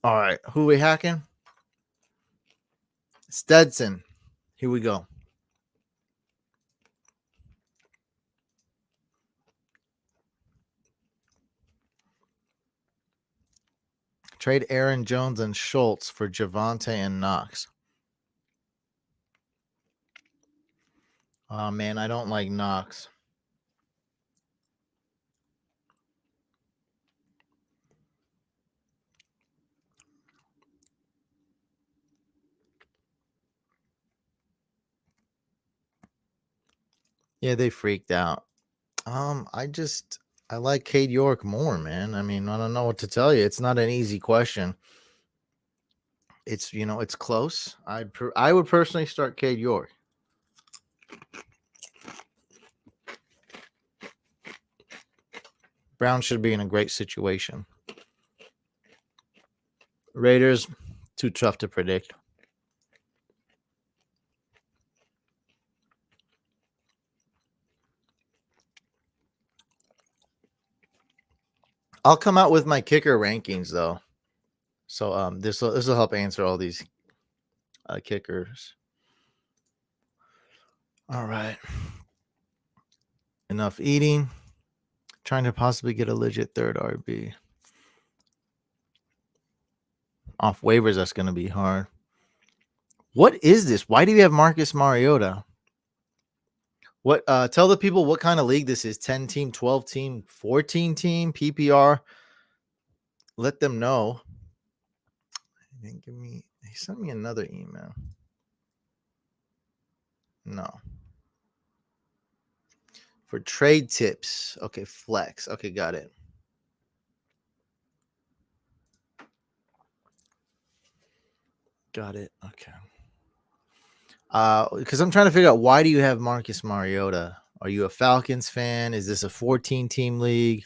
All right, who we hacking? Stetson. Here we go. Trade Aaron Jones and Schultz for Javonte and Knox. Oh man, I don't like Knox. Yeah, they freaked out. I like Cade York more, man. I mean, I don't know what to tell you. It's not an easy question. It's it's close. I would personally start Cade York. Brown should be in a great situation. Raiders, too tough to predict. I'll come out with my kicker rankings though. So this will help answer all these kickers. All right. Enough eating. Trying to possibly get a legit third RB. Off waivers, that's going to be hard. What is this? Why do you have Marcus Mariota? What tell the people what kind of league this is. 10 team, 12 team, 14 team, PPR. Let them know. He sent me another email. No. For trade tips. Okay, flex. Okay, got it. Got it. Okay. Because I'm trying to figure out, why do you have Marcus Mariota? Are you a Falcons fan? Is this a 14 team league?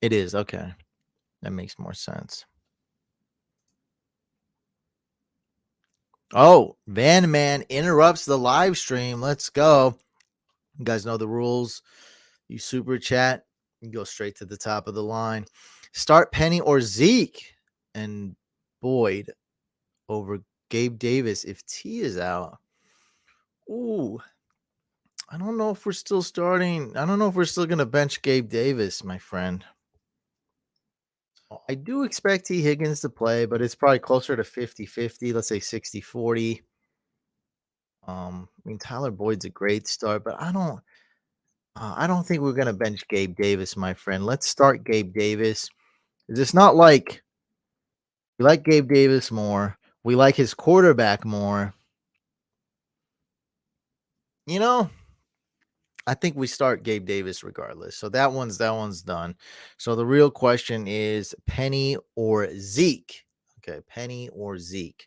It is. Okay. That makes more sense. Oh, Van Man interrupts the live stream. Let's go. You guys know the rules. You super chat, you go straight to the top of the line. Start Penny or Zeke and Boyd over Gabe Davis if T is out. Ooh, I don't know if we're still starting. I don't know if we're still going to bench Gabe Davis, my friend. I do expect T. Higgins to play, but it's probably closer to 50-50. Let's say 60-40. I mean, Tyler Boyd's a great start, but I don't think we're gonna bench Gabe Davis, my friend. Let's start Gabe Davis. It's not like we like Gabe Davis more. We like his quarterback more. You know, I think we start Gabe Davis regardless. So that one's done. So the real question is Penny or Zeke. Okay, Penny or Zeke.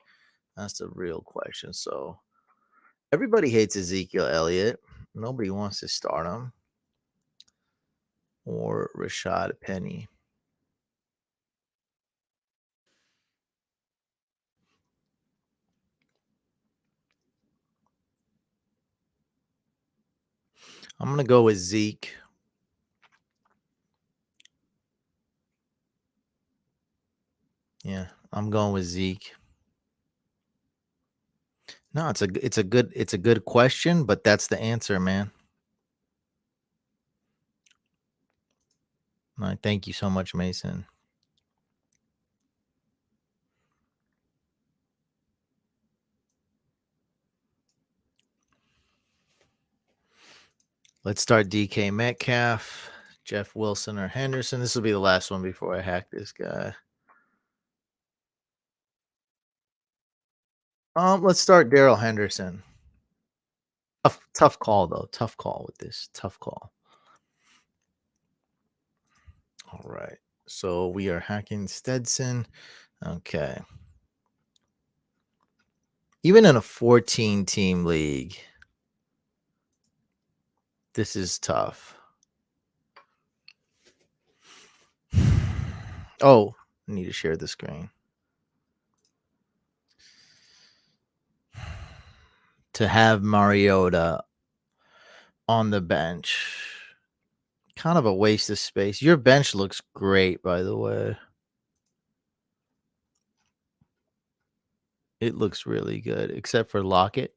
That's the real question. So everybody hates Ezekiel Elliott. Nobody wants to start him. Or Rashad Penny. I'm going to go with Zeke. Yeah, I'm going with Zeke. No, it's a good question, but that's the answer, man. All right, thank you so much, Mason. Let's start DK Metcalf, Jeff Wilson, or Henderson. This will be the last one before I hack this guy. Let's start Daryl Henderson. Tough call though. Tough call with this. Tough call. All right. So we are hacking Stetson. Okay. Even in a 14 team league, this is tough. Oh, I need to share the screen. To have Mariota on the bench, kind of a waste of space. Your bench looks great, by the way. It looks really good, except for Lockett.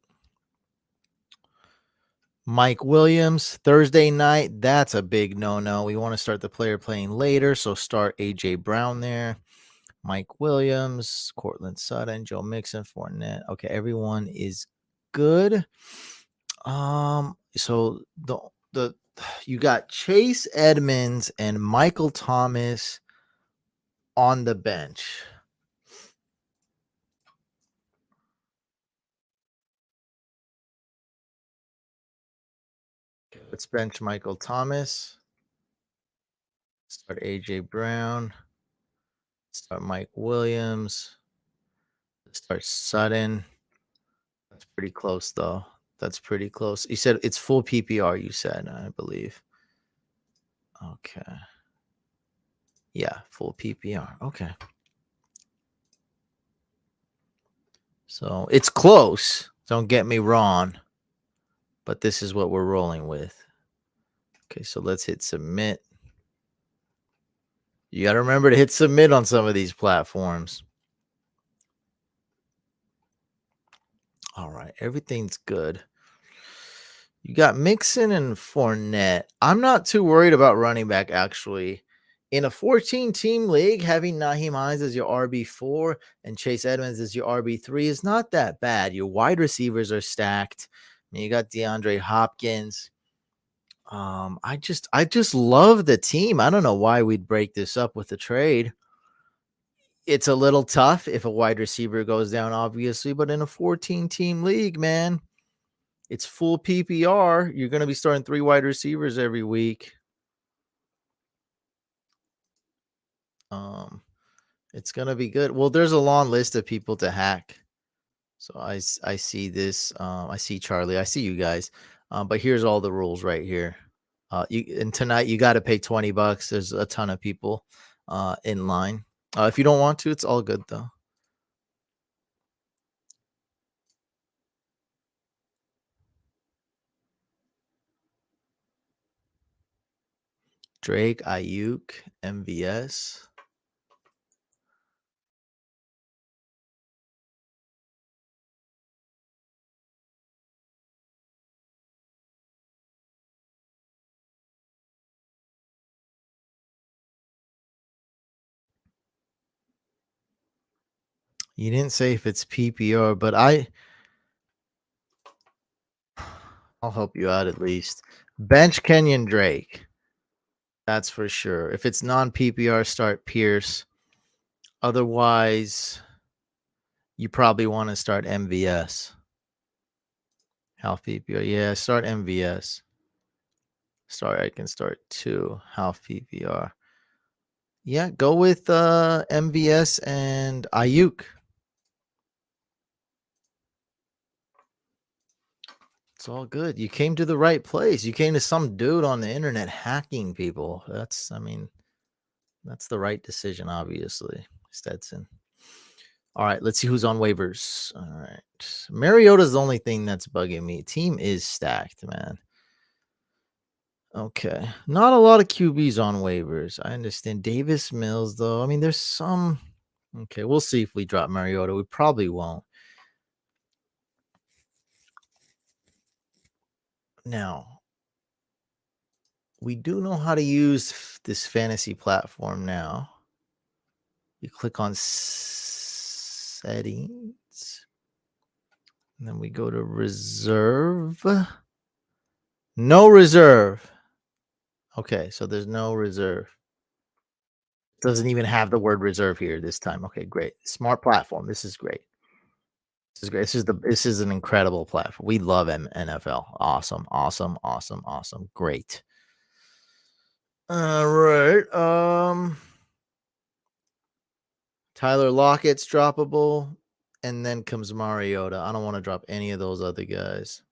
Mike Williams, Thursday night. That's a big no-no. We want to start the player playing later, so start A.J. Brown there. Mike Williams, Cortland Sutton, Joe Mixon, Fournette. Okay, everyone is good. So the you got Chase Edmonds and Michael Thomas on the bench. Okay, let's bench Michael Thomas. Start AJ Brown. Start Mike Williams. Start Sutton. That's pretty close, though. That's pretty close. You said it's full PPR, you said, I believe. Okay. Yeah, full PPR. Okay. So it's close. Don't get me wrong. But this is what we're rolling with. Okay, so let's hit submit. You got to remember to hit submit on some of these platforms. All right, everything's good. You got Mixon and Fournette. I'm not too worried about running back, actually. In a 14-team league, having Naheem Hines as your RB4 and Chase Edmonds as your RB3 is not that bad. Your wide receivers are stacked. I mean, you got DeAndre Hopkins. I just love the team. I don't know why we'd break this up with a trade. It's a little tough if a wide receiver goes down, obviously, but in a 14-team league, man, it's full PPR. You're going to be starting 3 wide receivers every week. It's going to be good. Well, there's a long list of people to hack. So I see this. I see Charlie. I see you guys. But here's all the rules right here. And tonight you got to pay $20. There's a ton of people in line. If you don't want to, it's all good though. Drake, Ayuk, MVS. You didn't say if it's PPR, but I'll help you out at least. Bench Kenyon Drake. That's for sure. If it's non-PPR, start Pierce. Otherwise, you probably want to start MVS. Half PPR. Yeah, start MVS. Sorry, I can start 2. Half PPR. Yeah, go with MVS and Ayuk. It's all good. You came to the right place. You came to some dude on the internet hacking people. That's the right decision, obviously. Stetson. All right, let's see who's on waivers. All right. Mariota's the only thing that's bugging me. Team is stacked, man. Okay. Not a lot of QBs on waivers. I understand. Davis Mills, though. I mean, there's some. Okay, we'll see if we drop Mariota. We probably won't. Now, we do know how to use this fantasy platform now. You click on settings, and then we go to reserve. No reserve. Okay, so there's no reserve. Doesn't even have the word reserve here this time. Okay, great. Smart platform. This is great. This is great. This is an incredible platform. We love NFL. Awesome, awesome, awesome, awesome. Great. All right. Tyler Lockett's droppable, and then comes Mariota. I don't want to drop any of those other guys.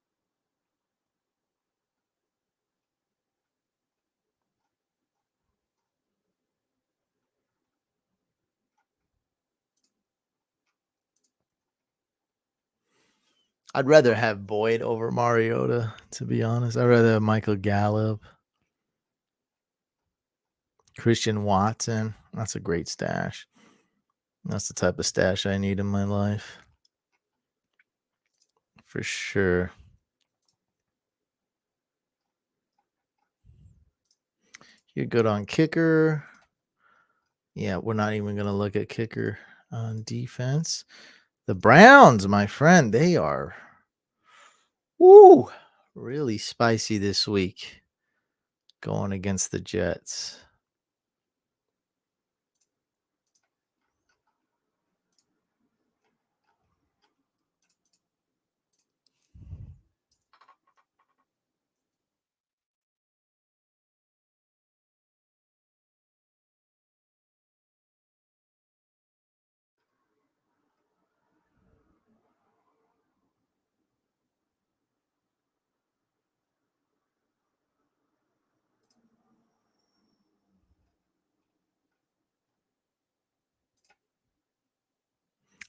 I'd rather have Boyd over Mariota, to be honest. I'd rather have Michael Gallup. Christian Watson. That's a great stash. That's the type of stash I need in my life. For sure. You're good on kicker. Yeah, we're not even going to look at kicker on defense. The Browns, my friend, they are Really spicy this week going against the Jets.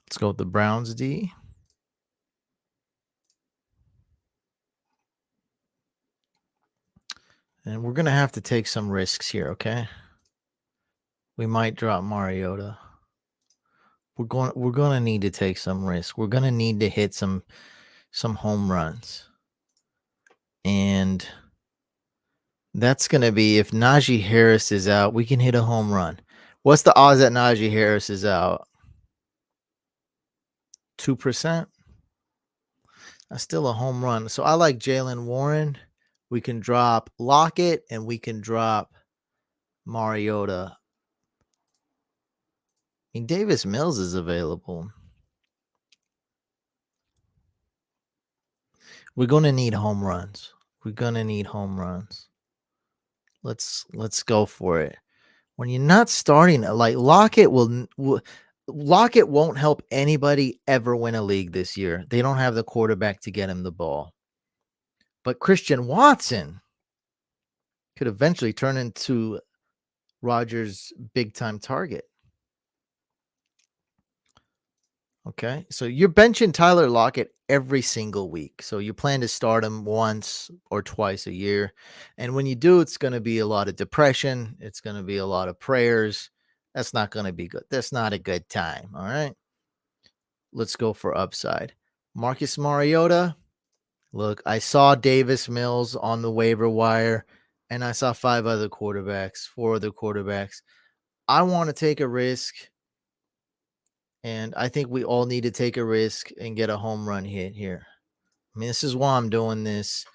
Let's go with the Browns D. And we're going to have to take some risks here, okay? We might drop Mariota. We're going to need to take some risks. We're going to need to hit some home runs. And that's going to be if Najee Harris is out, we can hit a home run. What's the odds that Najee Harris is out? 2%. That's still a home run. So I like Jaylen Warren. We can drop Lockett and we can drop Mariota. I mean, Davis Mills is available. We're going to need home runs. We're going to need home runs. Let's go for it. When you're not starting, like Lockett Lockett won't help anybody ever win a league this year. They don't have the quarterback to get him the ball. But Christian Watson could eventually turn into Rodgers' big-time target. Okay, so you're benching Tyler Lockett every single week. So you plan to start him once or twice a year. And when you do, it's going to be a lot of depression. It's going to be a lot of prayers. That's not going to be good. That's not a good time. All right. Let's go for upside. Marcus Mariota. Look, I saw Davis Mills on the waiver wire, and I saw four other quarterbacks. I want to take a risk. And I think we all need to take a risk and get a home run hit here. I mean, this is why I'm doing this,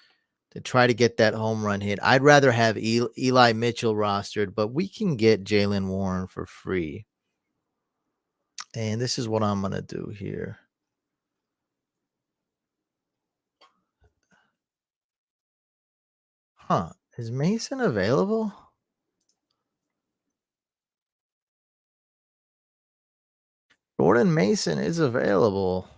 to try to get that home run hit. I'd rather have Eli Mitchell rostered, but we can get Jaylen Warren for free. And this is what I'm going to do here. Huh. Is Mason available? Jordan Mason is available.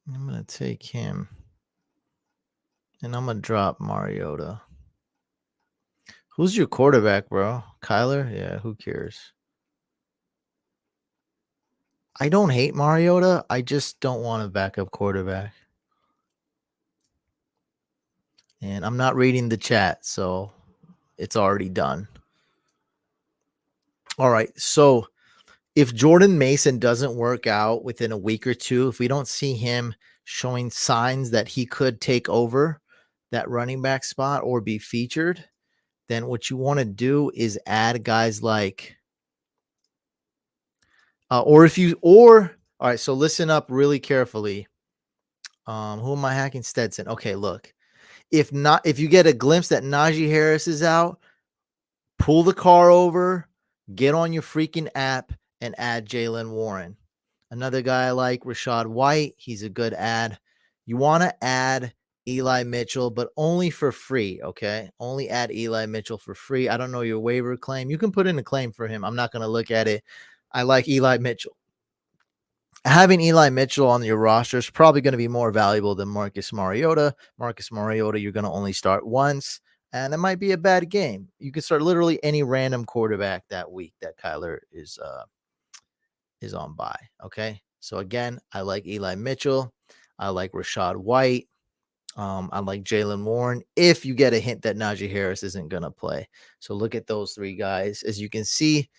I'm going to take him. And I'm going to drop Mariota. Who's your quarterback, bro? Kyler? Yeah, who cares? I don't hate Mariota. I just don't want a backup quarterback. And I'm not reading the chat, so it's already done. All right. So if Jordan Mason doesn't work out within a week or two, if we don't see him showing signs that he could take over that running back spot or be featured, then what you want to do is add guys like, all right. So listen up really carefully. Who am I hacking? Stetson. Okay, look. If you get a glimpse that Najee Harris is out, pull the car over, get on your freaking app, and add Jaylen Warren. Another guy I like, Rachaad White. He's a good ad. You want to add Eli Mitchell, but only for free, okay? Only add Eli Mitchell for free. I don't know your waiver claim. You can put in a claim for him. I'm not going to look at it. I like Eli Mitchell. Having Eli Mitchell on your roster is probably going to be more valuable than Marcus Mariota. Marcus Mariota, you're going to only start once, and it might be a bad game. You can start literally any random quarterback that week that Kyler is on bye. Okay, so again, I like Eli Mitchell. I like Rachaad White. I like Jaylen Warren. If you get a hint that Najee Harris isn't going to play, so look at those three guys. As you can see,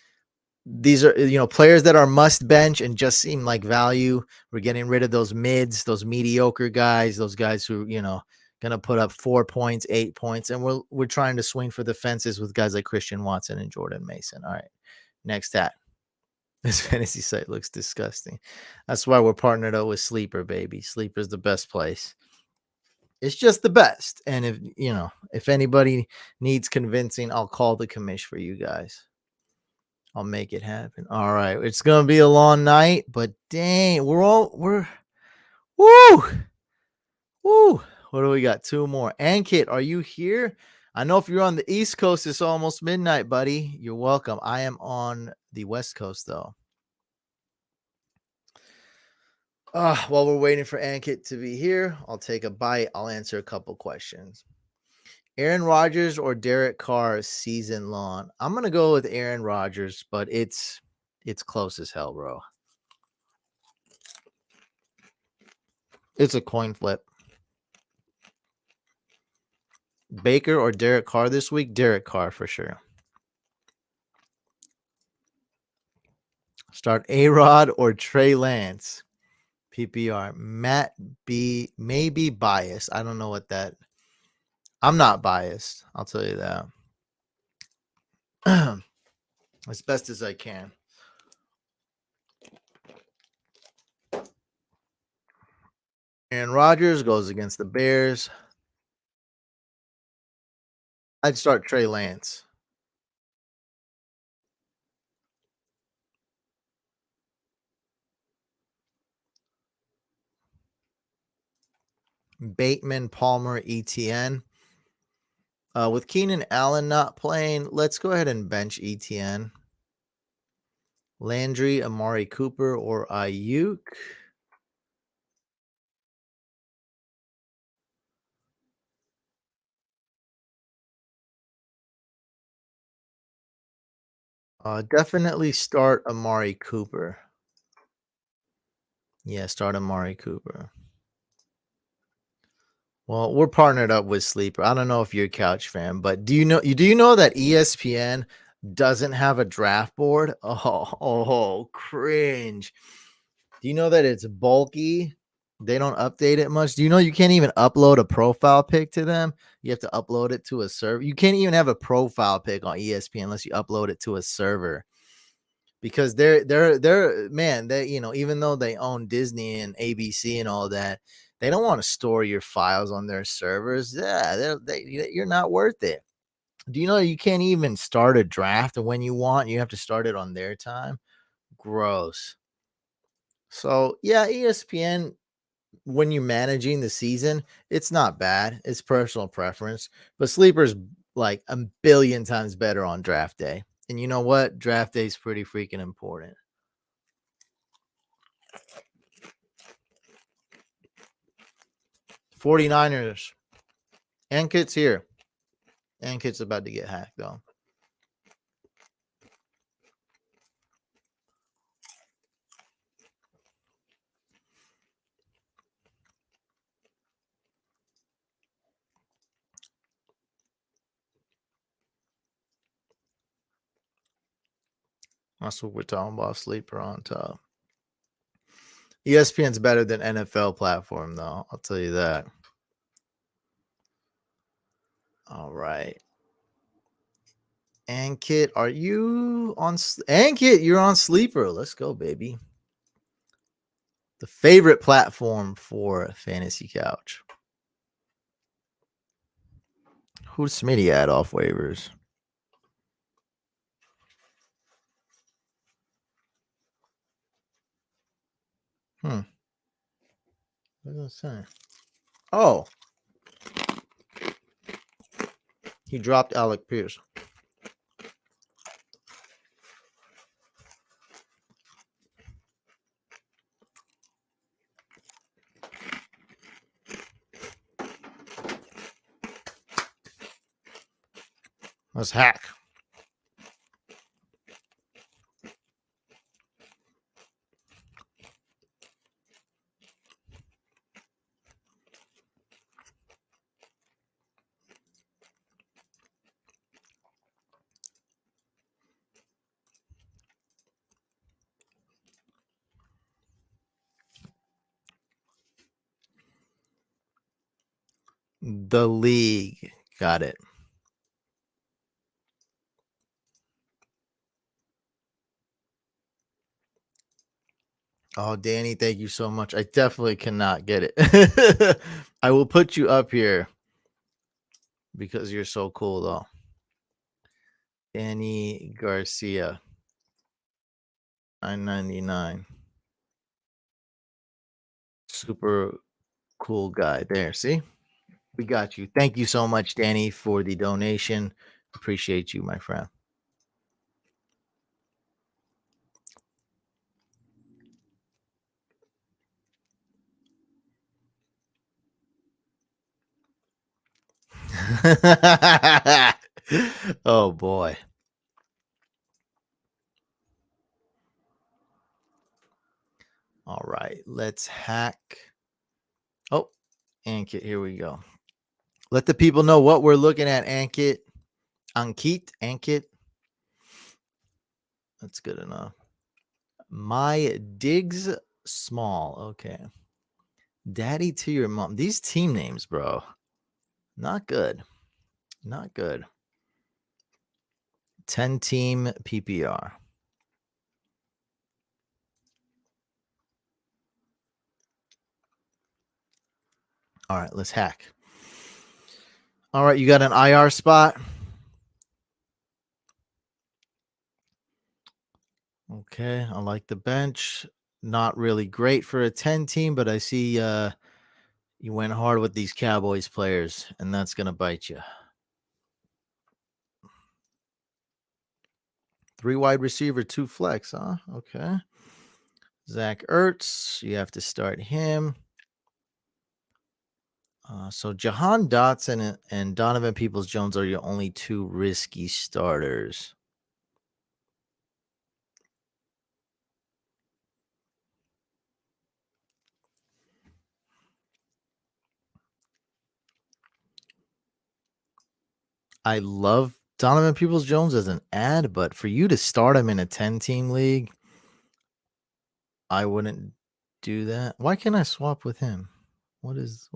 these are, players that are must bench and just seem like value. We're getting rid of those mids, those mediocre guys, those guys who, going to put up 4 points, 8 points. And we're trying to swing for the fences with guys like Christian Watson and Jordan Mason. All right. Next hat. This fantasy site looks disgusting. That's why we're partnered up with Sleeper, baby. Sleeper's the best place. It's just the best. And if anybody needs convincing, I'll call the commish for you guys. I'll make it happen. All right. It's gonna be a long night, but dang, we're woo. Woo. What do we got? Two more. Ankit, are you here? I know if you're on the East Coast, it's almost midnight, buddy. You're welcome. I am on the West Coast, though. While we're waiting for Ankit to be here, I'll take a bite. I'll answer a couple questions. Aaron Rodgers or Derek Carr season long? I'm gonna go with Aaron Rodgers, but it's close as hell, bro. It's a coin flip. Baker or Derek Carr this week? Derek Carr for sure. Start A-Rod or Trey Lance? PPR. Matt B may be biased. I don't know what that. I'm not biased. I'll tell you that. As best as I can. Aaron Rodgers goes against the Bears. I'd start Trey Lance. Bateman, Palmer, ETN. With Keenan Allen not playing, let's go ahead and bench ETN. Landry, Amari Cooper, or Ayuk. Definitely start Amari Cooper. Yeah, start Amari Cooper. Well, we're partnered up with Sleeper. I don't know if you're a Couch fan, but do you know that ESPN doesn't have a draft board? Oh, cringe. Do you know that it's bulky? They don't update it much. Do you know you can't even upload a profile pic to them? You have to upload it to a server. You can't even have a profile pic on ESPN unless you upload it to a server. Because they're man, they even though they own Disney and ABC and all that, they don't want to store your files on their servers. Yeah, you're not worth it. Do you know you can't even start a draft when you want? You have to start it on their time. Gross. So yeah, ESPN, when you're managing the season, it's not bad. It's personal preference, but Sleeper's like a billion times better on draft day. And you know what? Draft day is pretty freaking important. '49ers. Ankit's here. Ankit's about to get hacked, though. That's what we're talking about. Sleeper on top. ESPN's better than NFL platform, though. I'll tell you that. All right. Ankit, are you on? Ankit, you're on Sleeper. Let's go, baby. The favorite platform for Fantasy Couch. Who's Smitty at off waivers? What does it say? Oh. He dropped Alec Pierce. Let's hack. The league. Got it. Oh, Danny, thank you so much. I definitely cannot get it. I will put you up here because you're so cool, though. Danny Garcia, 999. Super cool guy. There, see? We got you. Thank you so much, Danny, for the donation. Appreciate you, my friend. Oh boy. All right, let's hack. Oh, Ankit, here we go. Let the people know what we're looking at, Ankit. Ankit. That's good enough. My digs small. Okay. Daddy to your mom. These team names, bro. Not good. Not good. 10 team PPR. All right, let's hack. All right, you got an IR spot. Okay, I like the bench. Not really great for a 10 team, but I see you went hard with these Cowboys players, and that's going to bite you. 3 wide receiver, 2 flex, huh? Okay. Zach Ertz, you have to start him. So Jahan Dotson and Donovan Peoples-Jones are your only 2 risky starters. I love Donovan Peoples-Jones as an ad, but for you to start him in a 10-team league, I wouldn't do that. Why can't I swap with him? What is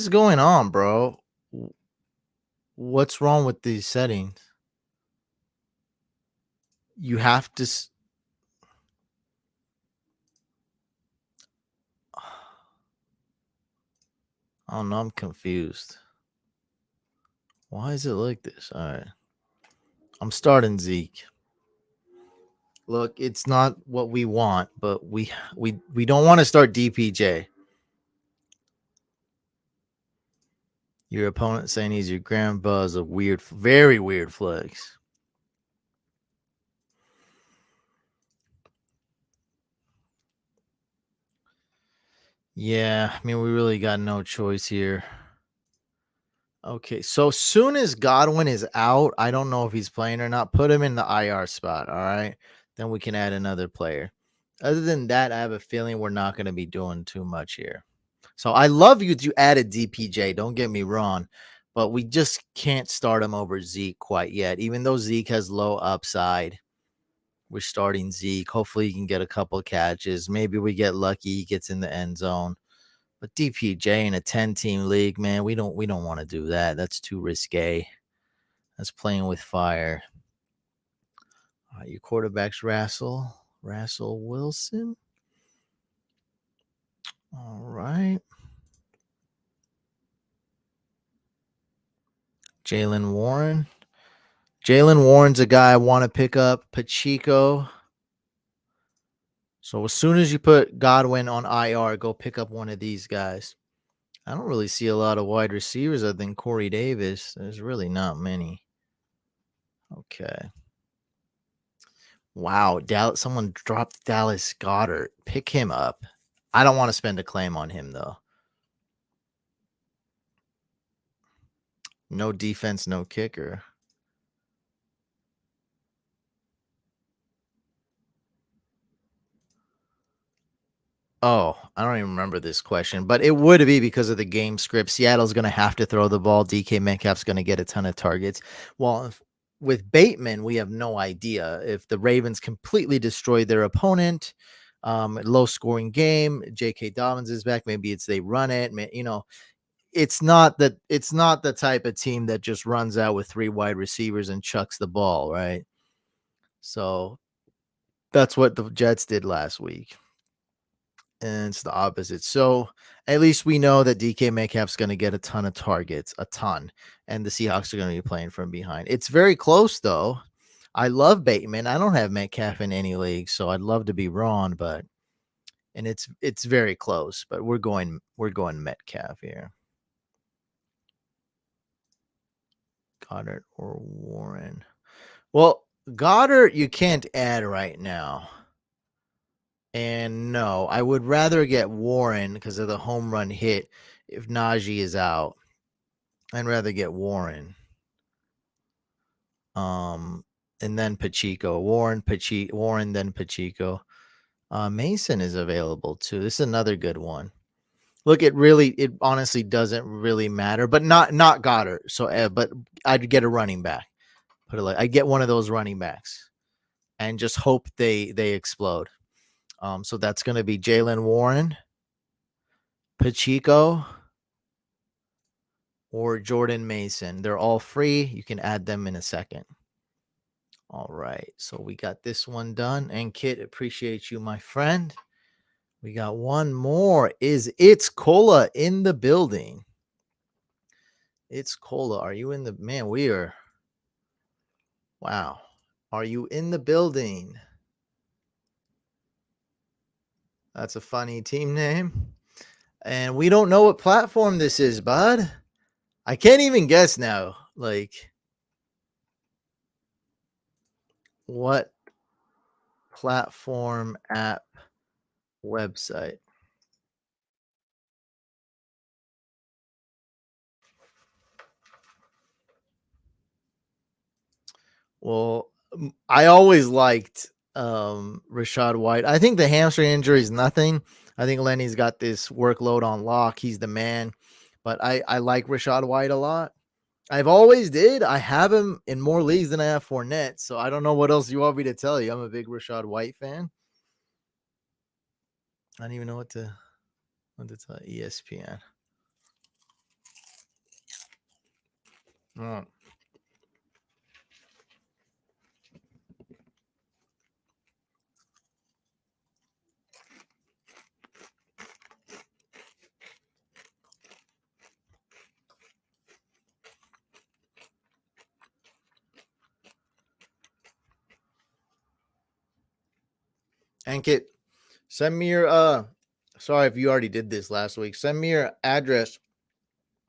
going on, bro? What's wrong with these settings? You have to oh no, I'm confused. Why is it like this? All right. I'm starting Zeke. Look, it's not what we want, but we don't want to start DPJ. Your opponent saying he's your grandpa is a weird, very weird flex. Yeah, I mean, we really got no choice here. Okay, so soon as Godwin is out, I don't know if he's playing or not. Put him in the IR spot, all right? Then we can add another player. Other than that, I have a feeling we're not going to be doing too much here. So I love you added DPJ. Don't get me wrong, but we just can't start him over Zeke quite yet. Even though Zeke has low upside, we're starting Zeke. Hopefully, he can get a couple catches. Maybe we get lucky. He gets in the end zone. But DPJ in a 10-team league, man, we don't want to do that. That's too risque. That's playing with fire. Your quarterback's Russell Wilson. All right. Jaylen Warren. Jaylen Warren's a guy I want to pick up. Pacheco. So as soon as you put Godwin on IR, go pick up one of these guys. I don't really see a lot of wide receivers other than Corey Davis. There's really not many. Okay. Wow. Someone dropped Dallas Goedert. Pick him up. I don't want to spend a claim on him, though. No defense, no kicker. Oh, I don't even remember this question, but it would be because of the game script. Seattle's going to have to throw the ball. DK Metcalf's going to get a ton of targets. Well, with Bateman, we have no idea if the Ravens completely destroy their opponent. Low scoring game. J.K. Dobbins is back. Maybe it's they run it. It's not the type of team that just runs out with 3 wide receivers and chucks the ball, right? So that's what the Jets did last week. And it's the opposite. So at least we know that DK Metcalf's going to get a ton of targets, a ton. And the Seahawks are going to be playing from behind. It's very close, though. I love Bateman. I don't have Metcalf in any league, so I'd love to be wrong, but and it's very close. But we're going Metcalf here. Goddard or Warren. Well, Goddard you can't add right now. And no, I would rather get Warren because of the home run hit if Najee is out. I'd rather get Warren. And then Pacheco. Warren, then Pacheco. Mason is available too. This is another good one. Look, it honestly doesn't really matter, but not Goddard. So, but I'd get a running back. Put it like I get one of those running backs, and just hope they explode. So that's going to be Jaylen Warren, Pacheco, or Jordan Mason. They're all free. You can add them in a second. All right. So we got this one done. And Kit, appreciate you, my friend. We got one more. It's Cola in the building? It's Cola. Are you in the man? We are. Wow. Are you in the building? That's a funny team name. And we don't know what platform this is, bud. I can't even guess now. Like, what platform, app, website? Well, I always liked Rachaad White. I think the hamstring injury is nothing. I think Lenny's got this workload on lock. He's the man. But I like Rachaad White a lot. I've always did. I have him in more leagues than I have Fournette. So I don't know what else you want me to tell you. I'm a big Rachaad White fan. I don't even know what to tell ESPN. Oh. Ankit, send me your sorry if you already did this last week. Send me your address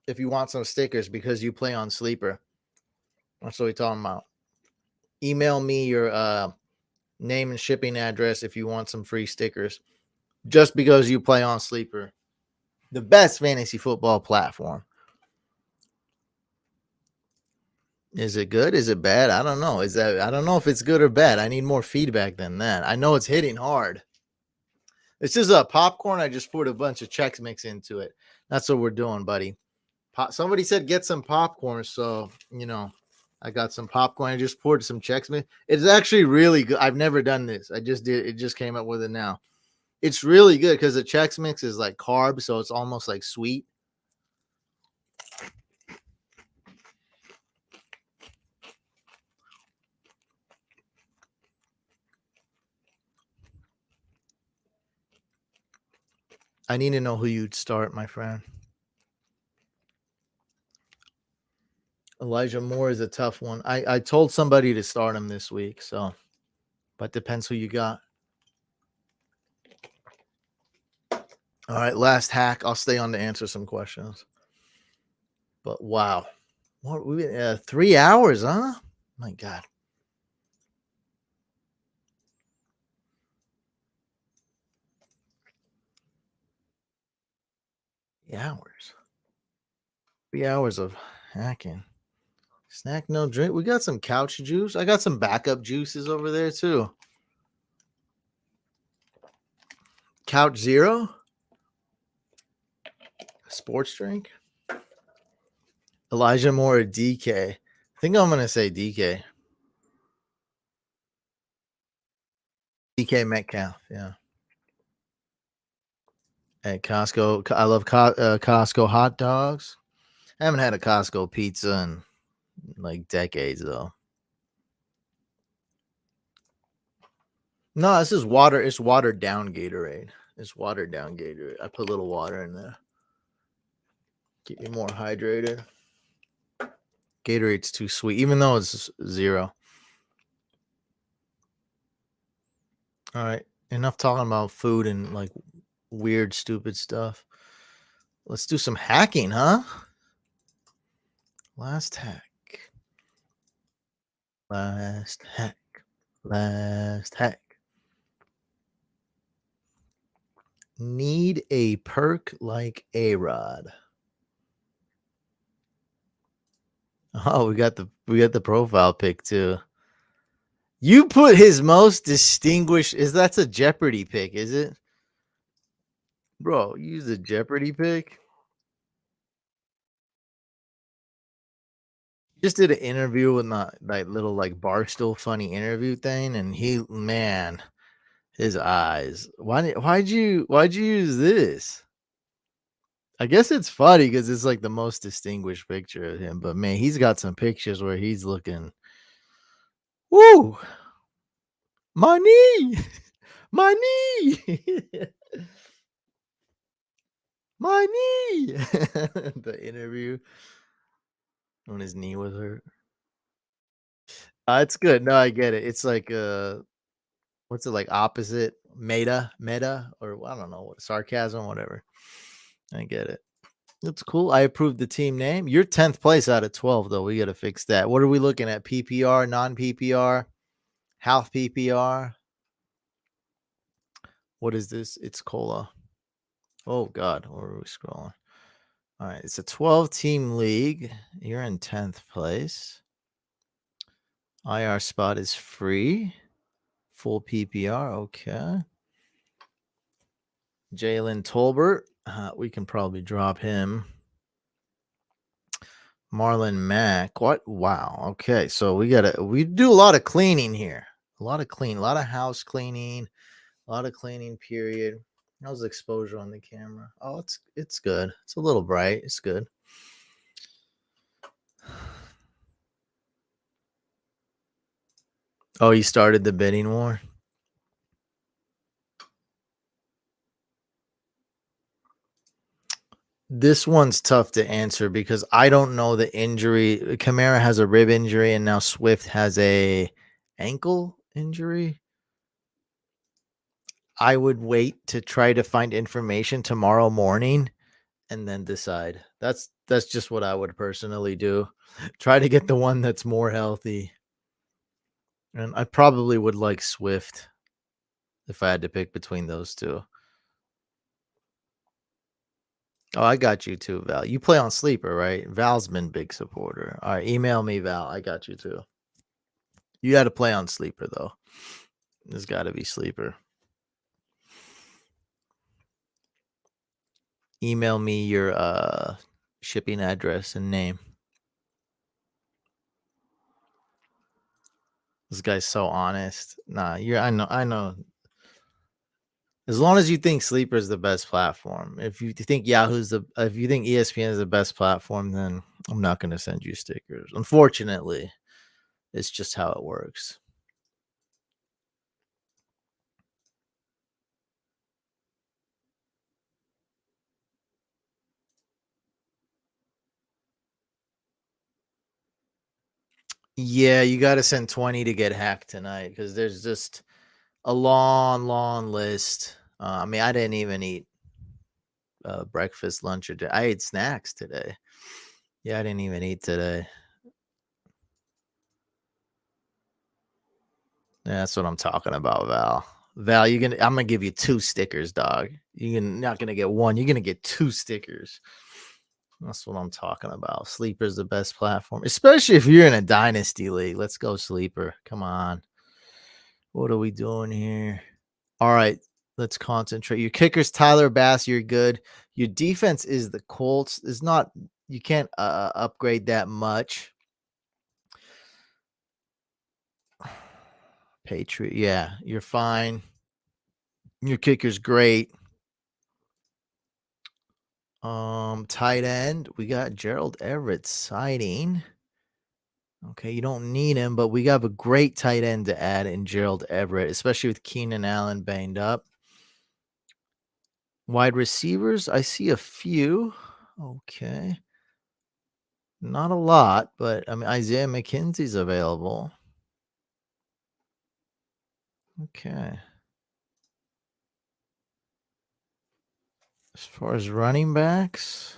if you want some stickers because you play on Sleeper. That's what we're talking about. Email me your name and shipping address if you want some free stickers. Just because you play on Sleeper. The best fantasy football platform. Is it good? Is it bad? I don't know. I don't know if it's good or bad. I need more feedback than that. I know it's hitting hard. This is a popcorn. I just put a bunch of Chex Mix into it. That's what we're doing, buddy. Somebody said get some popcorn, so I got some popcorn. I just poured some Chex Mix. It's actually really good. I've never done this. I just did. It just came up with it now. It's really good because the Chex Mix is like carb, so it's almost like sweet. I need to know who you'd start, my friend. Elijah Moore is a tough one. I told somebody to start him this week, so but depends who you got. All right, last hack. I'll stay on to answer some questions. But wow, what we 3 hours, huh? My God. 3 hours. 3 hours of hacking. Snack, no drink. We got some couch juice. I got some backup juices over there too. Couch Zero. Sports drink. Elijah Moore or DK. I think I'm gonna say DK. DK Metcalf. Yeah. At Costco, I love Costco hot dogs. I haven't had a Costco pizza in like decades though. No, this is water. It's watered down Gatorade. It's watered down Gatorade. I put a little water in there. Get you more hydrated. Gatorade's too sweet, even though it's 0. All right. Enough talking about food and like weird, stupid stuff. Let's do some hacking, huh? Last hack. Last hack. Last hack. Need a perk like A-Rod. Oh, we got the profile pic too. You put his most distinguished. That's a Jeopardy pick, is it? Bro, use a Jeopardy pick. Just did an interview with my like little like Barstool funny interview thing, and man, his eyes. Why'd you use this? I guess it's funny because it's like the most distinguished picture of him, but man, he's got some pictures where he's looking. Woo! My knee, my knee, my knee. The interview when his knee was hurt. It's good. No, I get it. It's like what's it like opposite meta or I don't know what sarcasm, whatever. I get it. That's cool. I approved the team name. You're 10th place out of 12 though. We got to fix that. What are we looking at? PPR, non-PPR, half PPR. What is this? It's cola. Oh god, where are we scrolling? All right, it's a 12 team league. You're in 10th place. IR spot is free. Full PPR. Okay. Jalen Tolbert. We can probably drop him. Marlon Mack. What? Wow. Okay. So we do a lot of cleaning here. A lot of house cleaning, a lot of cleaning, period. How's the exposure on the camera? Oh, it's good. It's a little bright. It's good. Oh, you started the bidding war? This one's tough to answer because I don't know the injury. Kamara has a rib injury and now Swift has a ankle injury. I would wait to try to find information tomorrow morning and then decide. That's just what I would personally do. Try to get the one that's more healthy. And I probably would like Swift if I had to pick between those two. Oh, I got you too, Val. You play on Sleeper, right? Val's been big supporter. All right, email me, Val. I got you too. You got to play on Sleeper though. There's got to be Sleeper. Email me your shipping address and name. This guy's so honest. Nah, I know. As long as you think Sleeper is the best platform. If you think if you think ESPN is the best platform, then I'm not going to send you stickers. Unfortunately, it's just how it works. Yeah, you got to send 20 to get hacked tonight because there's just a long list. I mean, I didn't even eat breakfast, lunch, or dinner. I ate snacks today. Yeah, I didn't even eat today. Yeah, that's what I'm talking about, Val. Val, I'm gonna give you 2 stickers, dog. You're not gonna get one. You're gonna get 2 stickers. That's what I'm talking about. Sleeper's the best platform, especially if you're in a dynasty league. Let's go, Sleeper. Come on. What are we doing here? All right, let's concentrate. Your kicker's Tyler Bass. You're good. Your defense is the Colts. Is not. You can't upgrade that much. Patriot. Yeah, you're fine. Your kicker's great. Tight end. We got Gerald Everett sighting. Okay, you don't need him, but we have a great tight end to add in Gerald Everett, especially with Keenan Allen banged up. Wide receivers, I see a few. Okay. Not a lot, but I mean Isaiah McKenzie's available. Okay. As far as running backs,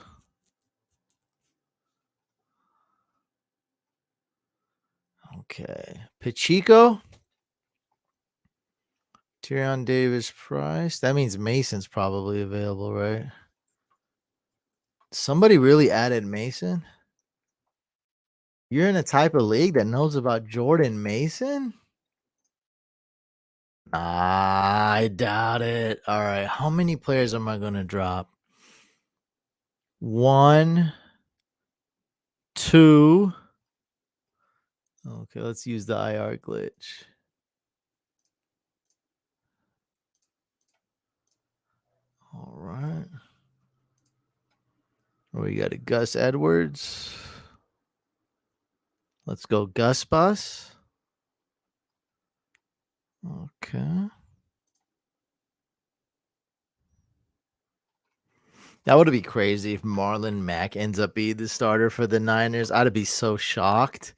okay. Pacheco, Tyrion Davis Price. That means Mason's probably available, right? Somebody really added Mason? You're in a type of league that knows about Jordan Mason? I doubt it. All right. How many players am I going to drop? 1, 2. Okay, let's use the IR glitch. All right. We got a Gus Edwards. Let's go Gus Bus. Okay. That would be crazy if Marlon Mack ends up being the starter for the Niners. I'd be so shocked.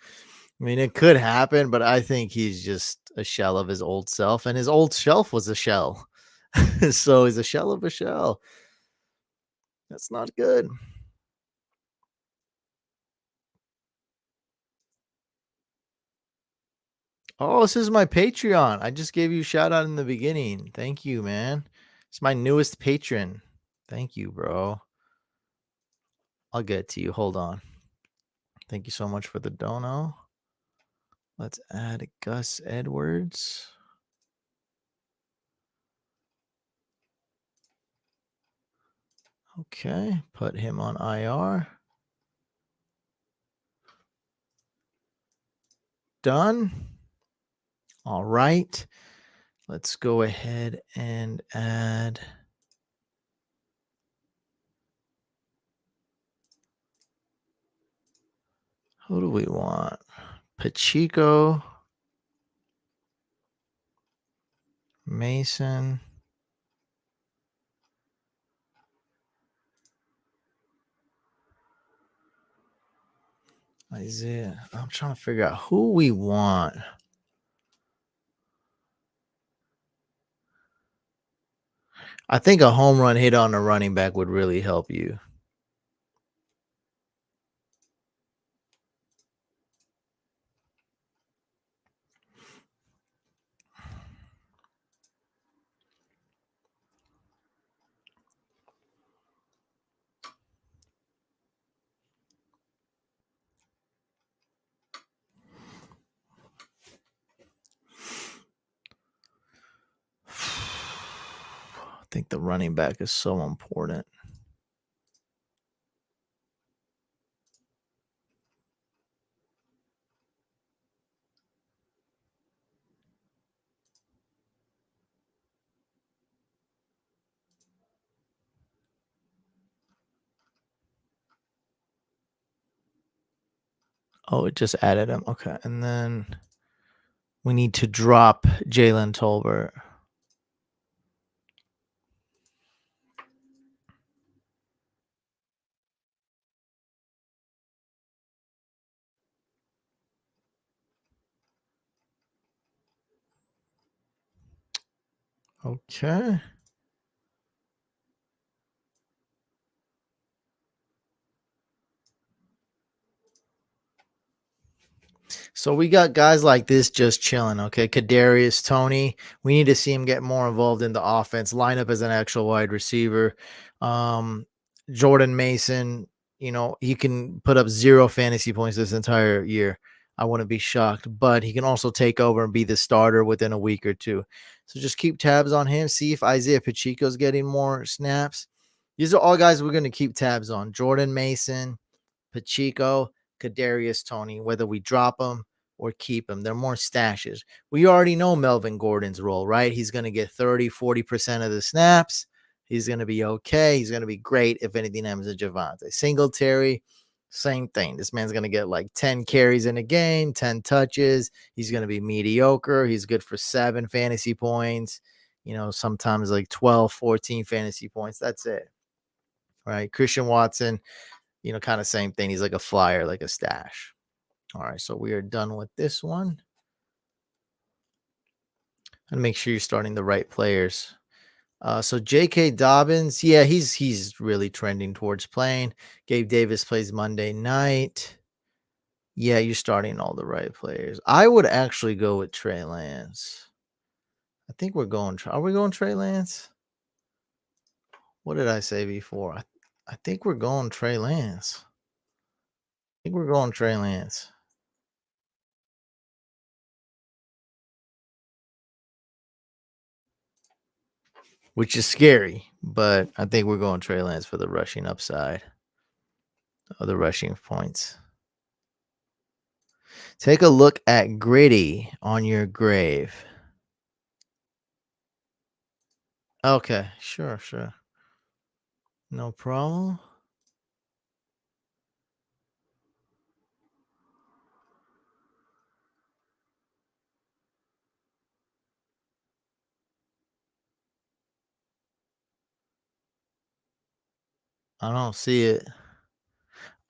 I mean, it could happen, but I think he's just a shell of his old self, and his old self was a shell. So he's a shell of a shell. That's not good. Oh, this is my Patreon. I just gave you a shout out in the beginning. Thank you, man. It's my newest patron. Thank you, bro. I'll get to you. Hold on. Thank you so much for the dono. Let's add Gus Edwards. Okay, put him on IR. Done. All right. Let's go ahead and add. Who do we want? Pacheco. Mason. Isaiah. I'm trying to figure out who we want. I think a home run hit on a running back would really help you. I think the running back is so important. Oh, it just added him. Okay. And then we need to drop Jalen Tolbert. Okay. So we got guys like this just chilling. Okay, Kadarius Tony. We need to see him get more involved in the offense. Line up as an actual wide receiver. Jordan Mason. You know he can put up 0 fantasy points this entire year. I wouldn't be shocked, but he can also take over and be the starter within a week or two. So just keep tabs on him. See if Isaiah Pacheco's getting more snaps. These are all guys we're going to keep tabs on. Jordan Mason, Pacheco, Kadarius Tony, whether we drop them or keep them. They're more stashes. We already know Melvin Gordon's role, right? He's going to get 30-40% of the snaps. He's going to be okay. He's going to be great if anything happens to Javonte. Singletary, Same thing. This man's going to get like 10 carries in a game, 10 touches. He's going to be mediocre. He's good for 7 fantasy points, sometimes like 12, 14 fantasy points. That's it. Right. Christian Watson, kind of same thing. He's like a flyer, like a stash. All right. So we are done with this one. And make sure you're starting the right players. So J.K. Dobbins, yeah, he's really trending towards playing. Gabe Davis plays Monday night. Yeah, you're starting all the right players. I would actually go with Trey Lance. I think we're going. Are we going Trey Lance? What did I say before? I think we're going Trey Lance. I think we're going Trey Lance. Which is scary, but I think we're going Trey Lance for the rushing upside of the rushing points. Take a look at Gritty on your grave. Okay, sure. No problem. I don't see it.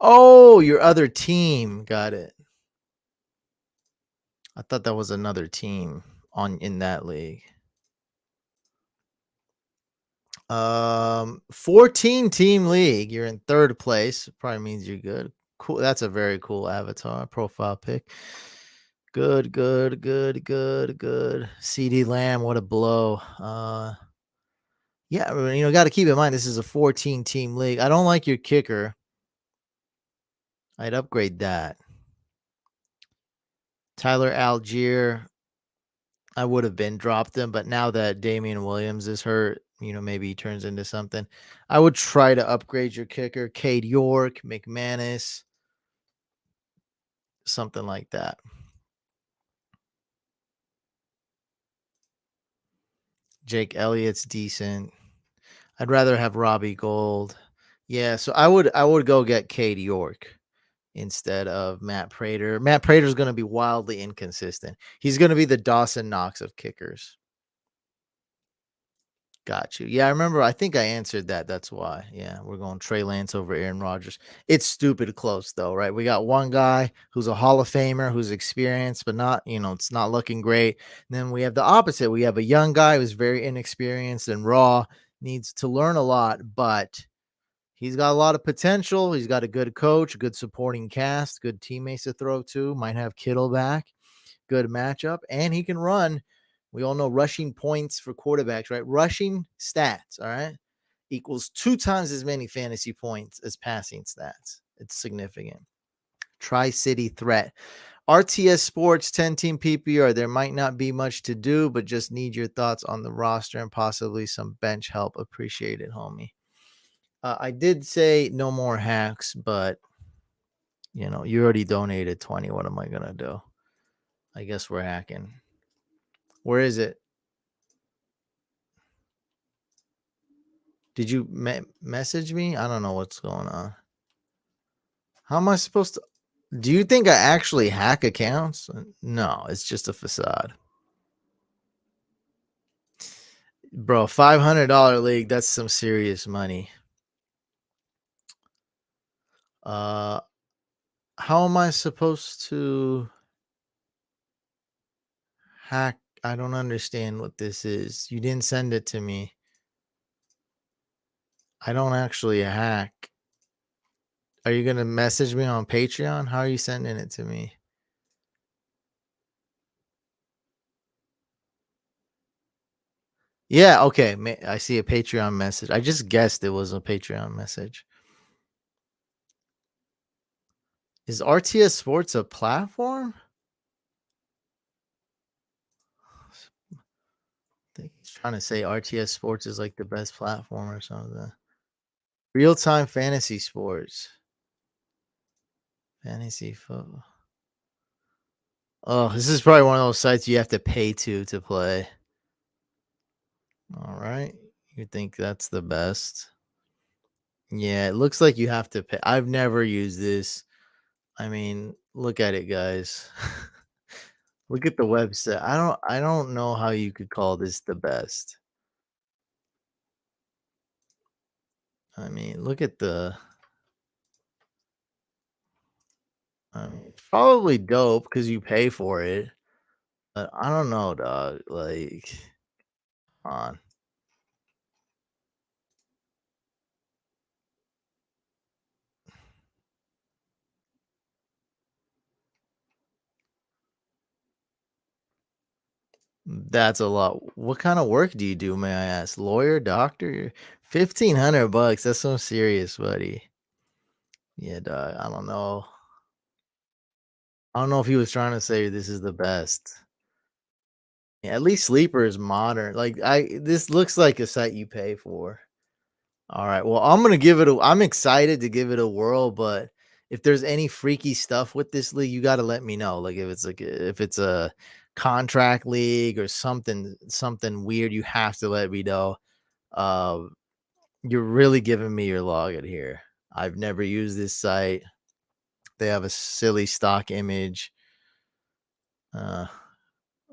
Oh, your other team. Got it. I thought that was another team in that league. 14 team league. You're in third place. Probably means you're good. Cool. That's a very cool avatar profile pic. Good. CD Lamb, what a blow. Yeah, got to keep in mind this is a 14 team league. I don't like your kicker. I'd upgrade that. Tyler Algier, I would have been dropped him, but now that Damian Williams is hurt, maybe he turns into something. I would try to upgrade your kicker, Cade York, McManus, something like that. Jake Elliott's decent. I'd rather have Robbie Gold. Yeah, so I would go get Cade York instead of Matt Prater. Matt Prater is going to be wildly inconsistent. He's going to be the Dawson Knox of kickers. Got you. Yeah, I remember. I think I answered that. That's why. Yeah, we're going Trey Lance over Aaron Rodgers. It's stupid close though, right? We got one guy who's a Hall of Famer, who's experienced, but not, it's not looking great. And then we have the opposite. We have a young guy who's very inexperienced and raw, needs to learn a lot, but he's got a lot of potential. He's got a good coach, good supporting cast, good teammates to throw to. Might have Kittle back. Good matchup, and he can run. We all know rushing points for quarterbacks, right? Rushing stats, all right, equals 2 times as many fantasy points as passing stats. It's significant. Tri-City threat. RTS Sports 10-team PPR. There might not be much to do, but just need your thoughts on the roster and possibly some bench help. Appreciate it, homie. I did say no more hacks, but you already donated 20. What am I gonna do? I guess we're hacking. Where is it? Did you message me? I don't know what's going on. How am I supposed to? Do you think I actually hack accounts? No, it's just a facade. Bro, $500 league, that's some serious money. How am I supposed to hack? I don't understand what this is. You didn't send it to me. I don't actually hack. Are you going to message me on Patreon? How are you sending it to me? Yeah, okay. I see a Patreon message. I just guessed it was a Patreon message. Is RTS Sports a platform? I think he's trying to say RTS Sports is like the best platform or something. Real-time fantasy sports. Fantasy football. Oh, this is probably one of those sites you have to pay to play. All right. You think that's the best? Yeah, it looks like you have to pay. I've never used this. I mean, look at it, guys. Look at the website. I don't know how you could call this the best. I mean, look at the I mean, it's probably dope because you pay for it, but I don't know, dog. Like, on. That's a lot. What kind of work do you do, may I ask? Lawyer, doctor? 1,500 bucks. That's some serious, buddy. Yeah, dog. I don't know. I don't know if he was trying to say this is the best. Yeah, at least Sleeper is modern. Like this looks like a site you pay for. All right. Well, I'm excited to give it a whirl, but if there's any freaky stuff with this league, you got to let me know. Like if it's a contract league or something weird, you have to let me know. Uh, you're really giving me your login here. I've never used this site. They have a silly stock image. Uh,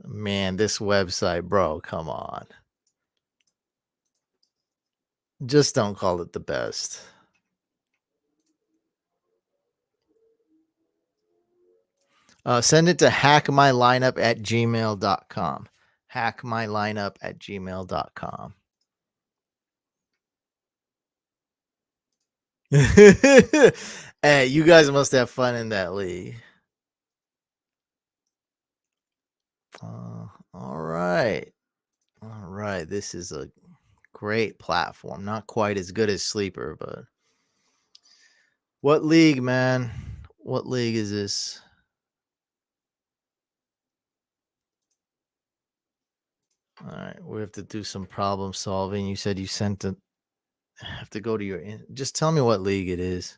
man, this website, bro, come on. Just don't call it the best. Send it to hackmylineup@gmail.com. Hackmylineup@gmail.com. Hey, you guys must have fun in that league. All right. All right. This is a great platform. Not quite as good as Sleeper, but what league, man? What league is this? All right. We have to do some problem solving. You said you sent it. Have to go to your. Just tell me what league it is.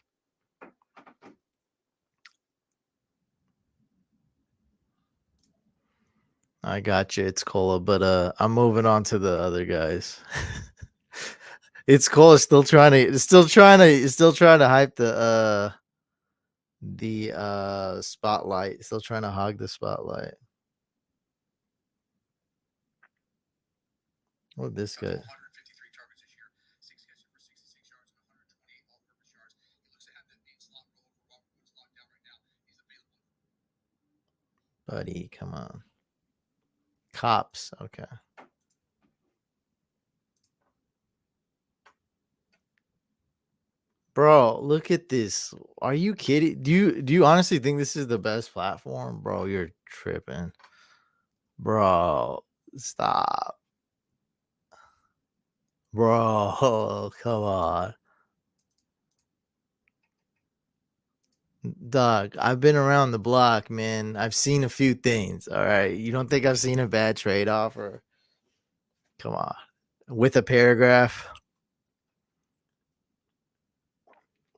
I got you. It's Cola, but I'm moving on to the other guys. It's Cola still trying to hype the spotlight. Still trying to hog the spotlight. What this guy? Buddy, come on. Cops. Okay. Bro, look at this. Are you kidding? Do you honestly think this is the best platform? Bro, you're tripping. Bro, stop. Bro, come on. Dog, I've been around the block, man. I've seen a few things. All right. You don't think I've seen a bad trade off or come on. With a paragraph.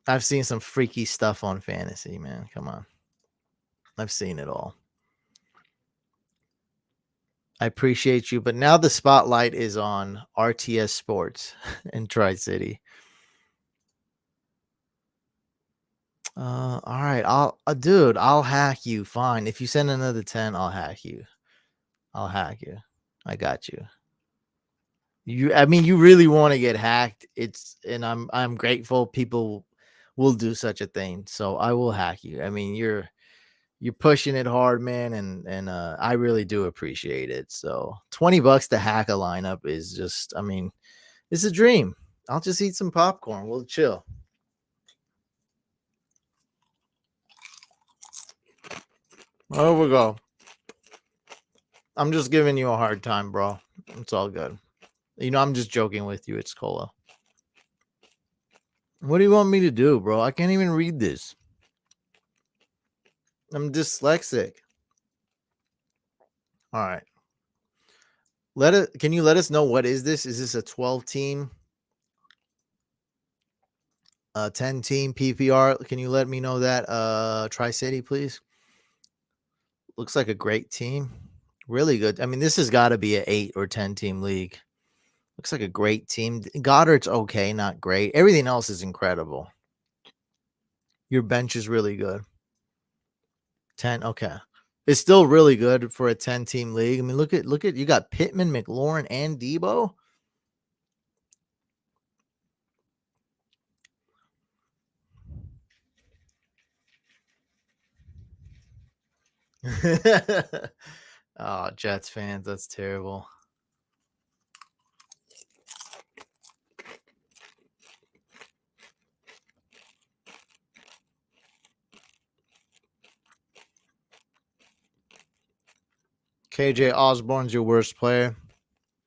I've seen some freaky stuff on fantasy, man. Come on. I've seen it all. I appreciate you, but now the spotlight is on RTS Sports in Tri City. All right. Dude, I'll hack you. Fine. If you send another 10, I'll hack you. I'll hack you. I got you. I mean, you really want to get hacked. And I'm grateful people will do such a thing. So I will hack you. I mean, you're pushing it hard, man, and I really do appreciate it. So $20 to hack a lineup is just, I mean, it's a dream. I'll just eat some popcorn. We'll chill. There we go. I'm just giving you a hard time, bro. It's all good. I'm just joking with you. It's Cola. What do you want me to do, bro? I can't even read this. I'm dyslexic. All right. Can you let us know what is this? Is this a 12 team, 10 team PPR? Can you let me know that? Tri-City, please. Looks like a great team. Really good. I mean, this has got to be an 8 or 10 team league. Looks like a great team. Goddard's okay, not great. Everything else is incredible. Your bench is really good. 10, okay. It's still really good for a 10-team league. I mean, look at you got Pittman, McLaurin, and Debo. Oh, Jets fans, that's terrible. KJ Osborne's your worst player.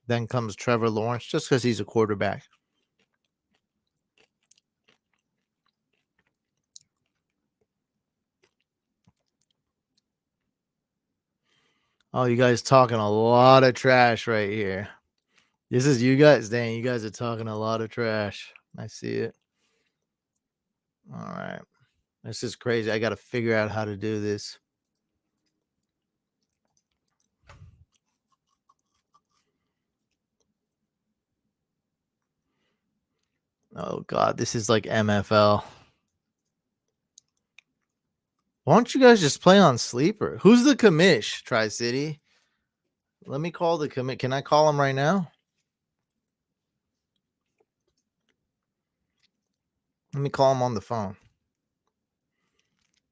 Then comes Trevor Lawrence, just because he's a quarterback. Oh, you guys talking a lot of trash right here. This is you guys. Dang, you guys are talking a lot of trash. I see it. All right. This is crazy. I got to figure out how to do this. Oh, God. This is like MFL. Why don't you guys just play on Sleeper? Who's the commish, Tri-City? Let me call the commit. Can I call him right now? Let me call him on the phone.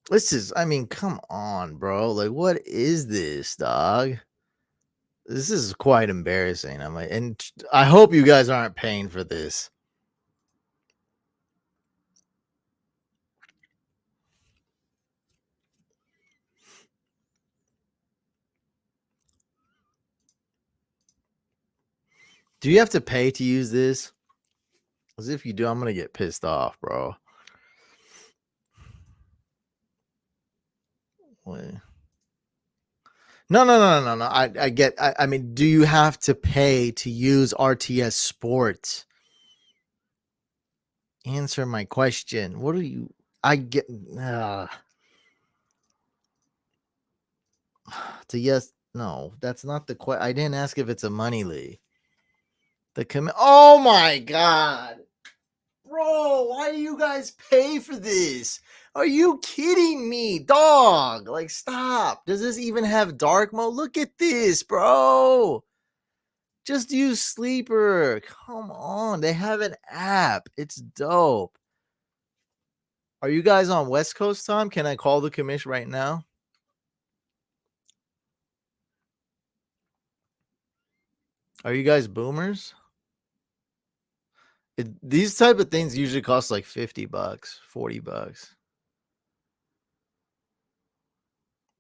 This is, I mean, come on, bro. Like, what is this, dog? This is quite embarrassing. I'm like, and I hope you guys aren't paying for this. Do you have to pay to use this? As if you do, I'm gonna get pissed off, bro. Wait. No. I get. I mean, do you have to pay to use RTS Sports? Answer my question. What are you? I get. To yes. No, that's not the question. I didn't ask if it's a money league. The commit. Oh my god, bro! Why do you guys pay for this? Are you kidding me, dog? Like, stop. Does this even have dark mode? Look at this, bro. Just use Sleeper. Come on. They have an app. It's dope. Are you guys on West Coast time? Can I call the commission right now? Are you guys boomers? These type of things usually cost like $50, $40.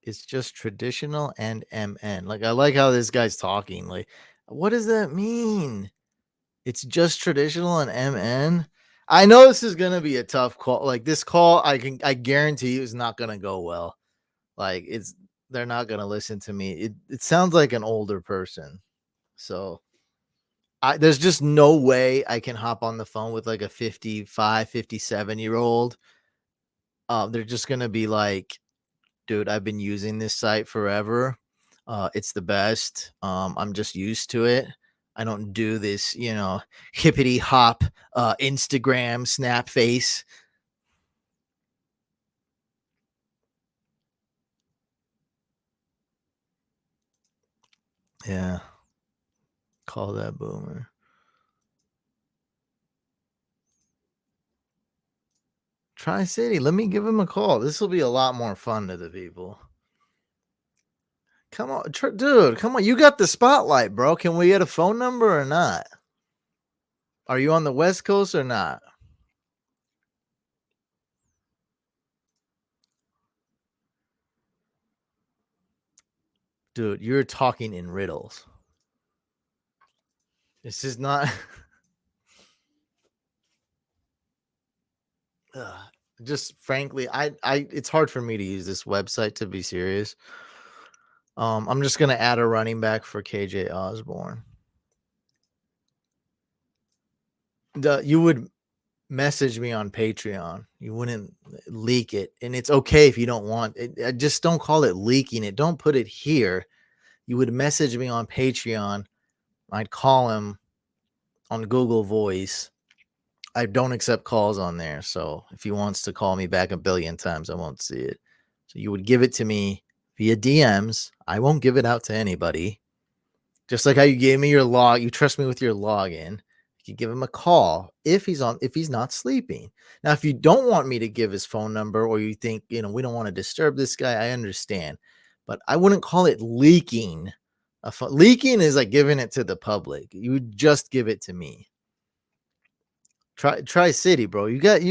It's just traditional and MN. Like, I like how this guy's talking. Like, what does that mean? It's just traditional and MN. I know this is gonna be a tough call. Like, this call, I guarantee you is not gonna go well. Like, they're not gonna listen to me. It sounds like an older person. So there's just no way I can hop on the phone with like a 55, 57-year-old. They're just gonna be like, dude, I've been using this site forever. It's the best. I'm just used to it. I don't do this, hippity hop, Instagram, snap face. Yeah. Call that boomer. Tri-City, let me give him a call. This will be a lot more fun to the people. Come on, dude, come on. You got the spotlight, bro. Can we get a phone number or not? Are you on the West Coast or not? Dude, you're talking in riddles. This is not. Just frankly, I it's hard for me to use this website, to be serious. I'm just gonna add a running back for KJ Osborne. You would message me on Patreon. You wouldn't leak it, and it's okay if you don't want it. Just don't call it leaking it. Don't put it here. You would message me on Patreon. I'd call him, on Google Voice. I don't accept calls on there. So if he wants to call me back a billion times, I won't see it. So you would give it to me via DMs. I won't give it out to anybody. Just like how you gave me your log, you trust me with your login. You give him a call if he's not sleeping. Now, if you don't want me to give his phone number, or you think, we don't want to disturb this guy, I understand. But I wouldn't call it leaking. Leaking is like giving it to the public. You would just give it to me. Tri-City, bro. You guys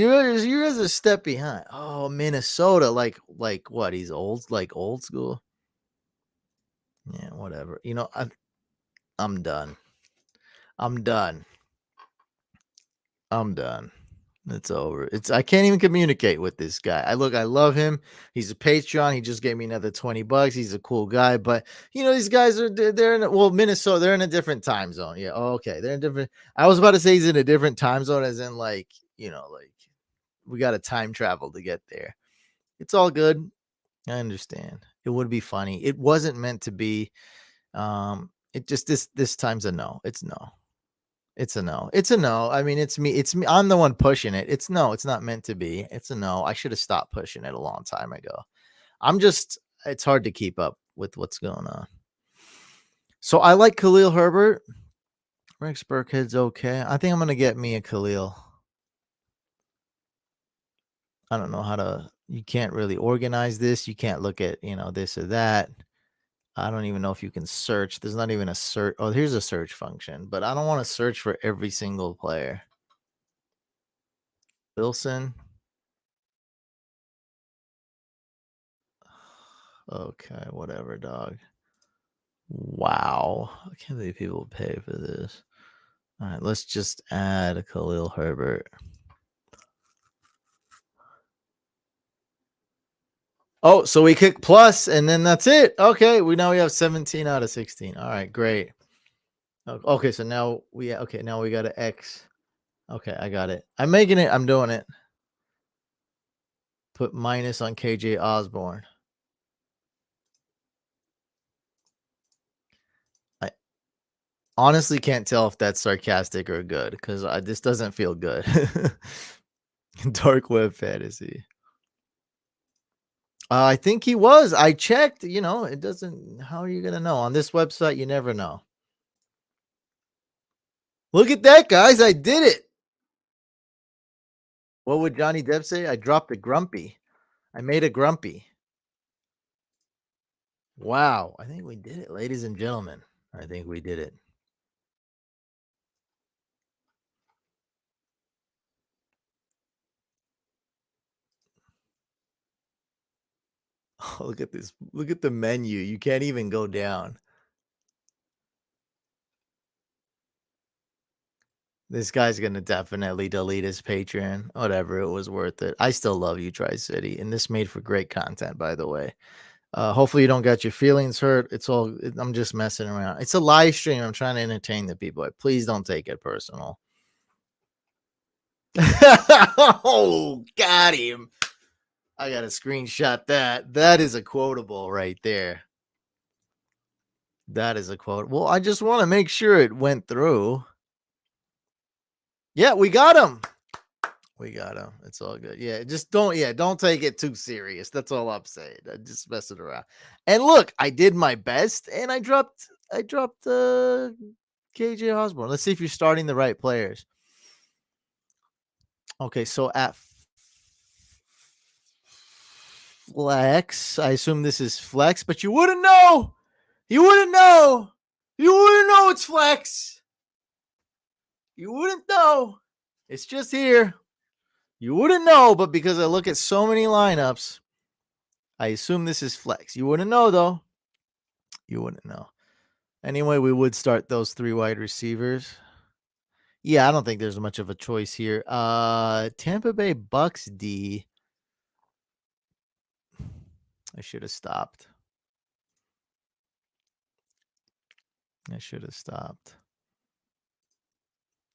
a step behind. Oh, Minnesota, like what? He's old, like old school. Yeah, whatever. I'm done. I'm done. It's over. I can't even communicate with this guy. I love him. He's a Patreon. He just gave me another $20. He's a cool guy, but these guys they're in Minnesota. They're in a different time zone. Yeah, okay, they're in different. I was about to say he's in a different time zone, as in like we got to time travel to get there. It's all good. I understand. It would be funny. It wasn't meant to be. It just this time's a no. It's no. It's a no. It's a no. I mean, it's me. It's me. I'm the one pushing it. It's no. It's not meant to be. It's a no. I should have stopped pushing it a long time ago. It's hard to keep up with what's going on. So I like Khalil Herbert. Rex Burkhead's okay. I think I'm going to get me a Khalil. I don't know you can't really organize this. You can't look at, this or that. I don't even know if you can search. There's not even a search. Oh, here's a search function, but I don't want to search for every single player. Wilson. Okay, whatever, dog. Wow. I can't believe people pay for this. All right, let's just add Khalil Herbert. Oh, so we kick plus, and then that's it. Okay, we have 17 out of 16. All right, great. Okay, so now we got an X. Okay, I got it. I'm making it. I'm doing it. Put minus on KJ Osborne. I honestly can't tell if that's sarcastic or good, because this doesn't feel good. Dark web fantasy. I think he was. I checked. It doesn't. How are you gonna know on this website? You never know. Look at that, guys! I did it. What would Johnny Depp say? I dropped a grumpy. I made a grumpy. Wow! I think we did it, ladies and gentlemen. I think we did it. Oh, look at this. Look at the menu. You can't even go down. This guy's going to definitely delete his Patreon. Whatever, it was worth it. I still love you, Tri-City. And this made for great content, by the way. Hopefully you don't get your feelings hurt. I'm just messing around. It's a live stream. I'm trying to entertain the people. Please don't take it personal. Oh, got him. I got to screenshot that. That is a quotable right there. That is a quote. Well, I just want to make sure it went through. Yeah, we got him. We got him. It's all good. Yeah, just don't take it too serious. That's all I'm saying. I just mess it around. And look, I did my best, and I dropped KJ Osborne. Let's see if you're starting the right players. Okay, so at flex, I assume this is flex, but you wouldn't know. You wouldn't know. You wouldn't know it's flex. You wouldn't know. It's just here. You wouldn't know, but because I look at so many lineups, I assume this is flex. You wouldn't know, though. You wouldn't know. Anyway, we would start those 3 wide receivers. Yeah, I don't think there's much of a choice here. Tampa Bay Bucks D. I should have stopped.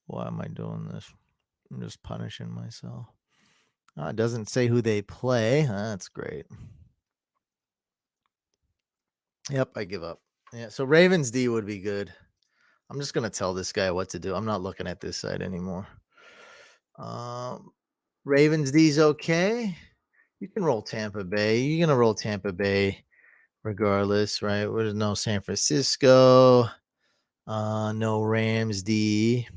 Why am I doing this? I'm just punishing myself. It doesn't say who they play. That's great. Yep, I give up. Yeah, so Ravens D would be good. I'm just gonna tell this guy what to do. I'm not looking at this side anymore. Um, Ravens D's okay. You can roll Tampa Bay. You're gonna roll Tampa Bay regardless, right? There's no San Francisco, no Rams D.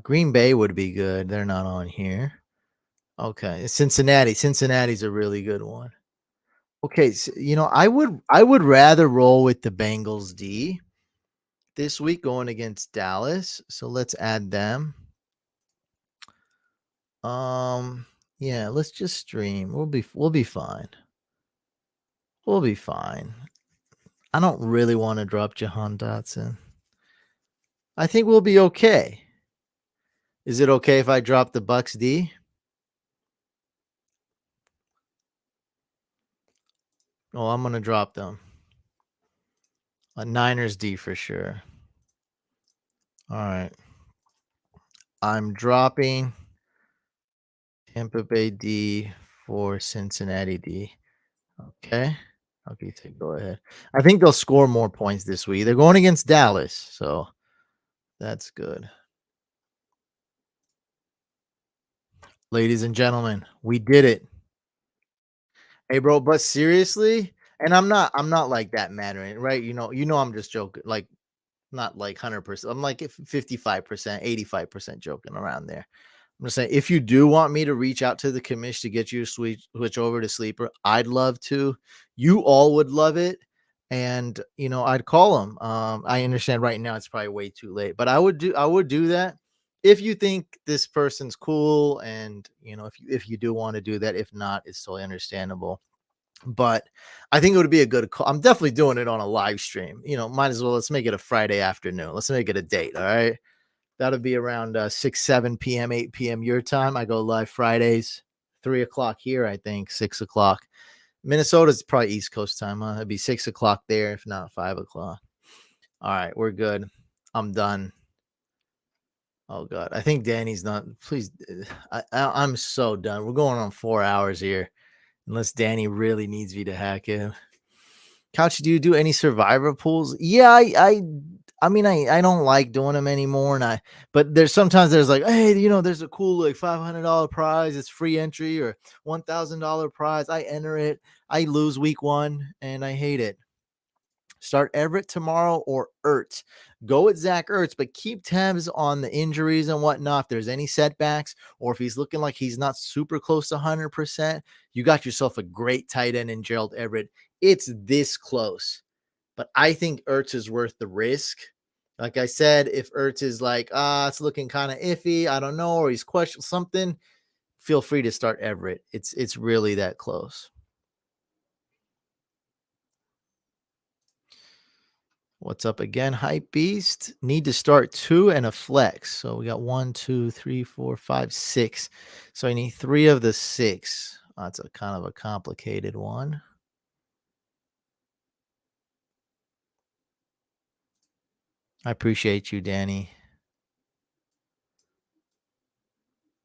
Green Bay would be good. They're not on here. Okay, Cincinnati. Cincinnati's a really good one. Okay, so, I would rather roll with the Bengals D this week going against Dallas. So let's add them. Yeah, let's just stream. We'll be fine. We'll be fine. I don't really want to drop Jahan Dotson. I think we'll be okay. Is it okay if I drop the Bucks D? Oh, I'm gonna drop them. A Niners D for sure. All right. I'm dropping Tampa Bay D for Cincinnati D. Okay. Okay, so go ahead. I think they'll score more points this week. They're going against Dallas, so that's good. Ladies and gentlemen, we did it. Hey, bro, but seriously, and I'm not like that mad, right? I'm just joking. Like not like 100%. I'm like 55%, 85% joking around there. I'm just saying, if you do want me to reach out to the commish to get you to switch over to Sleeper, I'd love to. You all would love it. And I'd call them. I understand right now it's probably way too late, but I would do that if you think this person's cool, and if you do want to do that. If not, it's totally understandable. But I think it would be a good call. I'm definitely doing it on a live stream. Might as well, let's make it a Friday afternoon. Let's make it a date. All right. That'll be around 6, 7 p.m., 8 p.m. your time. I go live Fridays, 3 o'clock here, I think, 6 o'clock. Minnesota's probably East Coast time. It'd be 6 o'clock there, if not 5 o'clock. All right, we're good. I'm done. Oh God, I think Danny's not. Please, I'm so done. We're going on 4 hours here, unless Danny really needs me to hack him. Couch, do you do any survivor pools? Yeah, I mean, I don't like doing them anymore, but there's like, hey, there's a cool like $500 prize. It's free entry, or $1,000 prize. I enter it. I lose week 1, and I hate it. Start Everett tomorrow or Ertz. Go with Zach Ertz, but keep tabs on the injuries and whatnot. If there's any setbacks, or if he's looking like he's not super close to 100%, you got yourself a great tight end in Gerald Everett. It's this close, but I think Ertz is worth the risk. Like I said, if Ertz is like, it's looking kind of iffy, I don't know, or he's questioning something, feel free to start Everett. It's really that close. What's up again, Hype Beast? Need to start 2 and a flex. So we got 1, 2, 3, 4, 5, 6. So I need 3 of the 6. That's a kind of a complicated one. I appreciate you, Danny.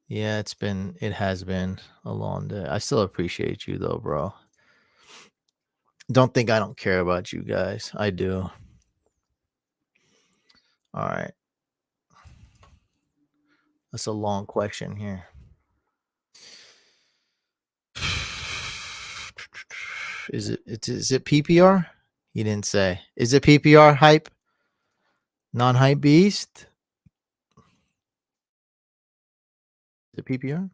Yeah, it has been a long day. I still appreciate you though, bro. Don't think I don't care about you guys. I do. All right. That's a long question here. Is it PPR? He didn't say. Is it PPR hype? Non-hype beast? Is it PPR?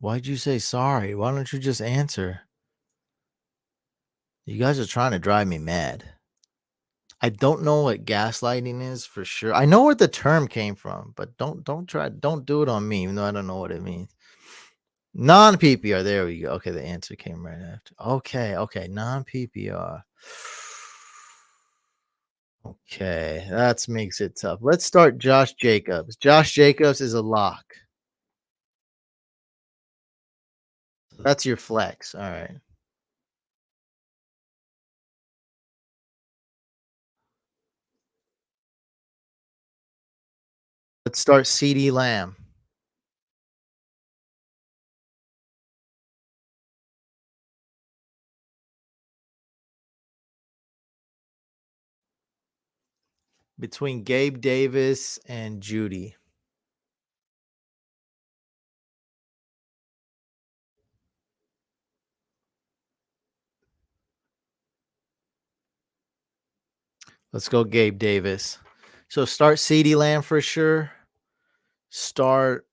Why'd you say sorry? Why don't you just answer? You guys are trying to drive me mad. I don't know what gaslighting is for sure. I know where the term came from, but don't do it on me, even though I don't know what it means. Non PPR. There we go. Okay, the answer came right after. Okay, non PPR. Okay, that makes it tough. Let's start Josh Jacobs. Josh Jacobs is a lock. That's your flex. All right. Let's start CD Lamb. between Gabe Davis and Judy. Let's go Gabe Davis. So start CeeDee Lamb for sure. Start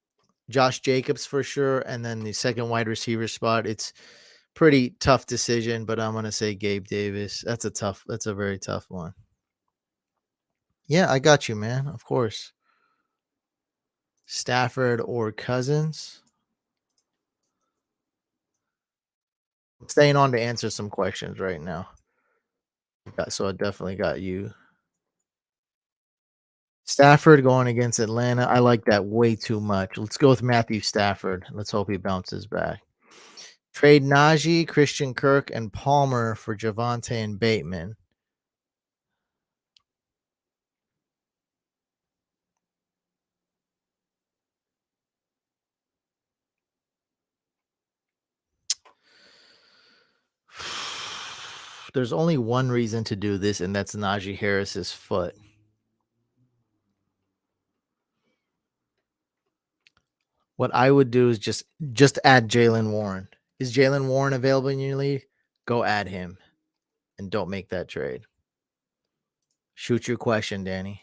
Josh Jacobs for sure. And then the second wide receiver spot, it's pretty tough decision, but I'm gonna say Gabe Davis. That's a very tough one. Yeah, I got you, man. Of course. Stafford or Cousins. I'm staying on to answer some questions right now. So I definitely got you. Stafford going against Atlanta. I like that way too much. Let's go with Matthew Stafford. Let's hope he bounces back. Trade Najee, Christian Kirk, and Palmer for Javante and Bateman. There's only one reason to do this, and that's Najee Harris's foot. What I would do is just add Jalen Warren. Is Jalen Warren available in your league? Go add him and don't make that trade. Shoot your question, Danny.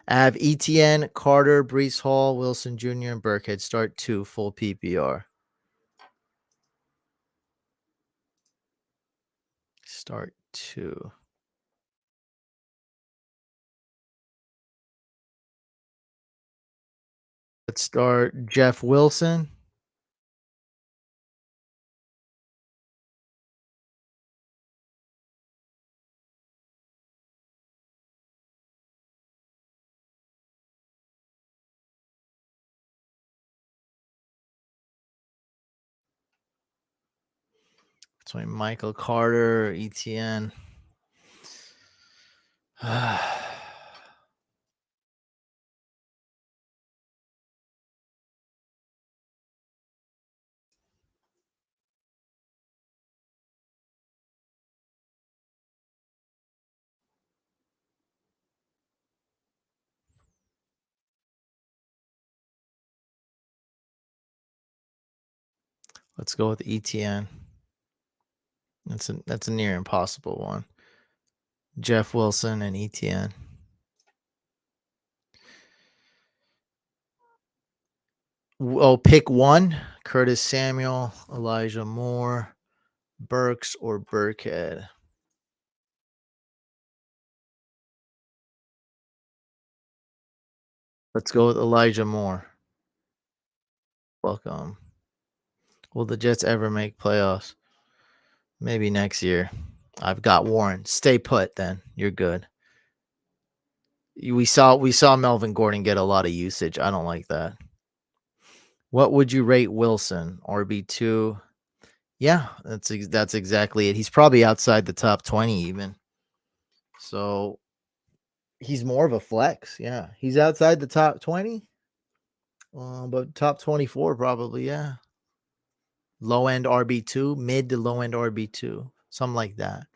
I have ETN, Carter, Brees Hall, Wilson Jr., and Burkhead. Start 2, full PPR. Start 2. Let's start Jeff Wilson. Between Michael Carter, ETN. Let's go with ETN. That's a near impossible one. Jeff Wilson and ETN. Oh, pick one. Curtis Samuel, Elijah Moore, Burks, or Burkhead. Let's go with Elijah Moore. Welcome. Will the Jets ever make playoffs? Maybe next year. I've got Warren. Stay put then. You're good. We saw Melvin Gordon get a lot of usage. I don't like that. What would you rate Wilson? RB2? Yeah, that's exactly it. He's probably outside the top 20 even. So he's more of a flex. Yeah. He's outside the top 20. But top 24 probably, yeah. Low end RB2, mid to low end RB2, something like that.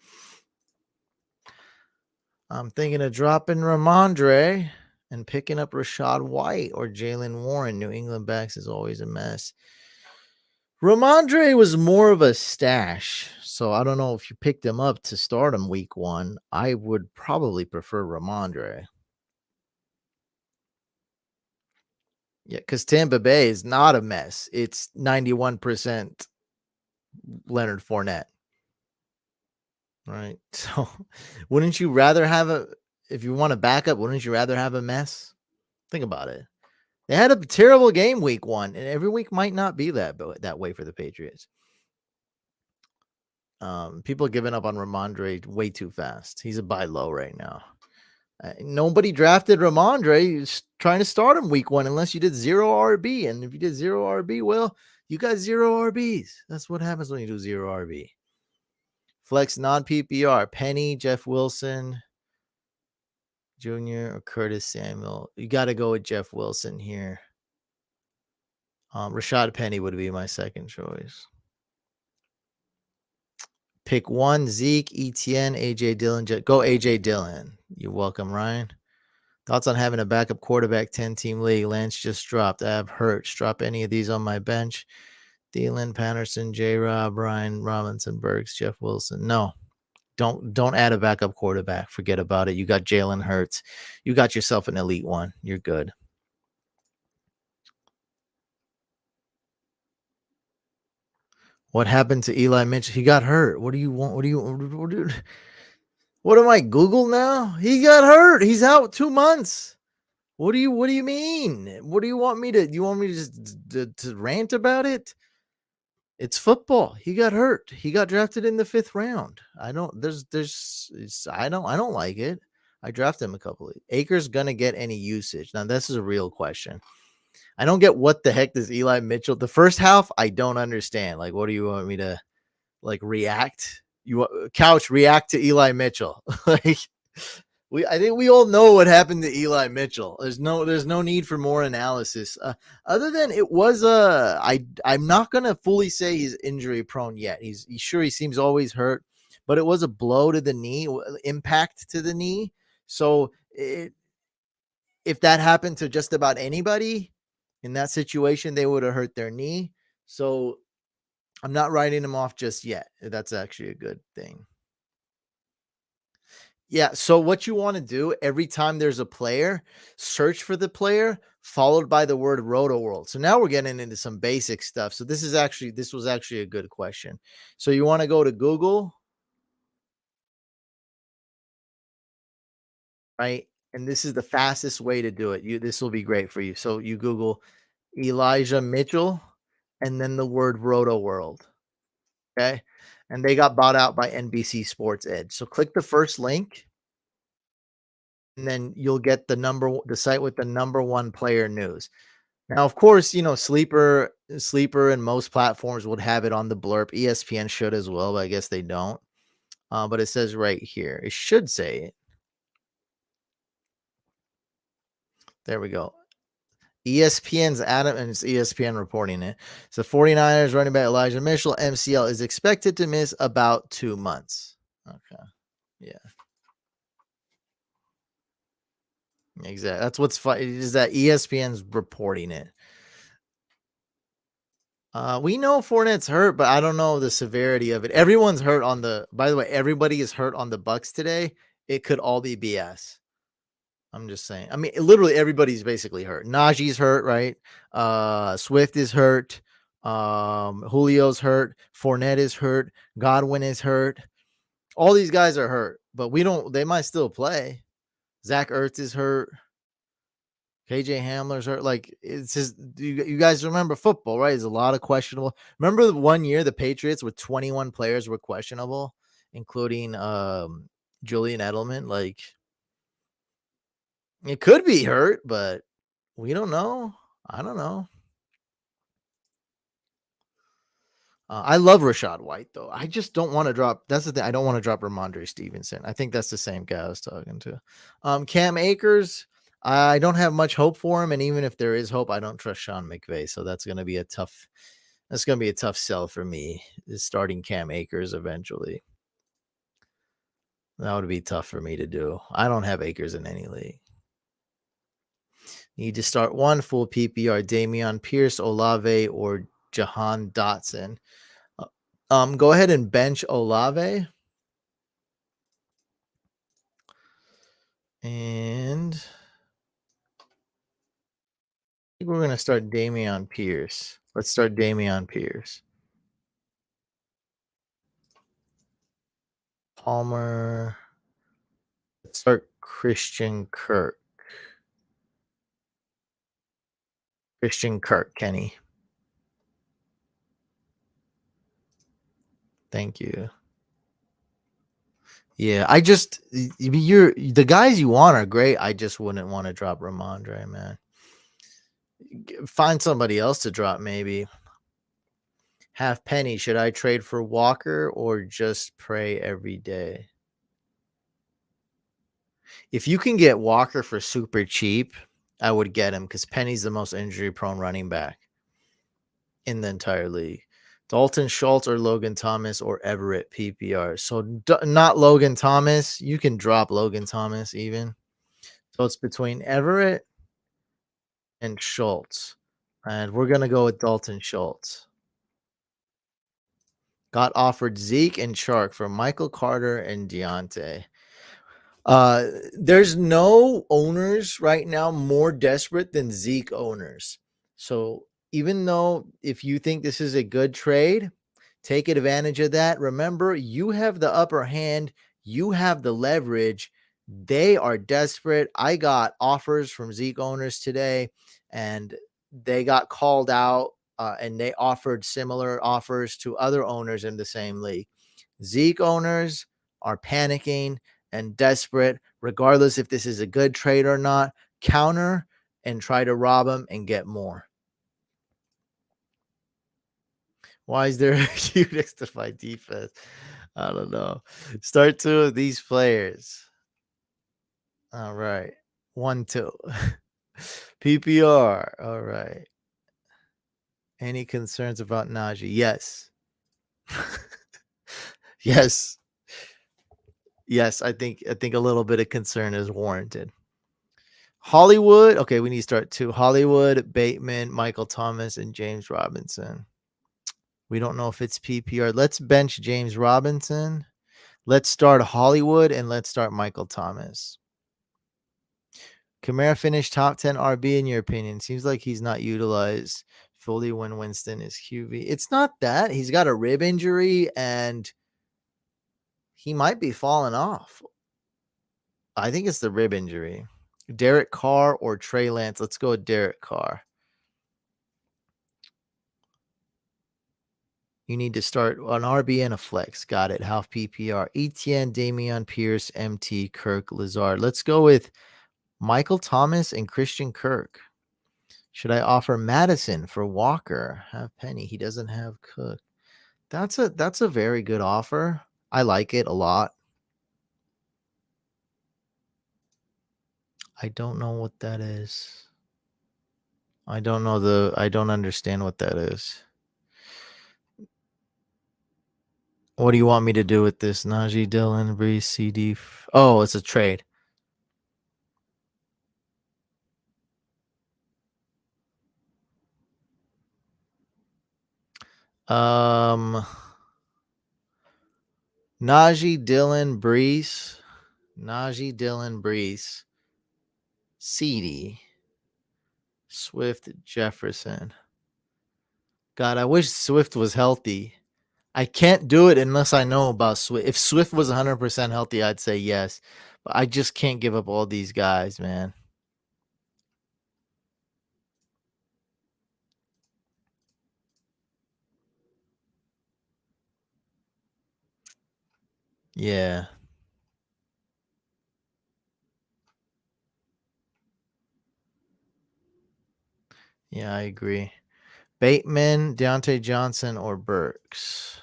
I'm thinking of dropping Ramondre and picking up Rashad White or Jalen Warren. New England backs is always a mess. Ramondre was more of a stash, so I don't know if you picked him up to start him week 1. I would probably prefer Ramondre. Yeah, because Tampa Bay is not a mess. It's 91% Leonard Fournette. Right. So wouldn't you rather have if you want a backup, wouldn't you rather have a mess? Think about it. They had a terrible game week 1, and every week might not be that way for the Patriots. People are giving up on Ramondre way too fast. He's a buy low right now. Nobody drafted Ramondre. He's trying to start him week 1 unless you did 0 RB. And if you did 0 RB, well, you got 0 RBs. That's what happens when you do 0 RB. Flex non-PPR. Penny, Jeff Wilson Jr. or Curtis Samuel. You got to go with Jeff Wilson here. Rashad Penny would be my second choice. Pick one, Zeke, ETN, AJ Dillon. Go AJ Dillon. You're welcome, Ryan. Thoughts on having a backup quarterback 10-team league? Lance just dropped. I have Hurts. Drop any of these on my bench. Thielen, Patterson, J-Rob, Brian Robinson, Burks, Jeff Wilson. No, don't add a backup quarterback. Forget about it. You got Jalen Hurts. You got yourself an elite one. You're good. What happened to Eli Mitchell? He got hurt. What do you want? What am I, Google now? He got hurt. He's out 2 months. What do you mean? What do you want me to? You want me to just to rant about it? It's football. He got hurt. He got drafted in the 5th round. I don't like it. I drafted him a couple of Akers gonna get any usage. Now, this is a real question. I don't get what the heck does Eli Mitchell. The first half, I don't understand. Like, what do you want me to like react? Couch react to Eli Mitchell. Like, I think we all know what happened to Eli Mitchell. There's no need for more analysis. Other than it was I'm not gonna fully say he's injury prone yet. He's sure he seems always hurt, but it was a blow to the knee, impact to the knee. So if that happened to just about anybody in that situation, they would have hurt their knee. So I'm not writing him off just yet. That's actually a good thing. Yeah. So what you want to do every time there's a player, search for the player followed by the word Roto World. So now we're getting into some basic stuff. So this was actually a good question. So you want to go to Google, right? And this is the fastest way to do it. This will be great for you. So you Google Elijah Mitchell and then the word Roto World. Okay. And they got bought out by NBC Sports Edge. So click the first link and then you'll get the site with the number 1 player news. Now, of course, Sleeper and most platforms would have it on the blurb. ESPN should as well, but I guess they don't. But it says right here. It should say it. There we go. ESPN's Adam, and it's ESPN reporting it. So 49ers running back Elijah Mitchell, MCL, is expected to miss about 2 months. Okay. Yeah. Exactly. That's what's funny is that ESPN's reporting it. We know Fournette's hurt, but I don't know the severity of it. Everyone's hurt by the way, everybody is hurt on the Bucks today. It could all be BS. I'm just saying. I mean, literally everybody's basically hurt. Najee's hurt, right? Swift is hurt. Julio's hurt. Fournette is hurt. Godwin is hurt. All these guys are hurt, but they might still play. Zach Ertz is hurt. KJ Hamler's hurt. Like, it's just, you guys remember football, right? There's a lot of questionable. Remember the 1 year the Patriots with 21 players were questionable, including Julian Edelman. Like, it could be hurt, but we don't know. I don't know. I love Rachaad White, though. I just don't want to drop. That's the thing. I don't want to drop Ramondre Stevenson. I think that's the same guy I was talking to. Cam Akers, I don't have much hope for him. And even if there is hope, I don't trust Sean McVay. So that's going to be a tough sell for me, is starting Cam Akers eventually. That would be tough for me to do. I don't have Akers in any league. Need to start one full PPR, Dameon Pierce, Olave, or Jahan Dotson. Go ahead and bench Olave. And I think we're going to start Dameon Pierce. Let's start Dameon Pierce. Palmer. Let's start Christian Kirk. Kenny. Thank you. Yeah, the guys you want are great. I just wouldn't want to drop Ramondre, man. Find somebody else to drop, maybe. Half penny. Should I trade for Walker or just pray every day? If you can get Walker for super cheap, I would get him because Penny's the most injury-prone running back in the entire league. Dalton Schultz or Logan Thomas or Everett PPR. So not Logan Thomas. You can drop Logan Thomas even. So it's between Everett and Schultz. And we're going to go with Dalton Schultz. Got offered Zeke and Chark for Michael Carter and Deontay. There's no owners right now more desperate than Zeke owners. So even though if you think this is a good trade, take advantage of that. Remember, you have the upper hand, you have the leverage. They are desperate. I got offers from Zeke owners today, and they got called out, and they offered similar offers to other owners in the same league. Zeke owners are panicking and desperate, regardless if this is a good trade or not. Counter and try to rob them and get more. Why is there a huge extra defense? I don't know. Start two of these players. All right. 1, 2. PPR. All right. Any concerns about Najee? Yes. Yes. Yes, I think a little bit of concern is warranted. Hollywood. Okay, we need to start two. Hollywood, Bateman, Michael Thomas, and James Robinson. We don't know if it's PPR. Let's bench James Robinson. Let's start Hollywood and let's start Michael Thomas. Kamara finished top 10 RB in your opinion. Seems like he's not utilized fully when Winston is QB. It's not that. He's got a rib injury and he might be falling off. I think it's the rib injury. Derek Carr or Trey Lance. Let's go with Derek Carr. You need to start an RB and a flex. Got it. Half PPR. Etienne, Damian Pierce, MT, Kirk, Lazard. Let's go with Michael Thomas and Christian Kirk. Should I offer Madison for Walker? Have Penny. He doesn't have Cook. That's a very good offer. I like it a lot. I don't know what that is. I don't understand what that is. What do you want me to do with this? Najee, Dillon, Brees, CD. Oh, it's a trade. Najee, Dillon, Brees. Najee, Dillon, Brees. CD. Swift, Jefferson. God, I wish Swift was healthy. I can't do it unless I know about Swift. If Swift was 100% healthy, I'd say yes. But I just can't give up all these guys, man. Yeah. Yeah, I agree. Bateman, Deontay Johnson, or Burks.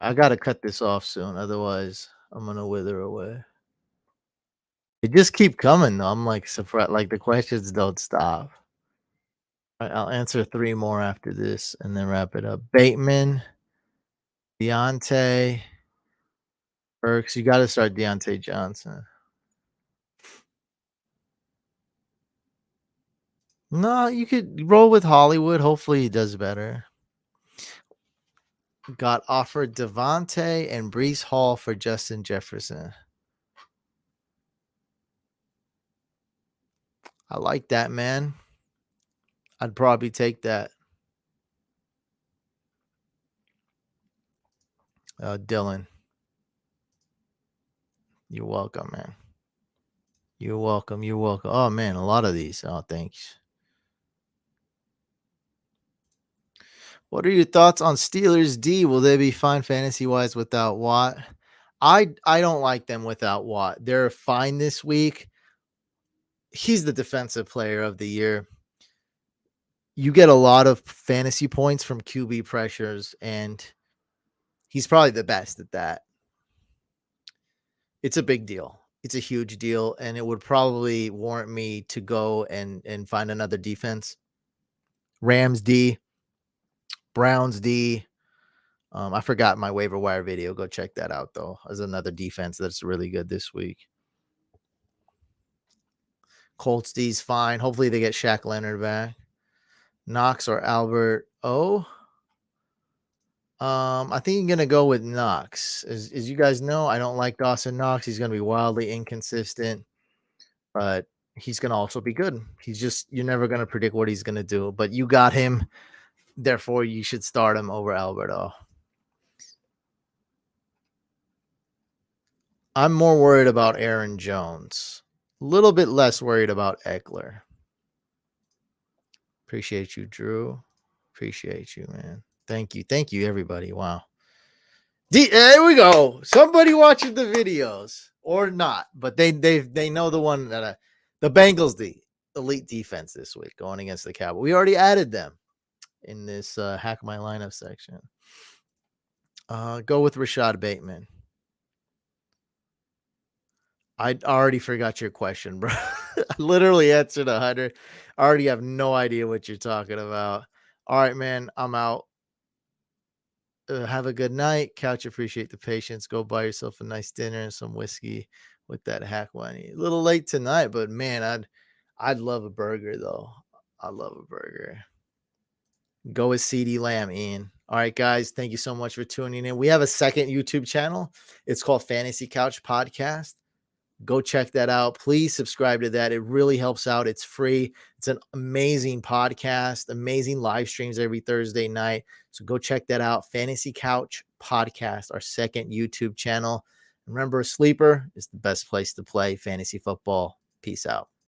I got to cut this off soon. Otherwise, I'm going to wither away. They just keep coming, though. I'm like surprised. Like the questions don't stop. I'll answer 3 more after this and then wrap it up. Bateman, Deontay, Burks. You got to start Deontay Johnson. No, you could roll with Hollywood. Hopefully he does better. Got offered Devontae and Brees Hall for Justin Jefferson. I like that, man. I'd probably take that. Dylan. You're welcome, man. You're welcome. You're welcome. Oh, man, a lot of these. Oh, thanks. What are your thoughts on Steelers D? Will they be fine fantasy-wise without Watt? I don't like them without Watt. They're fine this week. He's the defensive player of the year. You get a lot of fantasy points from QB pressures, and he's probably the best at that. It's a big deal. It's a huge deal, and it would probably warrant me to go and find another defense. Rams D, Browns D. I forgot my waiver wire video. Go check that out, though. As another defense that's really good this week. Colts D's fine. Hopefully they get Shaq Leonard back. Knox or Albert O. I think I'm gonna go with Knox. As you guys know, I don't like Dawson Knox. He's gonna be wildly inconsistent, but he's gonna also be good. He's just you're never gonna predict what he's gonna do. But you got him, therefore you should start him over Albert O. I'm more worried about Aaron Jones. A little bit less worried about Eckler. Appreciate you, Drew. Appreciate you, man. Thank you. Thank you, everybody. Wow. There we go. Somebody watching the videos or not, but they know the one that the Bengals the elite defense this week going against the Cowboys. We already added them in this hack my lineup section. Go with Rashad Bateman. I already forgot your question, bro. I literally answered 100. I already have no idea what you're talking about. All right, man. I'm out. Have a good night. Couch, appreciate the patience. Go buy yourself a nice dinner and some whiskey with that hack money. A little late tonight, but man, I'd love a burger though. I love a burger. Go with CD Lamb, Ian. All right, guys. Thank you so much for tuning in. We have a second YouTube channel. It's called Fantasy Couch Podcast. Go check that out. Please subscribe to that. It really helps out. It's free. It's an amazing podcast, amazing live streams every Thursday night. So go check that out. Fantasy Couch Podcast, our second YouTube channel. Remember, Sleeper is the best place to play fantasy football. Peace out.